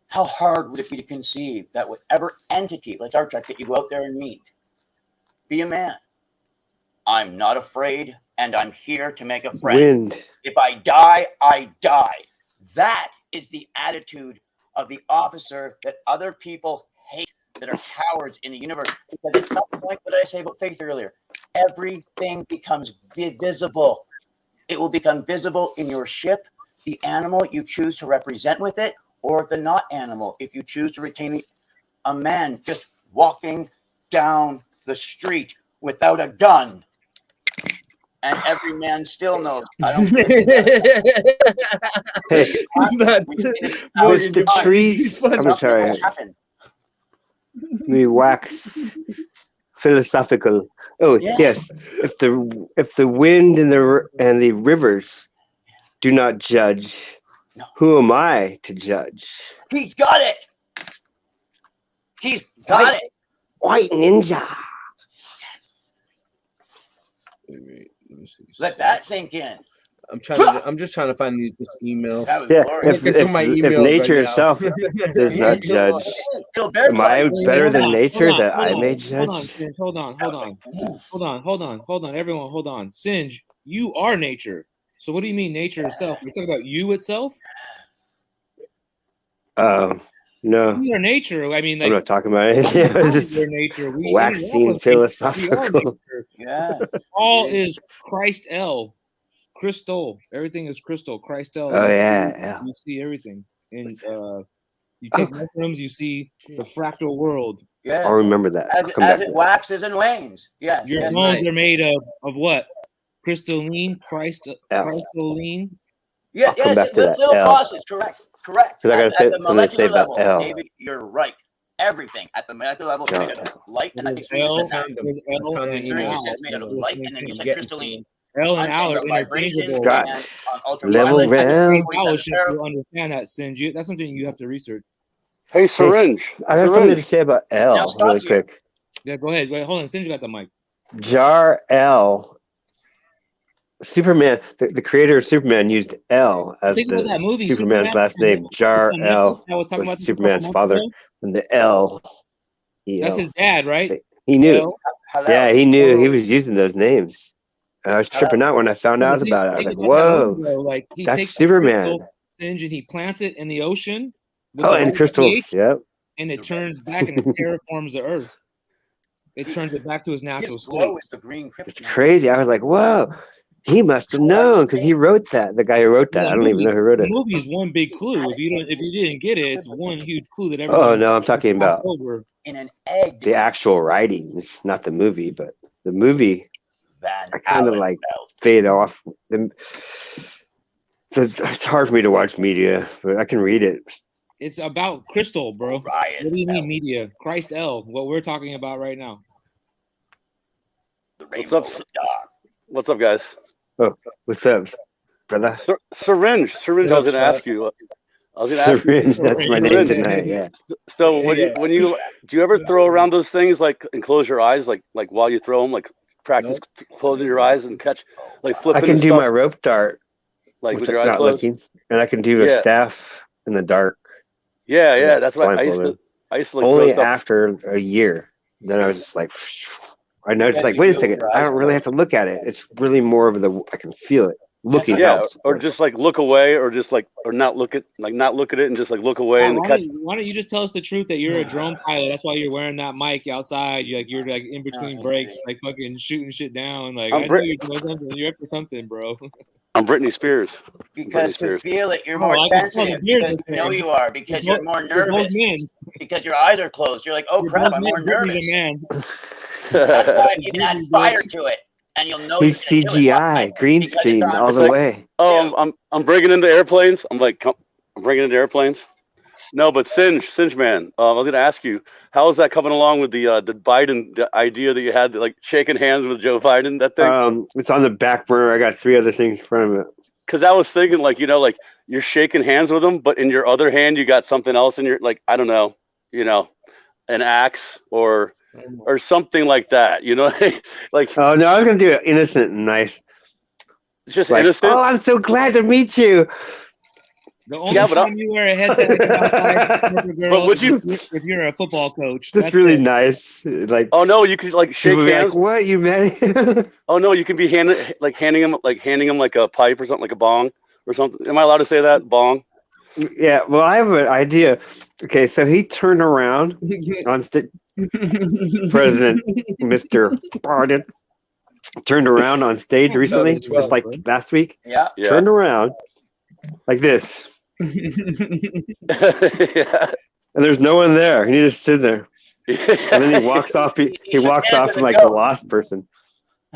How hard would it be to conceive that whatever entity, like Star Trek, that you go out there and meet, be a man? I'm not afraid, and I'm here to make a friend. Wind. If I die, I die. That is the attitude of the officer that other people hate, that are cowards in the universe. Because it's something like what I say about faith earlier. Everything becomes visible. It will become visible in your ship, the animal you choose to represent with it, or the not animal, if you choose to retain a man just walking down the street without a gun. And every man still knows. I don't Hey, with the trees. I'm sorry. We wax philosophical. Oh yes. If the wind and the rivers do not judge, who am I to judge? He's got it. He's got it. White ninja. Let that sink in. I'm just trying to find these emails. Yeah, if nature itself does not judge, am I better than nature that I may judge? Hold on. Everyone, hold on. Sinj, you are nature. So what do you mean nature itself? You're talking about you itself? No. We are nature. I mean, like, I'm not talking about it. Yeah, it's just nature. waxing philosophical. Yeah. All is Christ L. Crystal. Everything is crystal. Christ L. Oh yeah. You see everything. And you take mushrooms, you see the fractal world. Yeah. I'll remember that. As it waxes and wanes. Yeah. Your bones are made of what? Crystalline, crystalline. Yeah, come back to that little L. tosses, correct. Because I gotta say something to say about L. David, you're right. Everything at the molecular level is made out of light, and I think L is made out of light, and then you said crystalline. L and Al are interchangeable. Scott, level round. You understand that, Sinj. That's something you have to research. Hey, Syringe. I have something to say about L really quick. Yeah, go ahead. Wait, hold on. Sinj got the mic. Jar L. Superman, the creator of Superman used L as the Superman's last name. Jar L was Superman's father, and the L. That's his dad, right? He knew. Yeah, he knew. He was using those names. I was tripping out when I found out about it. I was like, "Whoa, like, that's Superman!" Singe, and he plants it in the ocean. Oh, and crystals. Yep. And it turns back and it terraforms the earth. It turns it back to his natural state. It's crazy. I was like, "Whoa." He must have known because he wrote that. The guy who wrote that, I don't even know who wrote it. The movie is one big clue. If you didn't get it, it's one huge clue that everyone. Oh no, I'm talking about in an egg. The actual writings, not the movie, but the movie. I kind of like fade off. It's hard for me to watch media, but I can read it. It's about crystal, bro. What do you mean media? Christ L. What we're talking about right now. What's up? What's up, guys? Oh, what's up, brother? Syringe. I was going to ask you. Syringe, that's my name tonight. Yeah. So when you do you ever throw around those things and close your eyes like while you throw them, like practice closing your eyes and catch flipping? I can do my rope dart with your eyes closed, looking, and I can do a staff in the dark. Yeah. That's what I used to only after a year. Then I was just like. I noticed, wait a second, I don't really have to look at it. It's really more of I can feel it. Looking helps. Or just look away, or just or not look at it and just look away and catch. Why don't you just tell us the truth that you're a drone pilot? That's why you're wearing that mic outside. You're in between breaks, fucking shooting shit down. I know you're doing something. You're up to something, bro. I'm Britney Spears. Because to feel it, you're more sensitive. Because you know you are. Because you're more nervous. Because your eyes are closed. You're like, oh crap, I'm more nervous. That's why you can add fire to it. and you'll know He's you're gonna do it one CGI, night green because it's screen on all the like, way. oh, I'm breaking into airplanes. I'm breaking into airplanes. No, but Singe man, I was gonna ask you, how is that coming along with the Biden idea that you had, like shaking hands with Joe Biden, that thing? It's on the back burner. I got 3 other things in front of it. Because I was thinking, like, you know, like you're shaking hands with him, but in your other hand you got something else in your, like, I don't know, you know, an axe or something like that, you know, like. Oh no, I was gonna do it innocent and nice. It's just like, innocent. Oh, I'm so glad to meet you. The only time you wear a headset like that outside, girl, but would you, if you're a football coach, just really nice, like. Oh no, you could like shake hands. Like, what, you met? Oh no, you can be handing him like a pipe or something, like a bong or something. Am I allowed to say that, bong? Yeah. Well, I have an idea. Okay, so he turned around on stage. President Mr. Biden turned around on stage recently, just like last week. Yeah. Turned around like this. Yeah. And there's no one there. And he just stood there. And then he walks off. He walks off like the lost person.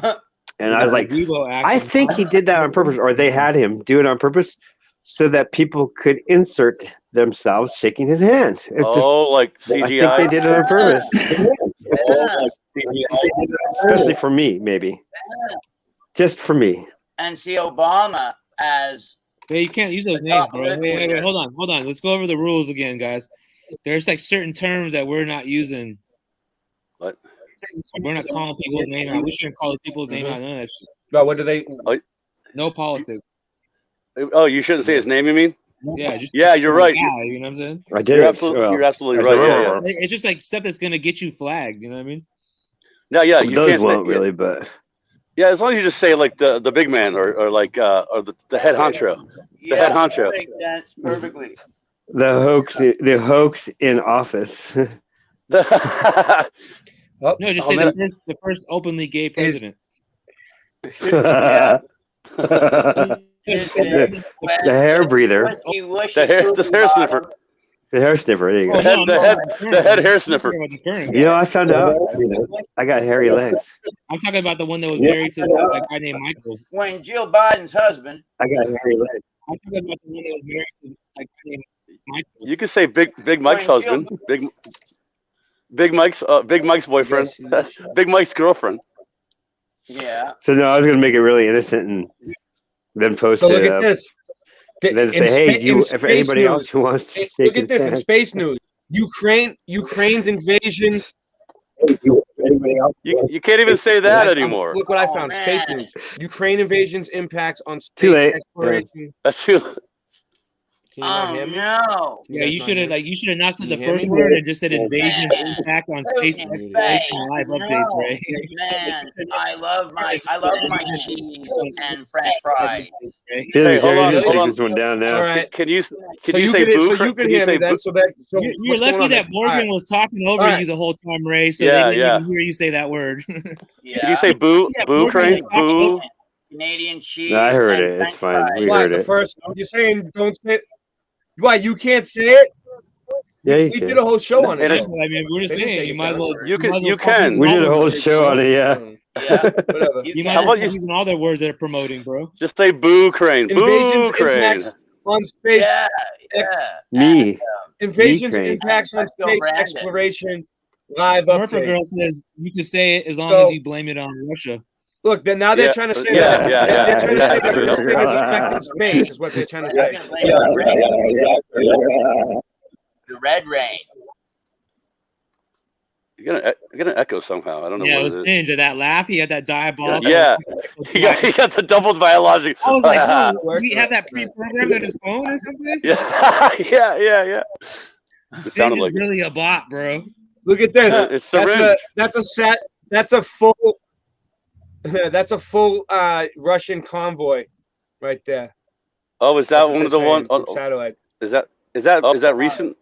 And I was like, I think he did that on purpose, or they had him do it on purpose so that people could insert themselves shaking his hand. It's like just, CGI. I think they did it on purpose. Especially for me, maybe. Just for me. And see Obama as. Hey, you can't use those names, bro. Wait, hold on. Let's go over the rules again, guys. There's like certain terms that we're not using. What? We're not calling people's name out. We shouldn't call people's name out. None of that shit. No, what do they? No politics. Oh, you shouldn't say his name, you mean? Yeah, you're right. Guy, you know what I'm saying? I did. You're absolutely right. Yeah. It's just like stuff that's gonna get you flagged. You know what I mean? No, yeah, you those can't won't really, but yeah, as long as you just say like the big man or like or the head honcho, the head honcho. That's perfectly. The hoax in office. No, just say the first openly gay president. The hair breather. The hair sniffer. The hair sniffer. There you go. The head hair sniffer. You know, I found out I got hairy legs. I'm talking about the one that was married to a guy named Michael. When Jill Biden's husband. I got hairy legs. I'm talking about the one that was married to a guy named Michael. You could say Big Mike's husband. Big Mike's boyfriend. Big Mike's girlfriend. Yeah. So no, I was gonna make it really innocent and then post it. So look at this. Then say, hey, if anybody else who wants to look at this in space news. Ukraine's invasion. You can't even say that anymore. Look what I found. Space news. Ukraine invasion's impacts on space too late. exploration. That's too late. No. Yeah, you should have not said the first word and just said invasion's impact on space exploration live updates, right? Man, I love my cheese and French fries. Hey, hold on. This one down now. All right. Can you So say boo? So you can hear me then. So you're lucky that Morgan was talking over you the whole time, Ray. So they didn't even hear you say that word. Yeah. Can you say boo? Boo, Crane? Boo. Canadian cheese. No, I heard it. It's fine. We heard it. First, you're saying don't say it. Why you can't say it? Yeah, we did a whole show on it. I mean, we're just saying you might as well. You can. We did a whole show on it. Yeah. Yeah. Whatever. You might as well using all their words that are promoting, bro. Just say boo, Crane. Boo, Crane. On space. Yeah. Me. Invasion's impacts on space exploration. Live update. Murphy Girl says you can say it as long as you blame it on Russia. Look, then now they're trying to say that. They're trying to say that this thing is affecting space, is what they're trying to say. The red rain. You're gonna echo somehow. I don't know. Yeah, what it was Singe at that laugh. He had that diabolical. Yeah, he got the double biologic. I was like, oh, he had that pre-programmed on his phone or something. Yeah. Singe is really a bot, bro. Look at this. It's the that's a full. That's a full Russian convoy, right there. Oh, is that one of the one satellite? Is that recent?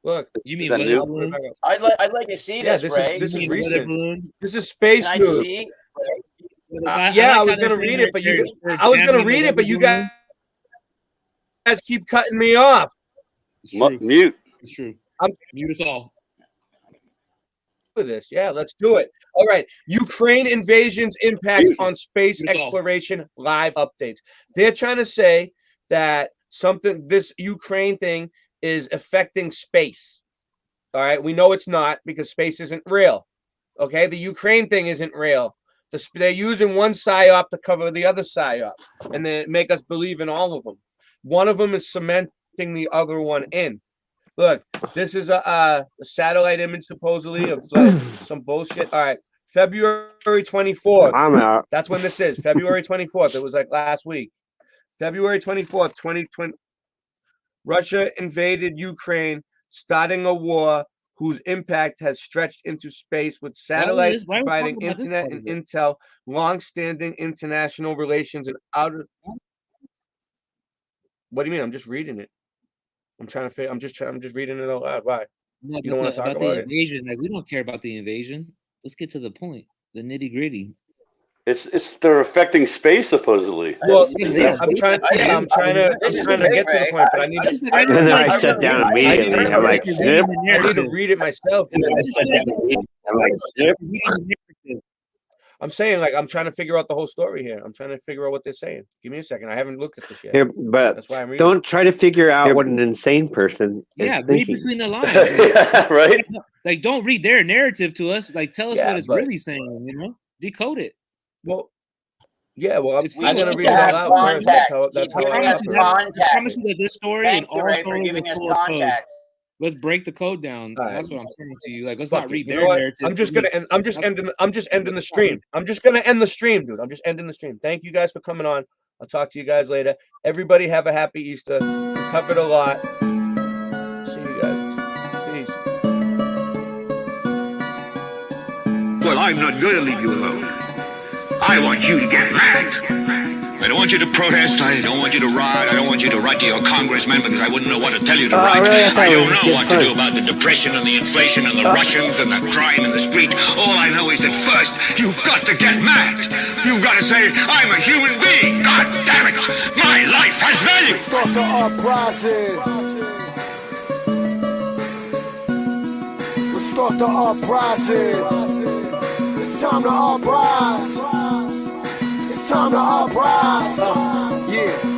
Look, you mean new? I'd like to see this, Ray. This is recent. This is space Can news. I see? I was gonna read it, but you guys keep cutting me off. Mute. It's true. I'm mute us all. For this, yeah, let's do it. All right. Ukraine invasion's impact on space exploration live updates. They're trying to say that this Ukraine thing is affecting space. All right. We know it's not because space isn't real. Okay. The Ukraine thing isn't real. They're using one psyop to cover the other psyop and then make us believe in all of them. One of them is cementing the other one in. Look, this is a satellite image supposedly of some bullshit. All right. February 24th. I'm out. That's when this is. February 24th. It was like last week. February 24th, 2020. Russia invaded Ukraine, starting a war whose impact has stretched into space with satellites providing internet and intel, long-standing international relations and outer. What do you mean? I'm just reading it. I'm just reading it out loud. Why? No, You don't want to talk about about the it? invasion. Like, we don't care about the invasion. Let's get to the point. The nitty gritty. It's they're affecting space supposedly. Well, I'm trying to get to the point, but I need to. And then I shut down immediately. I'm like, zip. I need to read it myself. I'm saying, like, I'm trying to figure out the whole story here. I'm trying to figure out what they're saying. Give me a second. I haven't looked at this yet. Here, but That's why I'm reading. don't try to figure out what an insane person is Yeah, read thinking. between the lines. Yeah, right? Like, don't read their narrative to us. Like, tell us Yeah, what it's but- really saying. You know, decode it. Well, yeah. Well, I'm fine. gonna We read it have all out first. That's how Keep I giving us operate. I promise you that this story and Thank you, all Ray, for stories giving are us full of code. context. Let's break the code down. All right. That's what I'm saying to you. Like, let's Fuck not it. read You their know what? narrative. I'm just gonna end. I'm just ending the stream. I'm just gonna end the stream, dude. I'm just ending the stream. Thank you guys for coming on. I'll talk to you guys later. Everybody have a happy Easter. We covered a lot. See you guys. Peace. Well, I'm not going to leave you alone. I want you to get mad. I don't want you to protest. I don't want you to riot. I don't want you to write to your congressman because I wouldn't know what to tell you to write. really? I don't know what to do about the depression and the inflation and the Russians and the crime in the street. All I know is that first, you've got to get mad. You've got to say, I'm a human being. God damn it. My life has value. Start the uprising. Let's start the uprising. It's time to uprise. It's time to uprise. Yeah.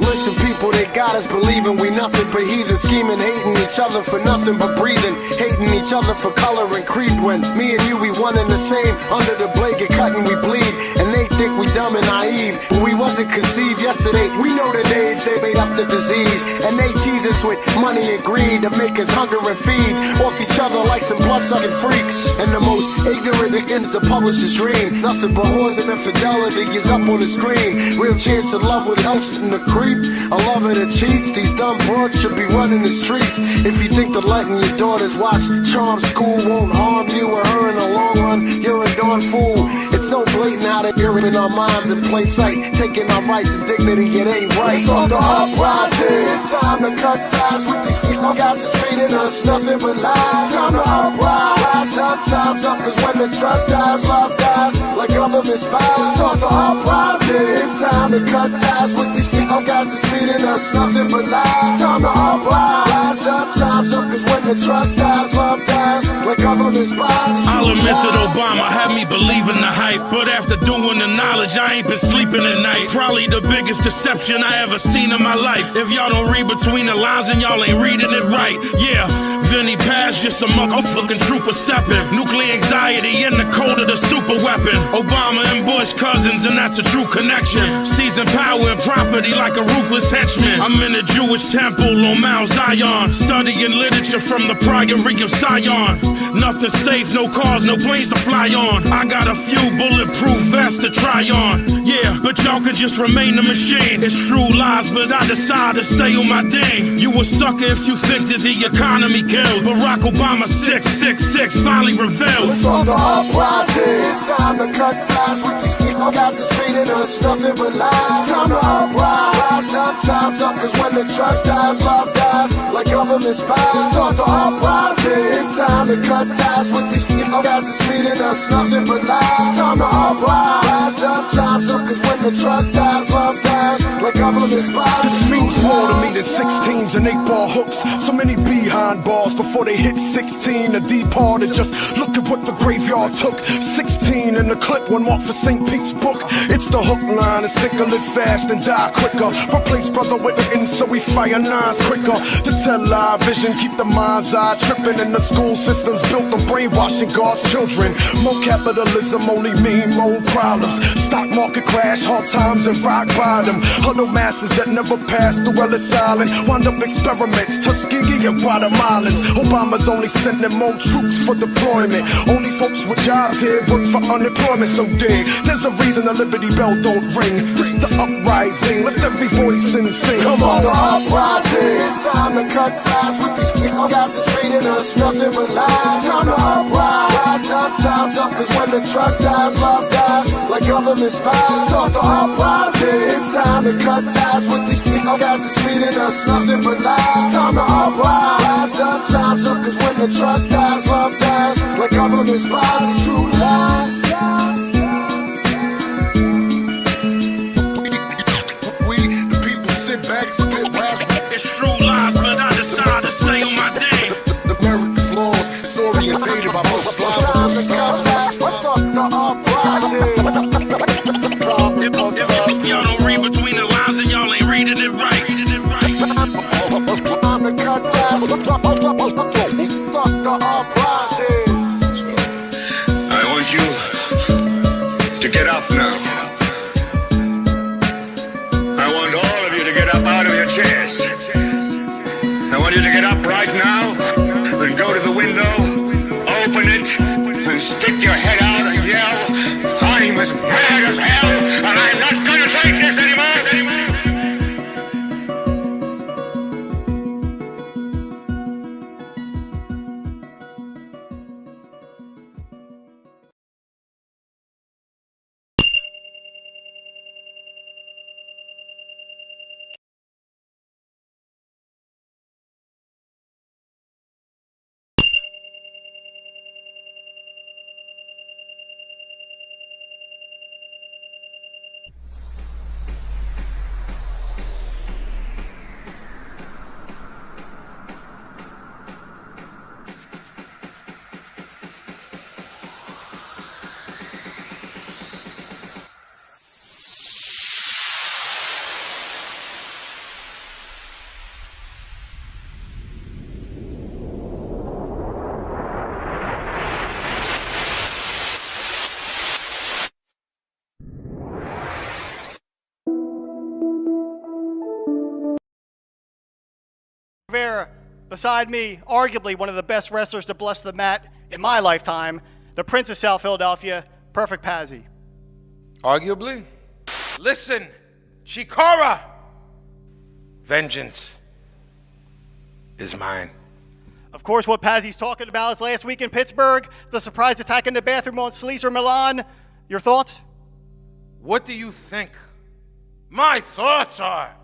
Listen, people, they got us believing we nothing but heathens, scheming, hating each other for nothing but breathing, hating each other for color and creed. When me and you, we one and the same. Under the blade, get cut and we bleed, and they think we dumb and naive. But we wasn't conceived yesterday. We know the age they made up the disease, and they tease us with money and greed to make us hunger and feed off each other like some blood-sucking freaks. And the most ignorant begins to publish his dream. Nothing but whores and infidelity is up on the screen. Real chance of love with else in the creep. A lover that cheats. These dumb broads should be running the streets. If you think that letting your daughters watch Charm School won't harm you or her in the long run, you're a darn fool. It's so blatant how they're in our minds in plain sight, taking our rights and dignity. It ain't right. Start the uprising. It's time to cut ties with these people. Guys is feeding us nothing but lies. Time to uprise. Rise up, time's up, cause when the trust dies, love dies like government spies. Start the uprising. It's time to cut ties with these people. Guys is feeding us nothing but lies. Time to uprise. Rise up, time's up, cause when the trust dies, love dies like government spies. I'll admit that Obama had me believing the hype, but after doing the knowledge, I ain't been sleeping at night. Probably the biggest deception I ever seen in my life. If y'all don't read between the lines, and y'all ain't reading it right. Yeah, Vinny Paz just a motherfucking trooper stepping. Nuclear anxiety in the code of the super weapon. Obama and Bush cousins, and that's a true connection. Seizing power and property like a ruthless henchman. I'm in a Jewish temple on Mount Zion, studying literature from the Priory of Zion. Nothing safe, no cars, no planes to fly on. I got a few bulletproof vests to try on. Yeah, but y'all could just remain the machine. It's true lies, but I decide to stay on my dame. You a sucker if you think that the economy killed. Barack Obama 666 finally revealed. Let's start the uprising. It's time to cut ties with these people. Guys is feeding us nothing but lies. Time to uprise. Rise up, time's up, cause when the trust dies, love dies like government spies. Let's start the uprising. It's time to cut ties with these people. Guys is feeding us nothing but lies. Time to uprise. Rise up, time's up, cause when the trust dies, love dies like like government spies. This means more to me than 16s and 8-ball hooks. So many behind bars before they hit 16. A departed, just look at what the graveyard took. 16 in the clip, one mark for St. Pete's book. It's the hook line, it's sick, live fast and die quicker. Replace brother with the end so we fire nines quicker. The television keep the mind's eye tripping, and the school systems built on brainwashing God's children. More capitalism only mean more problems. Stock market crash, hard times and rock bottom. Huddle masses that never passed through Ellis Island. Wind up experiments, Tuskegee and Guatemalans. Obama's only sending more troops for deployment. Only folks with jobs here work for unemployment. So dig, there's a reason the Liberty Bell don't ring. It's the uprising, let every voice in sing. Come on, the uprising. It's time to cut ties with these guys that's feeding us nothing but lies. Time to uprise. Sometimes up, cause when the trust dies, love dies. Like government spies. Start the uprising. It's time to cut ties with these guys that's feeding us nothing but lies. Time to uprise. Sometimes up, cause when the trust dies, love dies. Like government spies. True lies. It's true lies, but I decide to stay on my day. America's laws, disorientated by most lies of the stars. What the uprising? If y'all don't read between the lines and y'all ain't reading it right. I'm the cut ties. Fuck the uprising. I want you to get up now. I want all of you to get up out of your chairs. I want you to get up right now and go to the window, open it, and stick your head out and yell, I'm as mad as hell, and I'm not going to take this anymore. Rivera, beside me, arguably one of the best wrestlers to bless the mat in my lifetime, the Prince of South Philadelphia, Perfect Pazzi. Arguably? Listen, Chikara! Vengeance is mine. Of course, what Pazzi's talking about is last week in Pittsburgh, the surprise attack in the bathroom on Sleazer Milan. Your thoughts? What do you think my thoughts are?